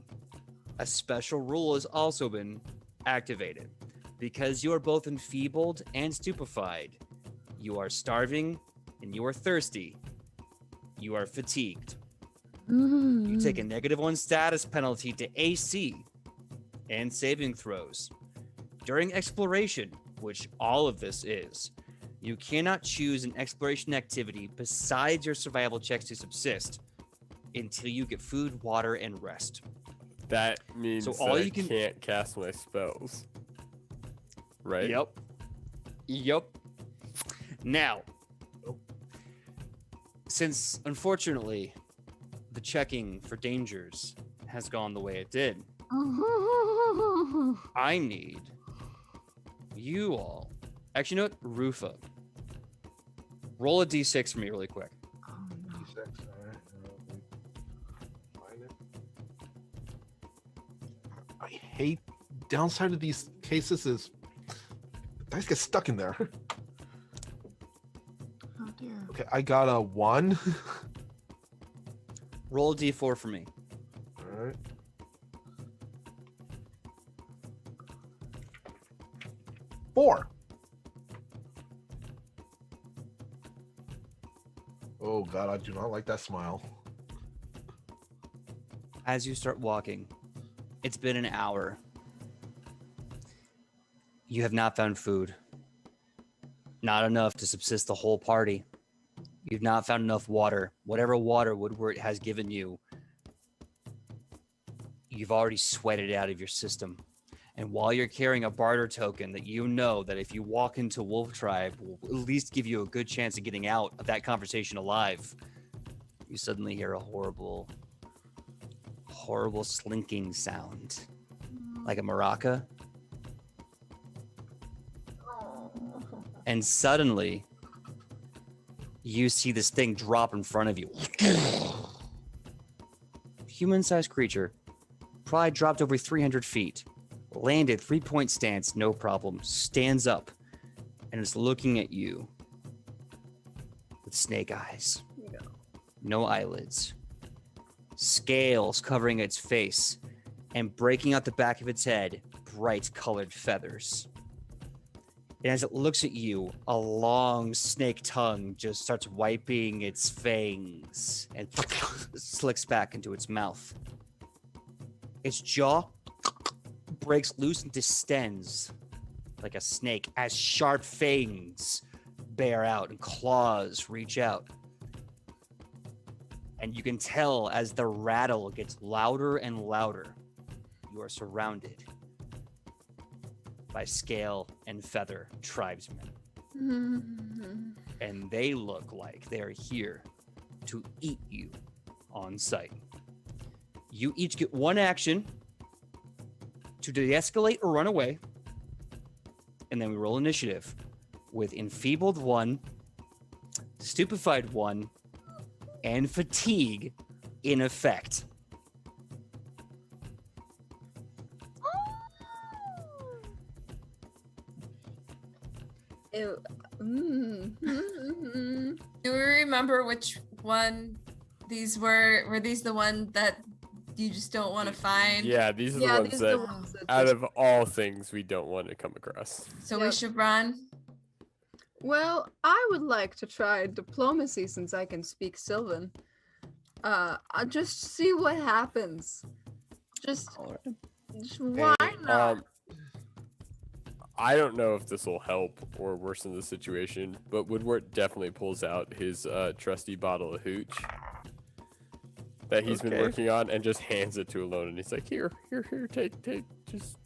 a special rule has also been activated. Because you are both enfeebled and stupefied, you are starving and you are thirsty. You are fatigued. You take a -1 status penalty to AC and saving throws. During exploration, which all of this is, you cannot choose an exploration activity besides your survival checks to subsist until you get food, water, and rest. That means that I can't cast my spells. Right? Yep. Now, since unfortunately the checking for dangers has gone the way it did, I need you all. Actually, you know what? Rufa, roll a d6 for me really quick. D6, all right. Find it. I hate downside of these cases is dice get stuck in there. Oh dear. Okay, I got a 1. Roll a d4 for me. All right. Four. Oh God, I do not like that smile. As you start walking, it's been an hour. You have not found food. Not enough to subsist the whole party. You've not found enough water. Whatever water Woodward has given you, you've already sweated it out of your system. And while you're carrying a barter token that you know that if you walk into Wolf Tribe will at least give you a good chance of getting out of that conversation alive, you suddenly hear a horrible slinking sound. Like a maraca. And suddenly, you see this thing drop in front of you. Human-sized creature, probably dropped over 300 feet, landed 3-point stance, no problem, stands up, and is looking at you with snake eyes. No eyelids. Scales covering its face, and breaking out the back of its head, bright colored feathers. And as it looks at you, a long snake tongue just starts wiping its fangs and slicks back into its mouth. Its jaw breaks loose and distends like a snake as sharp fangs bear out and claws reach out. And you can tell as the rattle gets louder and louder, you are surrounded by scale and feather tribesmen. And they look like they're here to eat you on sight. You each get 1 action to de-escalate or run away, and then we roll initiative with enfeebled 1, stupefied 1, and fatigue in effect. Ew. Do we remember which one these were? Were these the one that you just don't want to find? Yeah, these are the ones that, out of all things, we don't want to come across. So we should run? Well, I would like to try diplomacy since I can speak Sylvan. I'll just see what happens. Just why not? I don't know if this will help or worsen the situation, but Woodward definitely pulls out his trusty bottle of hooch that he's been working on and just hands it to Alone, and he's like, here, take,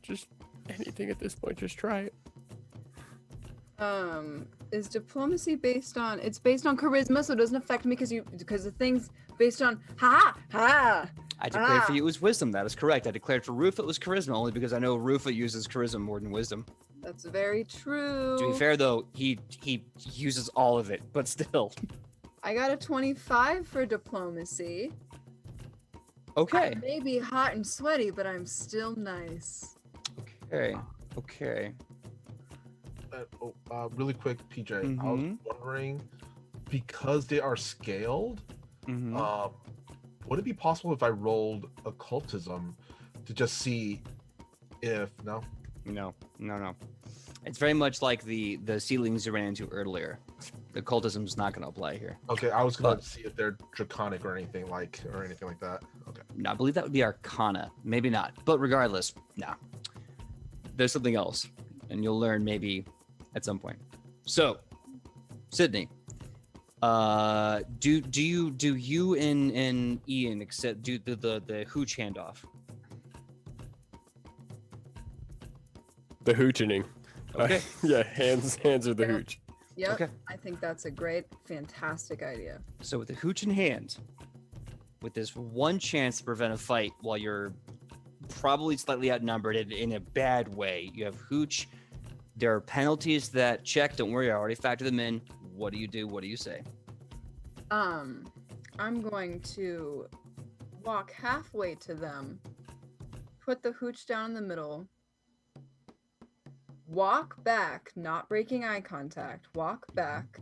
just anything at this point, just try it. Is diplomacy based on charisma, so it doesn't affect me because the thing's based on I declared for you it was wisdom. That is correct. I declared for Rufa it was charisma, only because I know Rufa uses charisma more than wisdom. That's very true. To be fair, though, he uses all of it, but still. I got a 25 for diplomacy. Okay. I may be hot and sweaty, but I'm still nice. Okay. Really quick, PJ. I was Mhm. wondering, because they are scaled, Mhm. would it be possible if I rolled occultism to just see if no? No. It's very much like the ceilings you ran into earlier. The cultism's not going to apply here. Okay, I was gonna But- see if they're draconic or anything like that. Okay. No, I believe that would be Arcana. Maybe not. But regardless, no. There's something else, and you'll learn maybe at some point. So, Sidney, do you and Ian accept do the hooch handoff? The hooching. Okay. Yeah, hands are the Yeah. hooch. Yep. Okay. I think that's a great, fantastic idea. So with the hooch in hand, with this one chance to prevent a fight while you're probably slightly outnumbered in a bad way, you have hooch. There are penalties that check. Don't worry, I already factored them in. What do you do? What do you say? I'm going to walk halfway to them, put the hooch down in the middle, walk back, not breaking eye contact, walk back,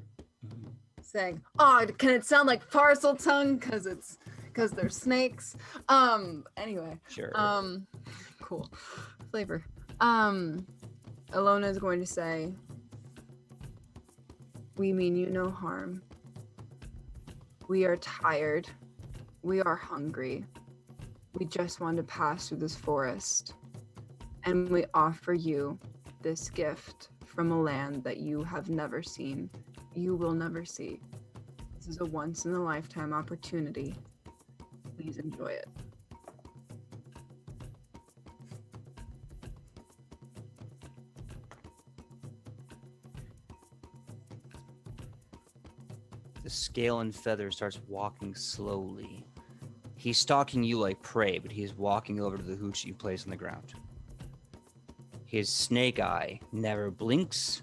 saying, "Oh, can it sound like parcel tongue? Because they're snakes." Anyway, Sure. cool flavor. Alona is going to say, "We mean you no harm. We are tired. We are hungry. We just want to pass through this forest. And we offer you this gift from a land that you have never seen. You will never see. This is a once in a lifetime opportunity. Please enjoy it." The scale and feather starts walking slowly. He's stalking you like prey, but he's walking over to the hooch you place on the ground. His snake eye never blinks.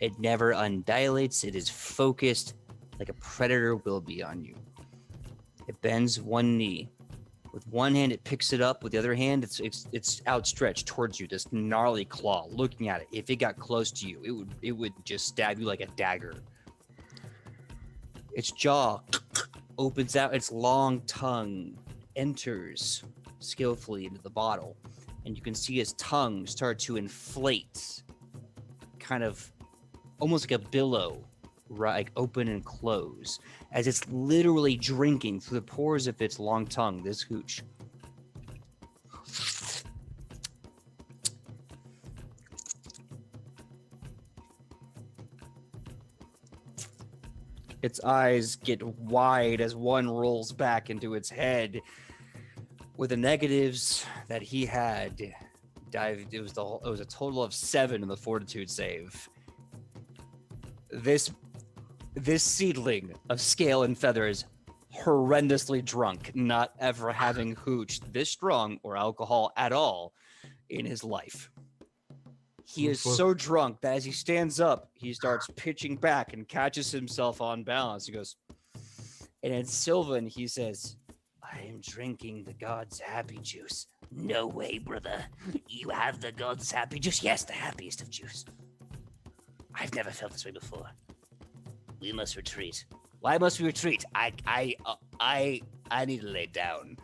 It never undilates. It is focused like a predator will be on you. It bends one knee. With one hand, it picks it up. With the other hand, it's outstretched towards you. This gnarly claw, looking at it. If it got close to you, it would just stab you like a dagger. Its jaw opens out. Its long tongue enters skillfully into the bottle, and you can see his tongue start to inflate, kind of almost like a billow, like open and close, as it's literally drinking through the pores of its long tongue, this hooch. Its eyes get wide as one rolls back into its head. With the negatives that he had, it was a total of 7 in the fortitude save. This seedling of scale and feather is horrendously drunk, not ever having hooched this strong or alcohol at all in his life. He is so drunk that as he stands up, he starts pitching back and catches himself on balance. He goes, and in Sylvan, he says, "I am drinking the god's happy juice." "No way, brother. You have the god's happy juice?" "Yes, the happiest of juice. I've never felt this way before. We must retreat." "Why must we retreat? I need to lay down."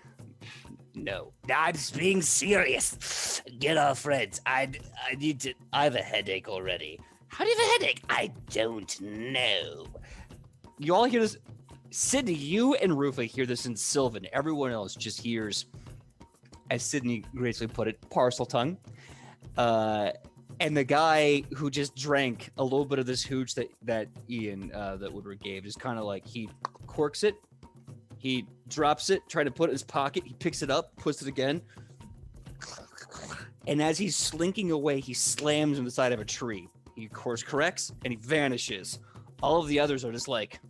"No, I'm being serious. Get our friends. I have a headache already." "How do you have a headache?" "I don't know." You all hear this. Sidney, you and Rufa hear this in Sylvan. Everyone else just hears, as Sidney gracefully put it, parcel tongue. And the guy who just drank a little bit of this hooch that Ian, that Woodward gave, is kind of like, he corks it. He drops it, trying to put it in his pocket. He picks it up, puts it again. And as he's slinking away, he slams on the side of a tree. He course corrects, and he vanishes. All of the others are just like...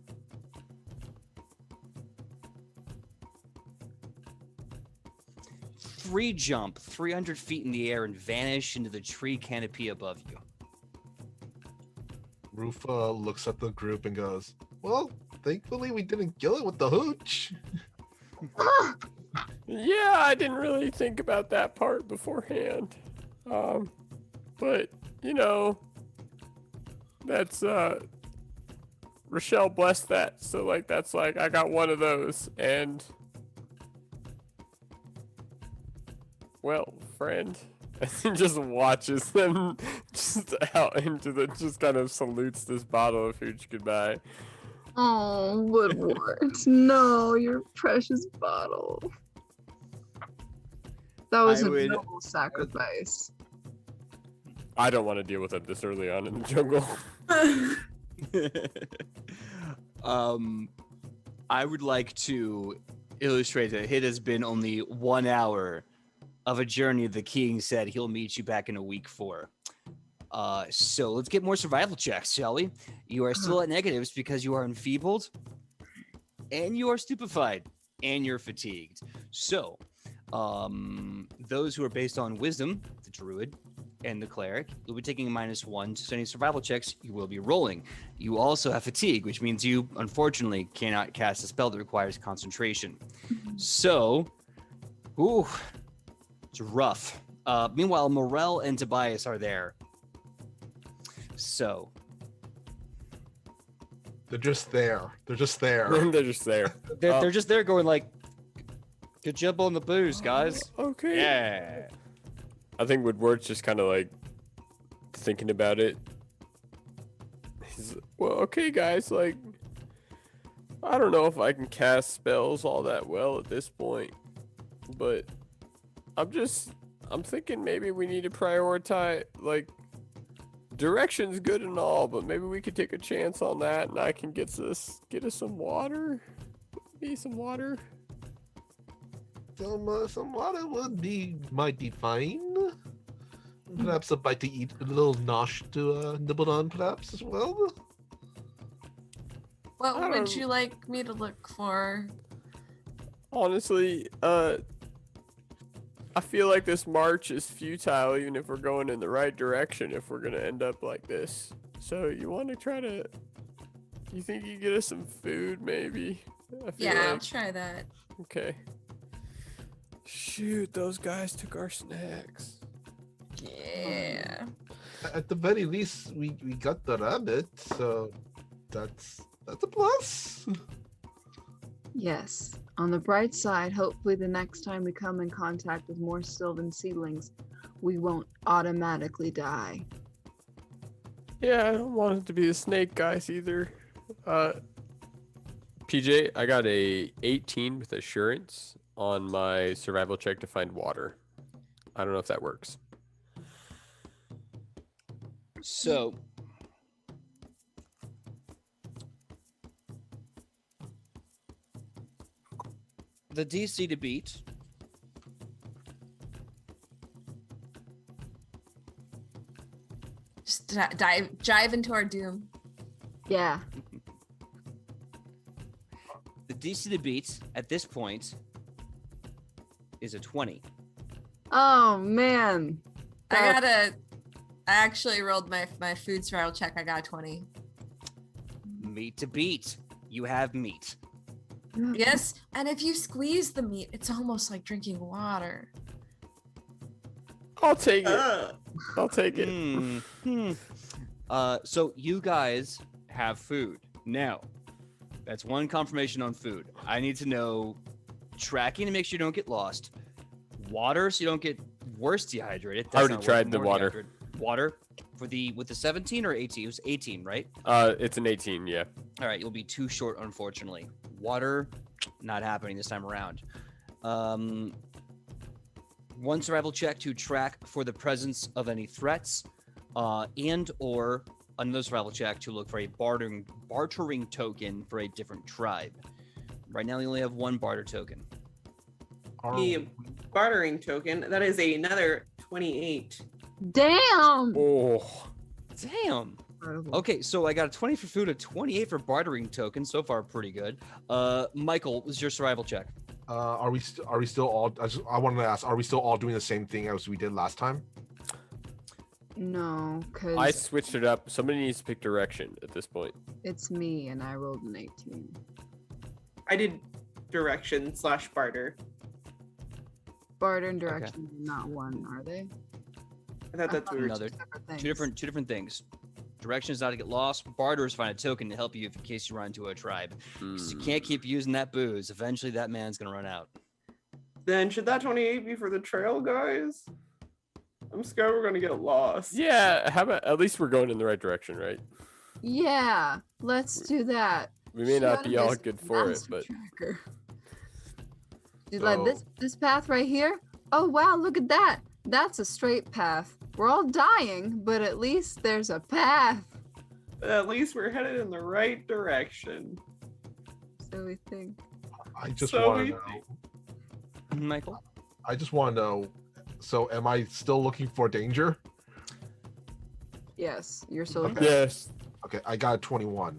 free jump 300 feet in the air and vanish into the tree canopy above you. Rufa looks at the group and goes, well, thankfully we didn't kill it with the hooch. Yeah, I didn't really think about that part beforehand. But you know, that's Rochelle blessed that, so like that's like I got one of those, and well, friend, and he just watches them just out into the, just kind of salutes this bottle of hooch goodbye. Oh, Woodward. No, your precious bottle. That was I a would- noble sacrifice. I don't want to deal with it this early on in the jungle. I would like to illustrate that it has been only 1 hour of a journey the king said he'll meet you back in a week for. So let's get more survival checks, shall we? You are still at negatives because you are enfeebled, and you are stupefied, and you're fatigued. So, those who are based on wisdom, the druid and the cleric, you'll be taking a -1 to any survival checks you will be rolling. You also have fatigue, which means you, unfortunately, cannot cast a spell that requires concentration. So, ooh, it's rough. Meanwhile, Morel and Tobias are there. So, They're just there. They're just there. They're just there. they're just there going like, good job on the booze, guys. Okay. Yeah. I think Woodward's just kind of like thinking about it. He's, well, okay, guys, like, I don't know if I can cast spells all that well at this point, but I'm thinking maybe we need to prioritize, like, direction's good and all, but maybe we could take a chance on that, and I can get us some water. Maybe some water. Some water would be mighty fine. Perhaps a bite to eat, a little nosh to nibble on, perhaps as well. What I would don't- you like me to look for? Honestly, I feel like this march is futile, even if we're going in the right direction, if we're gonna end up like this. So you want to try to? You think you get us some food, maybe? I feel Yeah, I'll like- try that. Okay. Shoot, those guys took our snacks. Yeah. At the very least, we got the rabbit, so that's a plus. Yes. On the bright side, hopefully the next time we come in contact with more Sylvan seedlings, we won't automatically die. Yeah, I don't want it to be the snake guys either. PJ, I got a 18 with assurance on my survival check to find water. I don't know if that works. So, the DC to beat Just dive into our doom. Yeah. the DC to beat at this point is a 20. Oh man. I actually rolled my food survival check. I got a 20. Meat to beat. You have meat. Yes, and if you squeeze the meat, it's almost like drinking water. I'll take it. Ugh. I'll take it. So you guys have food. Now, that's one confirmation on food. I need to know tracking to make sure you don't get lost. Water so you don't get worse dehydrated. I already not tried working, the more water. dehydrated. Water with the 17 or 18? It was 18, right? It's an 18, yeah. All right, you'll be too short, unfortunately. Water, not happening this time around. One survival check to track for the presence of any threats, and or another survival check to look for a bartering token for a different tribe. Right now, we only have one barter token. The bartering token, that is another 28. Damn. Oh, Damn. Incredible. Okay, so I got a 20 for food, a 28 for bartering token. So far, pretty good. Michael, what was your survival check? Are we still all? I wanted to ask. Are we still all doing the same thing as we did last time? No, I because switched it up. Somebody needs to pick direction at this point. it's me and I rolled an 18. I did direction / barter. Barter and direction are not one, are they? I thought that's what we were Another Separate things. two different things. Direction is not to get lost. Barter is find a token to help you in case you run into a tribe. 'Cause you can't keep using that booze. Eventually, that man's gonna run out. Then should that 28 be for the trail, guys? I'm scared we're gonna get lost. Yeah, how about at least we're going in the right direction, right? Yeah, let's do that. We may not be all Shut good this for it, master but tracker. Dude, like So- this path right here. Oh wow, look at that. That's a straight path. We're all dying, but at least there's a path. At least we're headed in the right direction. So we think. I just So want to we know. Michael? I just want to know. So, am I still looking for danger? Yes, you're so. Okay. yes, Okay, I got a 21.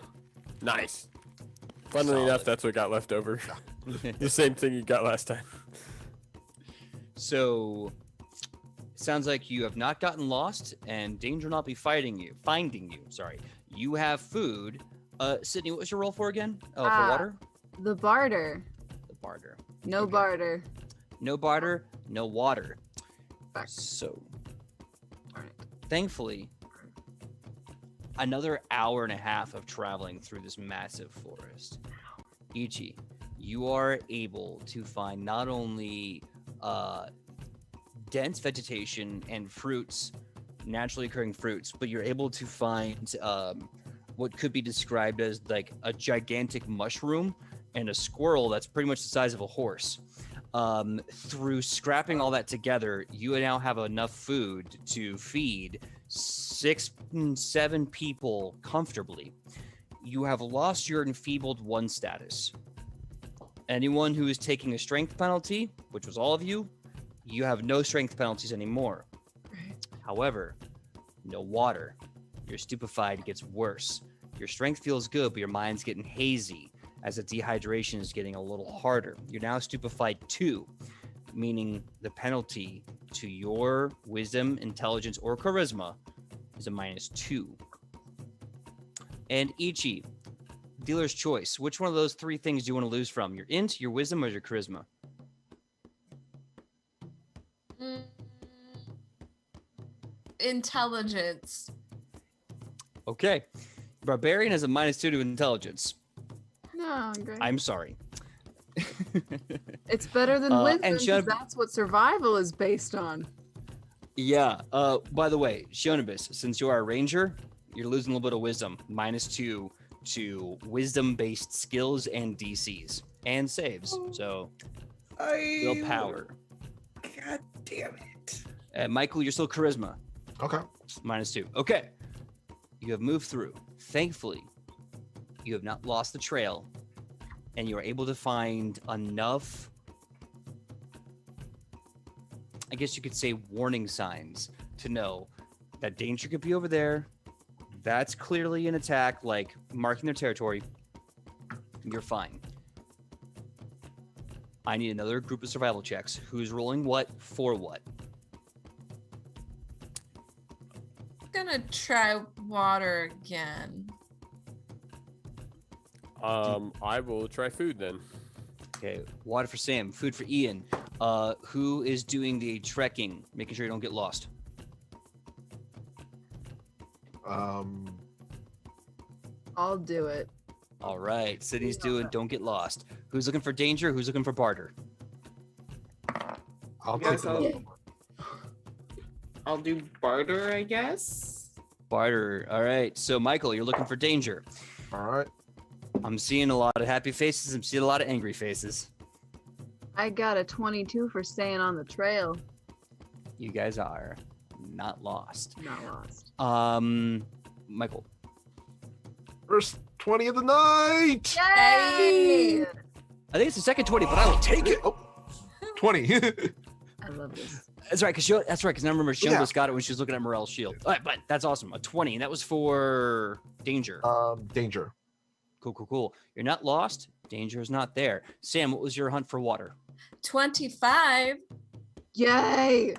nice. Funnily enough, Solid. that's what got left over. The same thing you got last time. So, it sounds like you have not gotten lost, and danger will not be finding you. Sorry, you have food. Sidney, what was your roll for again? Oh, for Ah. water. The barter. The barter. No Okay. barter. No barter, no water. Fuck. So, Darn it. thankfully, another hour and a half of traveling through this massive forest. Ichi, you are able to find not only dense vegetation and fruits, naturally occurring fruits, but you're able to find what could be described as like a gigantic mushroom and a squirrel that's pretty much the size of a horse. Through scrapping all that together, you now have enough food to feed 6, 7 people comfortably. You have lost your enfeebled 1 status. Anyone who is taking a strength penalty, which was all of you, you have no strength penalties anymore. Right. However, no water. You're stupefied, it gets worse. Your strength feels good, but your mind's getting hazy as the dehydration is getting a little harder. You're now stupefied 2, meaning the penalty to your wisdom, intelligence, or charisma is a -2. And Ichi, dealer's choice. Which one of those 3 things do you want to lose from? Your int, your wisdom, or your charisma? Intelligence. Okay. Barbarian has a -2 to intelligence. No, great. I'm sorry. It's better than and wisdom, 'cause Shun- that's what survival is based on. Yeah. By the way, Shionibus, since you are a ranger, you're losing a little bit of wisdom. -2 to wisdom-based skills and DCs and saves. So real power. God damn it. Michael, you're still charisma. Okay. -2. Okay. You have moved through. Thankfully, you have not lost the trail, and you are able to find enough, I guess you could say, warning signs to know that danger could be over there. That's clearly an attack, like marking their territory. You're fine. I need another group of survival checks. Who's rolling what for what? Gonna try water again. I will try food then. Okay, water for Sam, food for Ian. Who is doing the trekking, making sure you don't get lost? I'll do it. All right, Sidney's doing don't get lost. Who's looking for danger? Who's looking for barter? I'll Yes, take I'll- the I'll do barter, I guess. Barter. All right, so Michael, you're looking for danger. All right. I'm seeing a lot of happy faces. I'm seeing a lot of angry faces. I got a 22 for staying on the trail. You guys are not lost. Not lost. Michael. First 20 of the night. Yay! I think it's the second 20, but I will take it. Oh, 20. I love this. That's right, because I remember Shionibus Yeah. got it when she was looking at Morel's shield. All right, but that's awesome. A 20, and that was for danger. Danger. Cool. You're not lost. Danger is not there. Sam, what was your hunt for water? 25. Yay!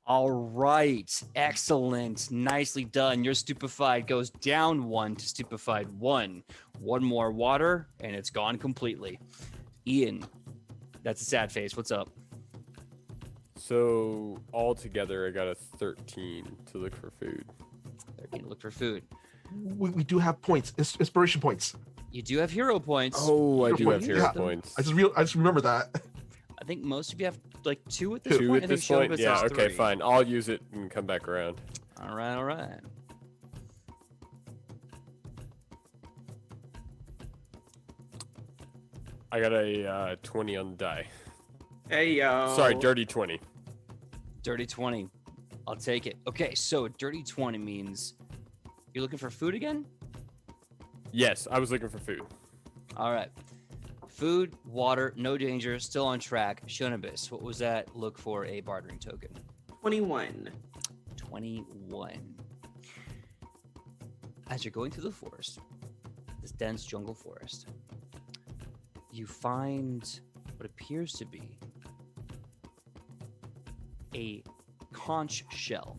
All right. Excellent. Nicely done. Your stupefied goes down 1 to stupefied 1. One more water, and it's gone completely. Ian, that's a sad face. What's up? So altogether, I got a 13 to look for food. 13 to look for food. We do have points, inspiration points. You do have hero points. Oh, I Hero do have points, hero yeah. points. I just remember that. I think most of you have like 2 at this Two point. at I think this point? Shonabis Yeah, has okay, 3. fine. I'll use it and come back around. All right, all right. I got a 20 on the die. Hey yo. Sorry, dirty 20. Dirty 20. I'll take it. Okay, so dirty 20 means you're looking for food again? Yes, I was looking for food. All right. Food, water, no danger, still on track. Shonabis, what was that? Look for a bartering token. 21. 21. As you're going through the forest, this dense jungle forest, you find what appears to be a conch shell.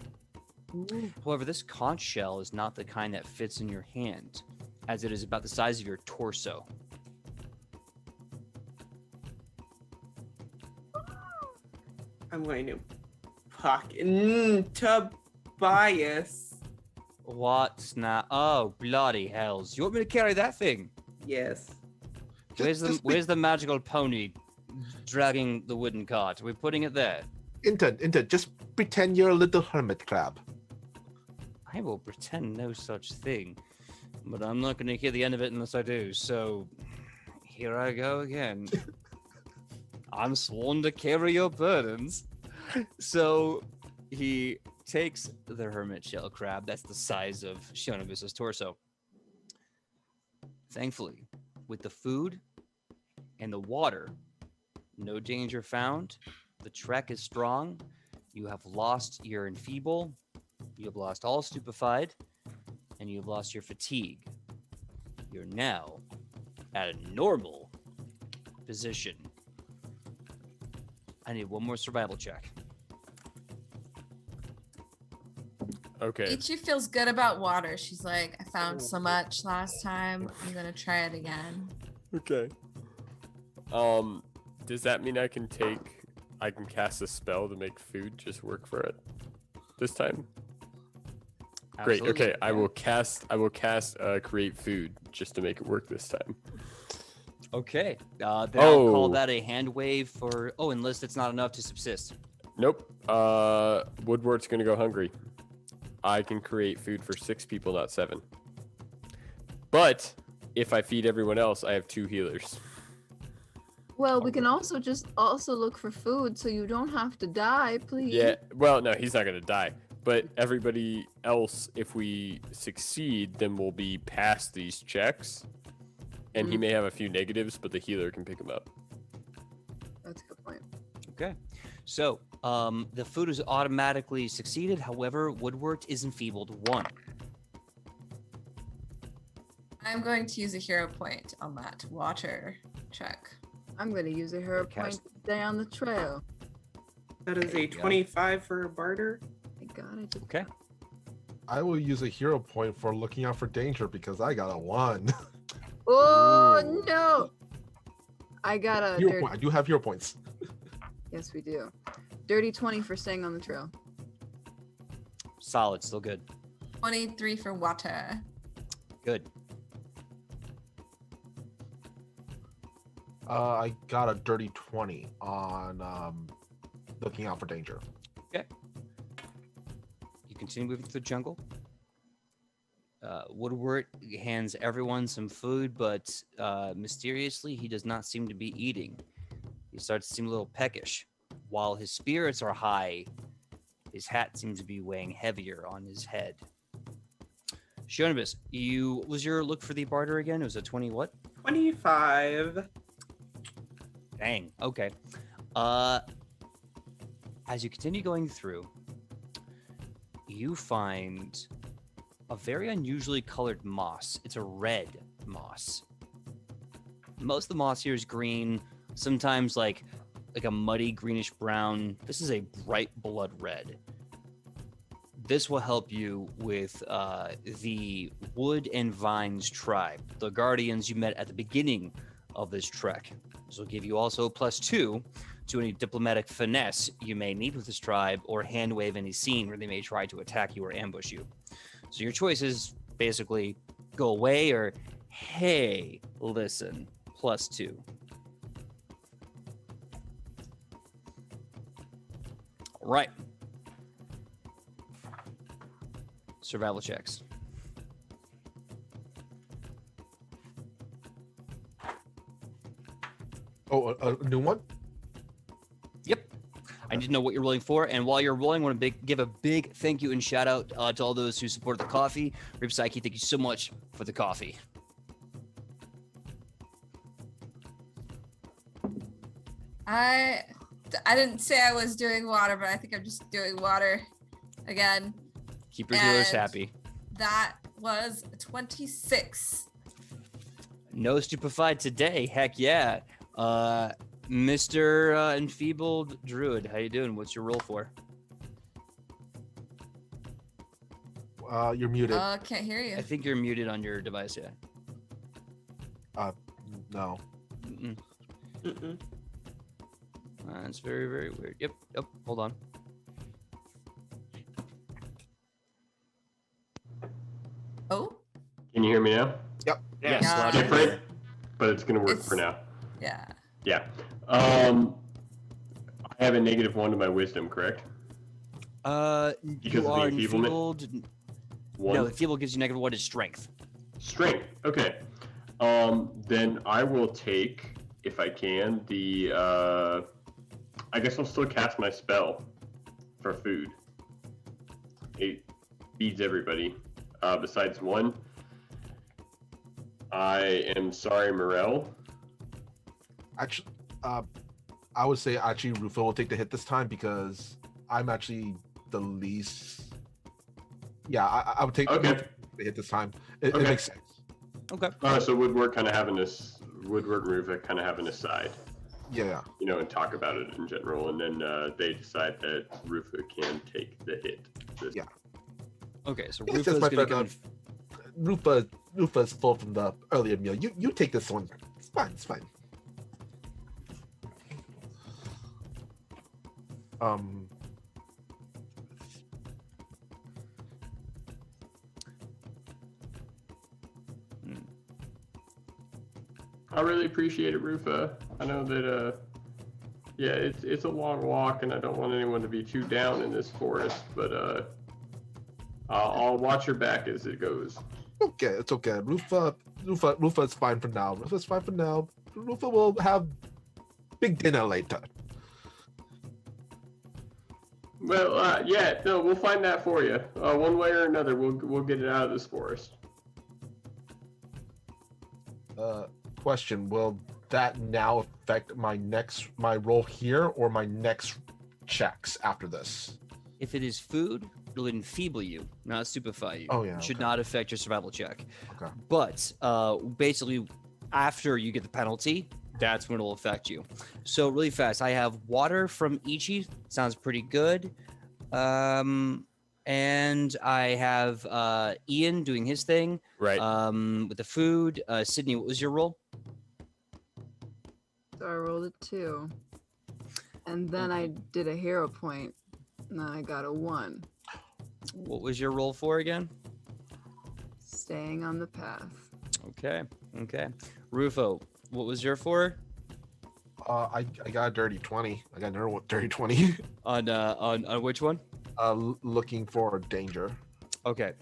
However, this conch shell is not the kind that fits in your hand, as it is about the size of your torso. I'm going to Tobias. What's now? Oh, bloody hells. You want me to carry that thing? Yes. Where's the magical pony dragging the wooden cart? We're putting it there. Intern, just pretend you're a little hermit crab. I will pretend no such thing, but I'm not going to hear the end of it unless I do. So here I go again. I'm sworn to carry your burdens. So he takes the hermit shell crab. That's the size of Shonabis's torso. Thankfully, with the food and the water, no danger found. The trek is strong. You have lost your enfeeble. You have lost all stupefied. And you have lost your fatigue. You're now at a normal position. I need one more survival check. Okay. Ichi feels good about water. She's like, I found so much last time. I'm gonna try it again. Okay. Does that mean I can cast a spell to make food just work for it this time? Great. Absolutely. Okay, I will cast create food just to make it work this time. Okay. Then I'll call that a hand wave for. Oh, enlist. It's not enough to subsist. Nope. Woodwart's gonna go hungry. I can create food for 6 people, not 7. But if I feed everyone else, I have 2 healers. Well, we can also look for food so you don't have to die, please. Yeah. Well, no, he's not gonna die. But everybody else, if we succeed, then we'll be past these checks. And he may have a few negatives, but the healer can pick him up. That's a good point. Okay. So the food is automatically succeeded. However, Woodward is enfeebled 1. I'm going to use a hero point on that water check. I'm going to use a hero Okay, point cast- to stay on the trail. That is There a you go. 25 for a barter. I got it. Okay. I will use a hero point for looking out for danger because I got a 1. Oh, Ooh. no. I got a Hero dirty... point. I do have hero points. Yes, we do. Dirty 20 for staying on the trail. Solid. Still good. 23 for water. Good. I got a dirty 20 on looking out for danger. You continue moving through the jungle. Woodward hands everyone some food, but mysteriously, he does not seem to be eating. He starts to seem a little peckish. While his spirits are high, his hat seems to be weighing heavier on his head. Shonabis, what was your look for the barter again? It was a 20 what? 25. Dang. Okay. As you continue going through, you find a very unusually colored moss. It's a red moss. Most of the moss here is green, sometimes like a muddy greenish brown. This is a bright blood red. This will help you with the Wood and Vines tribe, the guardians you met at the beginning of this trek. This will give you also +2 to any diplomatic finesse you may need with this tribe, or hand wave any scene where they may try to attack you or ambush you. So your choice is basically go away or, hey, listen, +2. All right. Survival checks. Oh, a new one? Yep. I need to know what you're rolling for. And while you're rolling, I want to give a big thank you and shout out to all those who supported the coffee. Rip Psyche, thank you so much for the coffee. I didn't say I was doing water, but I think I'm just doing water again. Keep your healers And happy. That was 26. No stupefied today. Heck yeah. Mr. Enfeebled Druid, how you doing? What's your roll for? You're muted. Can't hear you. I think you're muted on your device, yeah. No. Mm-mm. That's very, very weird. Yep. Oh, hold on. Oh, Can you hear me now? Yep. Yes, Yeah. loud and Different, clear. but it's gonna work It's- for now. yeah. Yeah. I have a -1 to my wisdom, correct? You Because of the are enfeeblement? enfeebled. One. No, enfeebled gives you -1 to strength. Strength. Okay. Then I will take, if I can, the. I guess I'll still cast my spell for food. It feeds everybody. Besides one. I am sorry, Morel. Actually, I would say actually Rufo will take the hit this time because I'm actually the least. Yeah, I would take Okay. the hit this time. It Okay. makes sense. Okay. So Woodward kind of having this. Woodward and Rufa kind of having a side. Yeah. You know, and talk about it in general, and then they decide that Rufa can take the hit. Yeah. Okay, so It's Rufus just my gonna friend, come. Rufa's full from the earlier meal. You take this one. It's fine. It's fine. I really appreciate it, Rufa. I know that, yeah, it's a long walk, and I don't want anyone to be too down in this forest, but I'll watch your back as it goes. Okay, it's okay. Rufa's fine for now. Rufa's fine for now. Rufa will have big dinner later. Well, yeah, no, we'll find that for you. One way or another, we'll get it out of this forest. Question: will that now affect my roll here or my next checks after this? If it is food, it'll enfeeble you, not stupefy you. Oh, yeah, It should okay. not affect your survival check. Okay. But basically, after you get the penalty, that's when it'll affect you. So really fast, I have water from Ichi. Sounds pretty good. And I have Ian doing his thing. Right. With the food. Sidney, what was your roll? So I rolled a 2. And then I did a hero point. And I got a 1. What was your roll for again? Staying on the path. Okay. Rufo, what was your for? I got a dirty 20. I got another dirty 20. On which one? Looking for danger. Okay.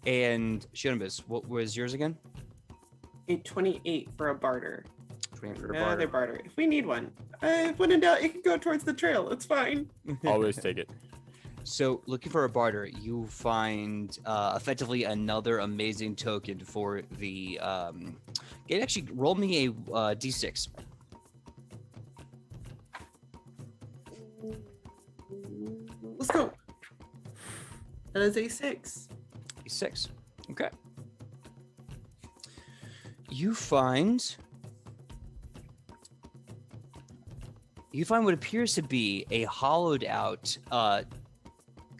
And Shionibus, what was yours again? A 28 for a barter. 20 for a Another barter. barter. If we need one. When in doubt, it can go towards the trail. It's fine. Always take it. So, looking for a barter, you find effectively another amazing token for the. Actually, roll me a d6. Let's go. That is a 6. A6. Okay. You find you find what appears to be a hollowed out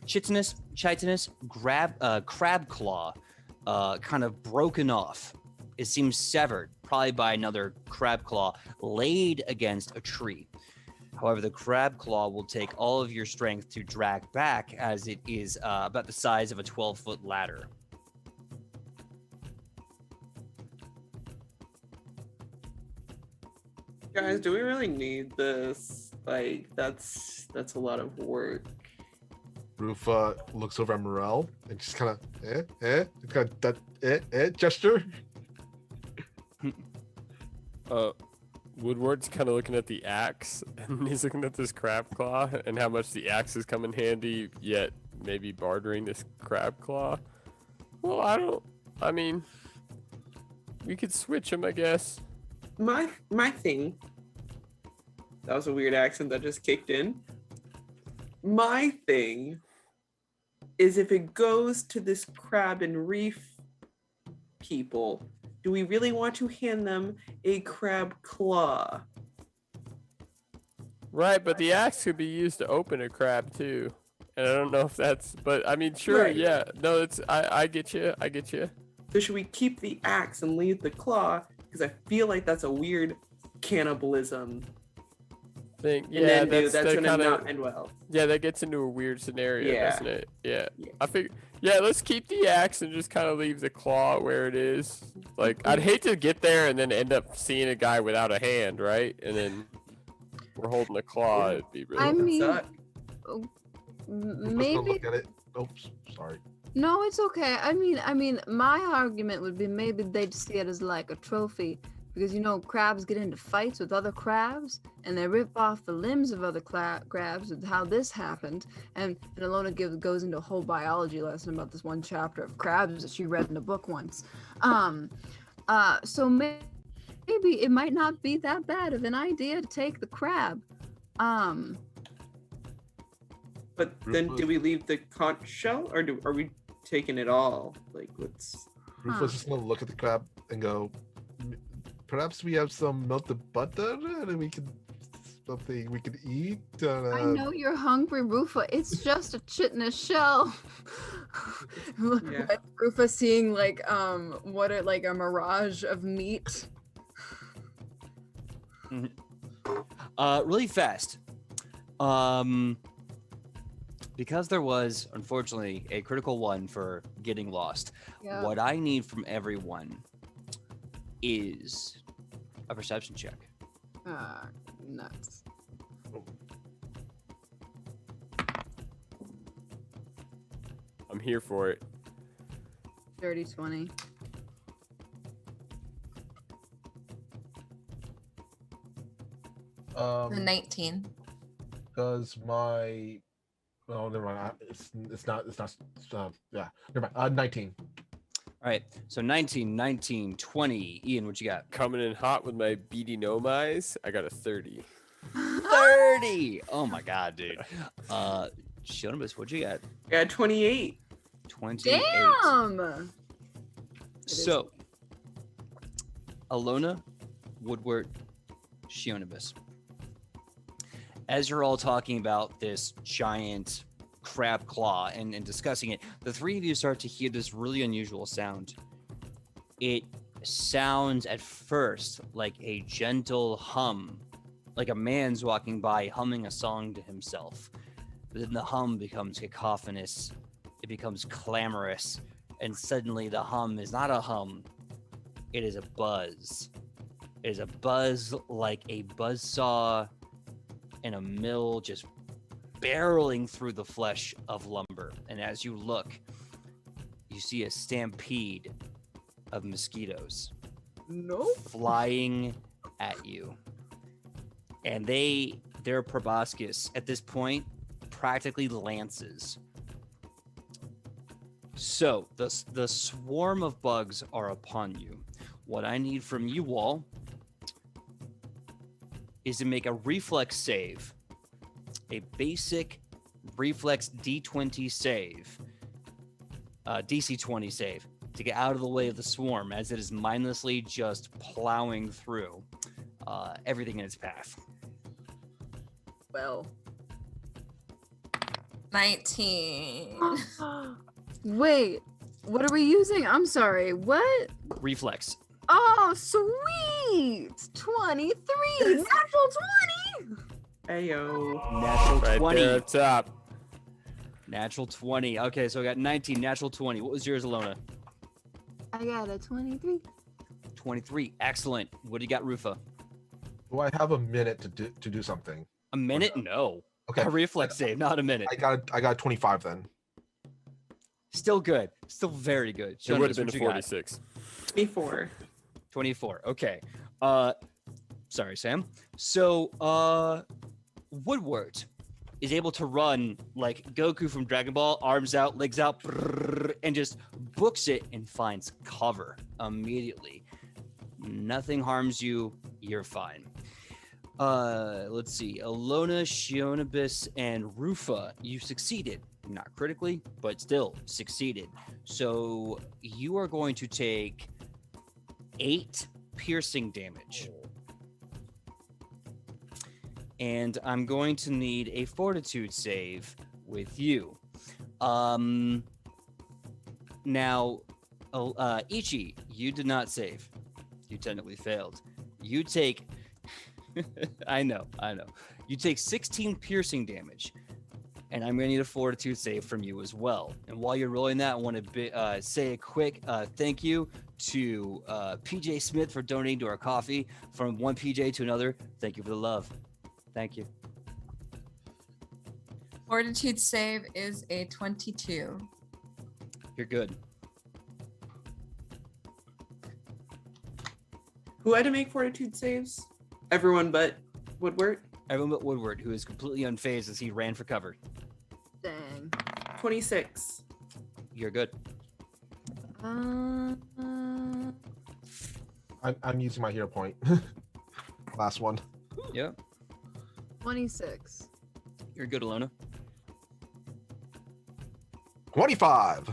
chitinous crab claw, kind of broken off. It seems severed, probably by another crab claw laid against a tree. However, the crab claw will take all of your strength to drag back, as it is about the size of a 12-foot ladder. Guys, do we really need this? Like, that's a lot of work. Rufa looks over at Morel and just kind of kind of that gesture. Woodward's kind of looking at the axe, and he's looking at this crab claw and how much the axe has come in handy, yet maybe bartering this crab claw. Well, I mean, we could switch them, I guess. My thing. That was a weird accent that just kicked in. My thing is, if it goes to this crab and reef people, do we really want to hand them a crab claw? Right, but the axe could be used to open a crab too. And I don't know if that's, but I mean, sure, Right. yeah. No, I get you. So should we keep the axe and leave the claw? Because I feel like that's a weird cannibalism Thing. and Yeah, then that's that's that gonna kind not of, end well. yeah, that gets into a weird scenario, Yeah. doesn't it? Yeah. Yeah. I think, yeah, let's keep the axe and just kind of leave the claw where it is. Like, I'd hate to get there and then end up seeing a guy without a hand, right? And then we're holding the claw. Yeah. It'd be really. I mean, Suck. Rufa's gonna maybe. look at it. Oops, sorry. No, it's okay. I mean, my argument would be maybe they'd see it as like a trophy, because crabs get into fights with other crabs, and they rip off the limbs of other crabs. With how this happened, and Alona goes into a whole biology lesson about this one chapter of crabs that she read in a book once. So maybe it might not be that bad of an idea to take the crab. But then do we leave the conch shell, or are we taking it all? Like, what's... Rufa's just gonna look at the crab and go, perhaps we have some melted butter and we could something we could eat. I know you're hungry, Rufa. It's just a chitinous shell. Yeah. Rufa seeing like a mirage of meat. Really fast. Because there was, unfortunately, a critical one for getting lost, Yeah. what I need from everyone is a perception check. Nuts. I'm here for it. 30-20. The 19. Does my never mind. It's not yeah, never mind. 19. All right, so 19, 20. Ian, what you got? Coming in hot with my beady gnome eyes. I got a 30. 30. Oh my god, dude. Shonibus, what you got? Yeah, 28. 28. Damn. So, Alona, Woodward, Shionibus. As you're all talking about this giant crab claw and discussing it, the three of you start to hear this really unusual sound. It sounds at first like a gentle hum, like a man's walking by humming a song to himself. But then the hum becomes cacophonous, it becomes clamorous, and suddenly the hum is not a hum, it is a buzz. It is a buzz like a buzzsaw in a mill just barreling through the flesh of lumber. And as you look, you see a stampede of mosquitoes flying at you. And their proboscis at this point practically lances. So the swarm of bugs are upon you. What I need from you all is to make a reflex save, a basic reflex D20 save, DC 20 save, to get out of the way of the swarm as it is mindlessly just plowing through everything in its path. Well. 19. Wait, what are we using? I'm sorry. What? Reflex. Oh, sweet! 23! Natural 20! Ayo. Natural Right 20. there up top. Natural 20. Okay, so I got 19, natural 20. What was yours, Alona? I got a 23. 23. Excellent. What do you got, Rufa? Do I have a minute to do something? A minute? No. Okay. A reflex save, not a minute. I got 25 then. Still good. Still very good. It would have Jonas, been what a you got? 46. Before. 24. Okay. Sorry, Sam. So, Woodward is able to run like Goku from Dragon Ball, arms out, legs out, and just books it and finds cover immediately. Nothing harms you. You're fine. Let's see. Alona, Shionibus, and Rufa, you succeeded. Not critically, but still succeeded. So you are going to take 8 piercing damage. And I'm going to need a fortitude save with you. Now, Ichi, you did not save. You technically failed. You take... I know. You take 16 piercing damage. And I'm going to need a fortitude save from you as well. And while you're rolling that, I want to say a quick thank you to PJ Smith for donating to our coffee. From one PJ to another, thank you for the love. Thank you. Fortitude save is a 22. You're good. Who had to make fortitude saves? Everyone but Woodward. Everyone but Woodward, who is completely unfazed as he ran for cover. Dang. 26. You're good. I'm using my hero point. Last one. Yeah. 26. You're good, Alona. 25.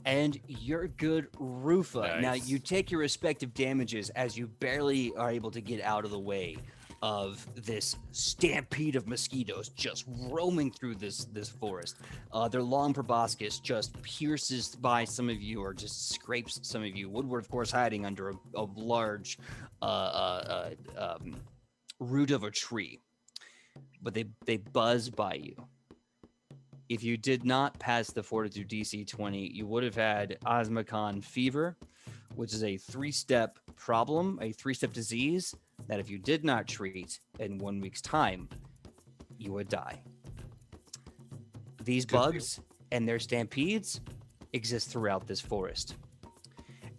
And you're good, Rufa. Nice. Now, you take your respective damages as you barely are able to get out of the way of this stampede of mosquitoes just roaming through this forest. Their long proboscis just pierces by some of you or just scrapes some of you. Woodward, of course, hiding under a large root of a tree. But they buzz by you. If you did not pass the Fortitude DC 20, you would have had Osmocon fever, which is a 3-step problem, a 3-step disease that if you did not treat in 1 week's time, you would die. These bugs and their stampedes exist throughout this forest.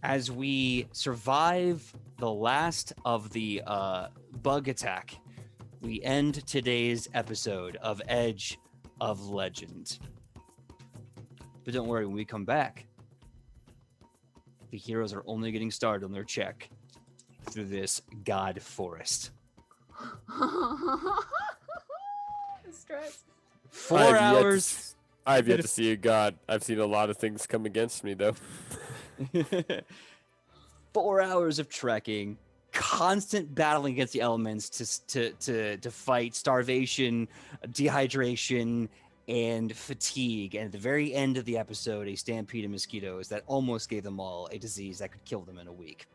As we survive the last of the bug attack, we end today's episode of Edge of Legend. But don't worry, when we come back, the heroes are only getting started on their check through this god forest. Stress. 4 hours. I've yet to see a god. I've seen a lot of things come against me, though. 4 hours of trekking, constant battling against the elements to fight starvation, dehydration, and fatigue. And at the very end of the episode, a stampede of mosquitoes that almost gave them all a disease that could kill them in a week.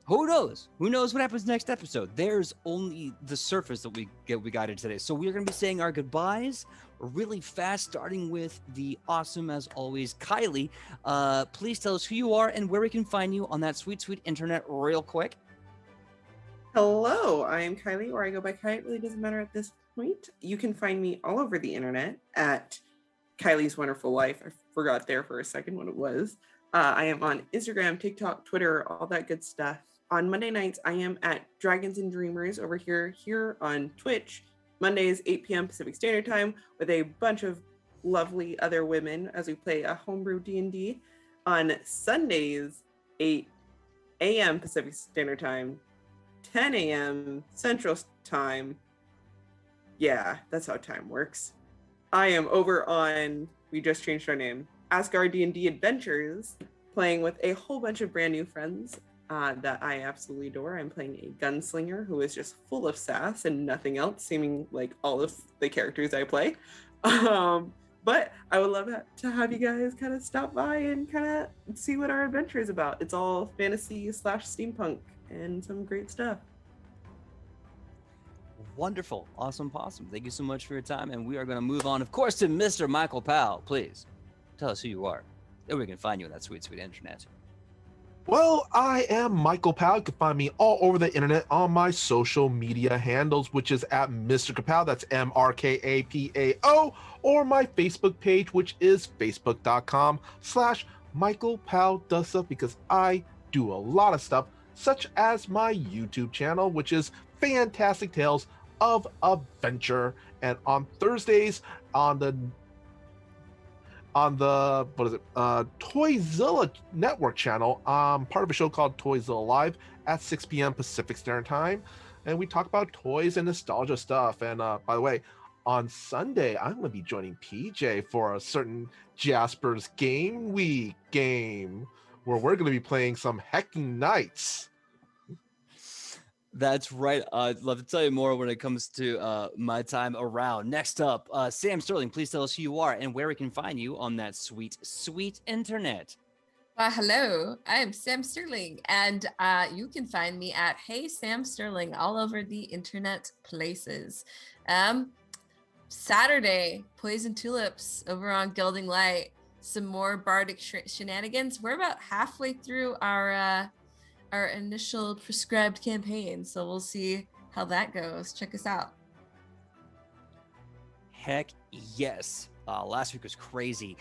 Who knows? Who knows what happens next episode? There's only the surface that we got in today. So we're going to be saying our goodbyes really fast, starting with the awesome, as always, Kylie. Please tell us who you are and where we can find you on that sweet, sweet internet real quick. Hello, I am Kylie, or I go by Kai. It really doesn't matter at this point. You can find me all over the internet at Kylie's Wonderful Life. I forgot there for a second what it was. I am on Instagram, TikTok, Twitter, all that good stuff. On Monday nights, I am at Dragons and Dreamers over here on Twitch. Mondays, 8 p.m. Pacific Standard Time, with a bunch of lovely other women as we play a homebrew D&D. On Sundays, 8 a.m. Pacific Standard Time, 10 a.m. Central Time. Yeah, that's how time works. I am over on, we just changed our name, Asgard D&D Adventures, playing with a whole bunch of brand new friends. that I absolutely adore. I'm playing a gunslinger who is just full of sass and nothing else, seeming like all of the characters I play. But I would love to have you guys kind of stop by and kind of see what our adventure is about. It's all fantasy / steampunk and some great stuff. Wonderful. Awesome possum. Thank you so much for your time. And we are going to move on, of course, to Mr. Michael Powell. Please tell us who you are. Then we can find you on that sweet, sweet internet. Well, I am Michael Powell. You can find me all over the internet on my social media handles, which is at Mr. Kapow. That's MRKAPAO, or my Facebook page, which is facebook.com/Michael Powell does stuff, because I do a lot of stuff, such as my YouTube channel, which is Fantastic Tales of Adventure. And on Thursdays on the Toyzilla Network channel, part of a show called Toyzilla Live at 6 p.m. Pacific Standard Time, and we talk about toys and nostalgia stuff. And by the way, on Sunday I'm going to be joining PJ for a certain Jasper's Game Week game where we're going to be playing some Hecking Knights. That's right. I'd love to tell you more when it comes to my time around. Next up, Sam Sterling, please tell us who you are and where we can find you on that sweet, sweet internet. Hello, I am Sam Sterling, and you can find me at Hey Sam Sterling all over the internet places. Saturday, Poison Tulips over on Gilding Light. Some more bardic shenanigans. We're about halfway through our initial prescribed campaign, so we'll see how that goes. Check us out. Heck yes. Last week was crazy.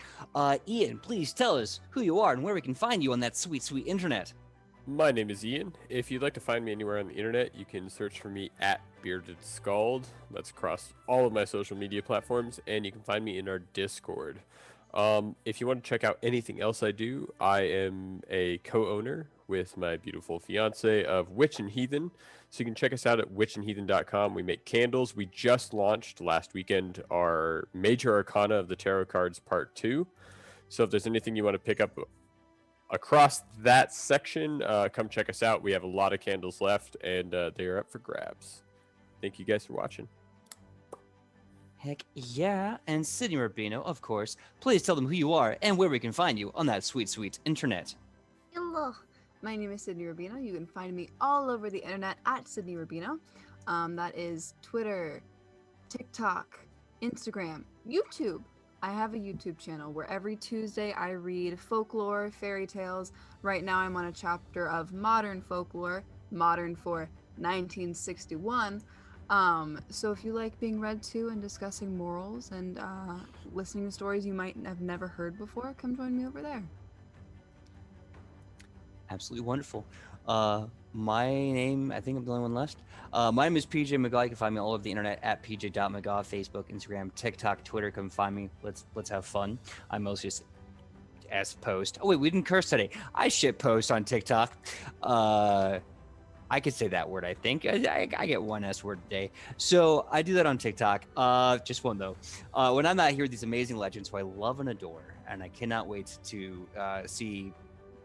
Ian, please tell us who you are and where we can find you on that sweet, sweet internet. My name is Ian. If you'd like to find me anywhere on the internet, you can search for me at Bearded Scald. That's across all of my social media platforms, and you can find me in our Discord. If you want to check out anything else I do, I am a co-owner with my beautiful fiance of Witch and Heathen. So you can check us out at witchandheathen.com. We make candles. We just launched last weekend our Major Arcana of the Tarot Cards Part 2. So if there's anything you want to pick up across that section, come check us out. We have a lot of candles left, and they are up for grabs. Thank you guys for watching. Heck yeah. And Sidney Rubino, of course, please tell them who you are and where we can find you on that sweet, sweet internet. Hello, my name is Sidney Rubino. You can find me all over the internet at Sidney Rubino. That is Twitter, TikTok, Instagram, YouTube. I have a YouTube channel where every Tuesday I read folklore, fairy tales. Right now I'm on a chapter of modern folklore, modern for 1961. So if you like being read to and discussing morals and listening to stories you might have never heard before, come join me over there. Absolutely wonderful. My name, I think I'm the only one left. My name is PJ Megaw. You can find me all over the internet at pj.megaw, Facebook, Instagram, TikTok, Twitter. Come find me. Let's have fun. I mostly just post. Oh wait, we didn't curse today. I shit post on TikTok. I could say that word, I think. I get one S word a day. So I do that on TikTok. Just one, though. When I'm out here with these amazing legends who I love and adore, and I cannot wait to see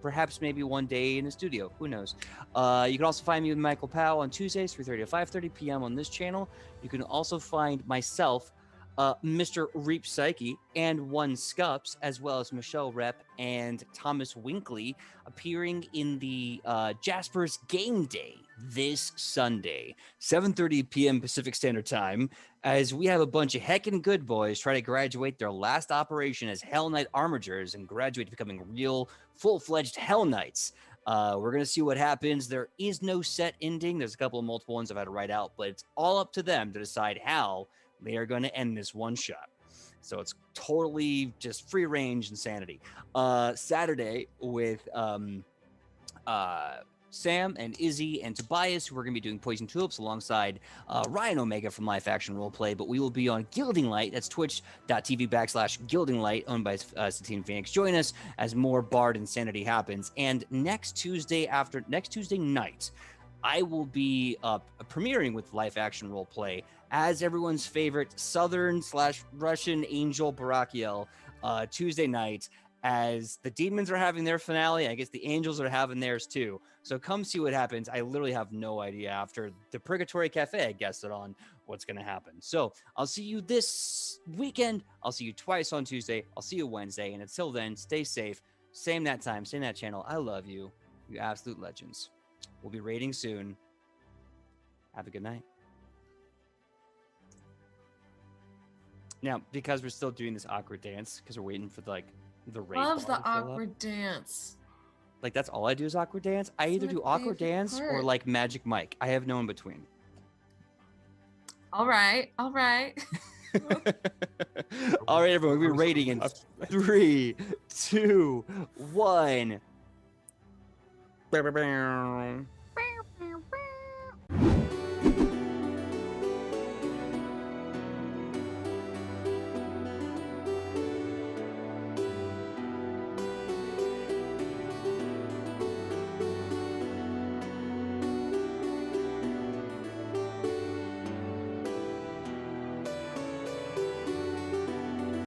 perhaps maybe one day in a studio. Who knows? You can also find me with Michael Powell on Tuesdays, 3:30 to 5:30 p.m. on this channel. You can also find myself, Mr. Reap Psyche, and One Scups, as well as Michelle Rep and Thomas Winkley, appearing in the Jasper's Game Day this Sunday, 7:30 p.m. Pacific Standard Time, as we have a bunch of heckin' good boys try to graduate their last operation as Hell Knight Armigers and graduate to becoming real, full-fledged Hell Knights. We're going to see what happens. There is no set ending. There's a couple of multiple ones I've had to write out, but it's all up to them to decide how they are going to end this one shot. So it's totally just free range insanity. Saturday with Sam and Izzy and Tobias, who are going to be doing Poison Tulips alongside Ryan Omega from Live Action Roleplay. But we will be on Gilding Light. That's twitch.tv/Gilding Light, owned by Satine Phoenix. Join us as more Bard insanity happens. And next Tuesday night, I will be premiering with Live Action Roleplay as everyone's favorite Southern/Russian angel Barakiel Tuesday night as the demons are having their finale. I guess the angels are having theirs too. So come see what happens. I literally have no idea after the Purgatory Cafe, I guessed it on what's going to happen. So I'll see you this weekend. I'll see you twice on Tuesday. I'll see you Wednesday. And until then, stay safe. Same that time, same that channel. I love you. You absolute legends. We'll be raiding soon. Have a good night. Now, because we're still doing this awkward dance, because we're waiting for the raid Love bar the to fill up. awkward dance. Like that's all I do is awkward dance. I It's either my do awkward favorite dance or part. like Magic Mike. I have no in between. All right. All right, everyone. We're rating in 3, 2, 1.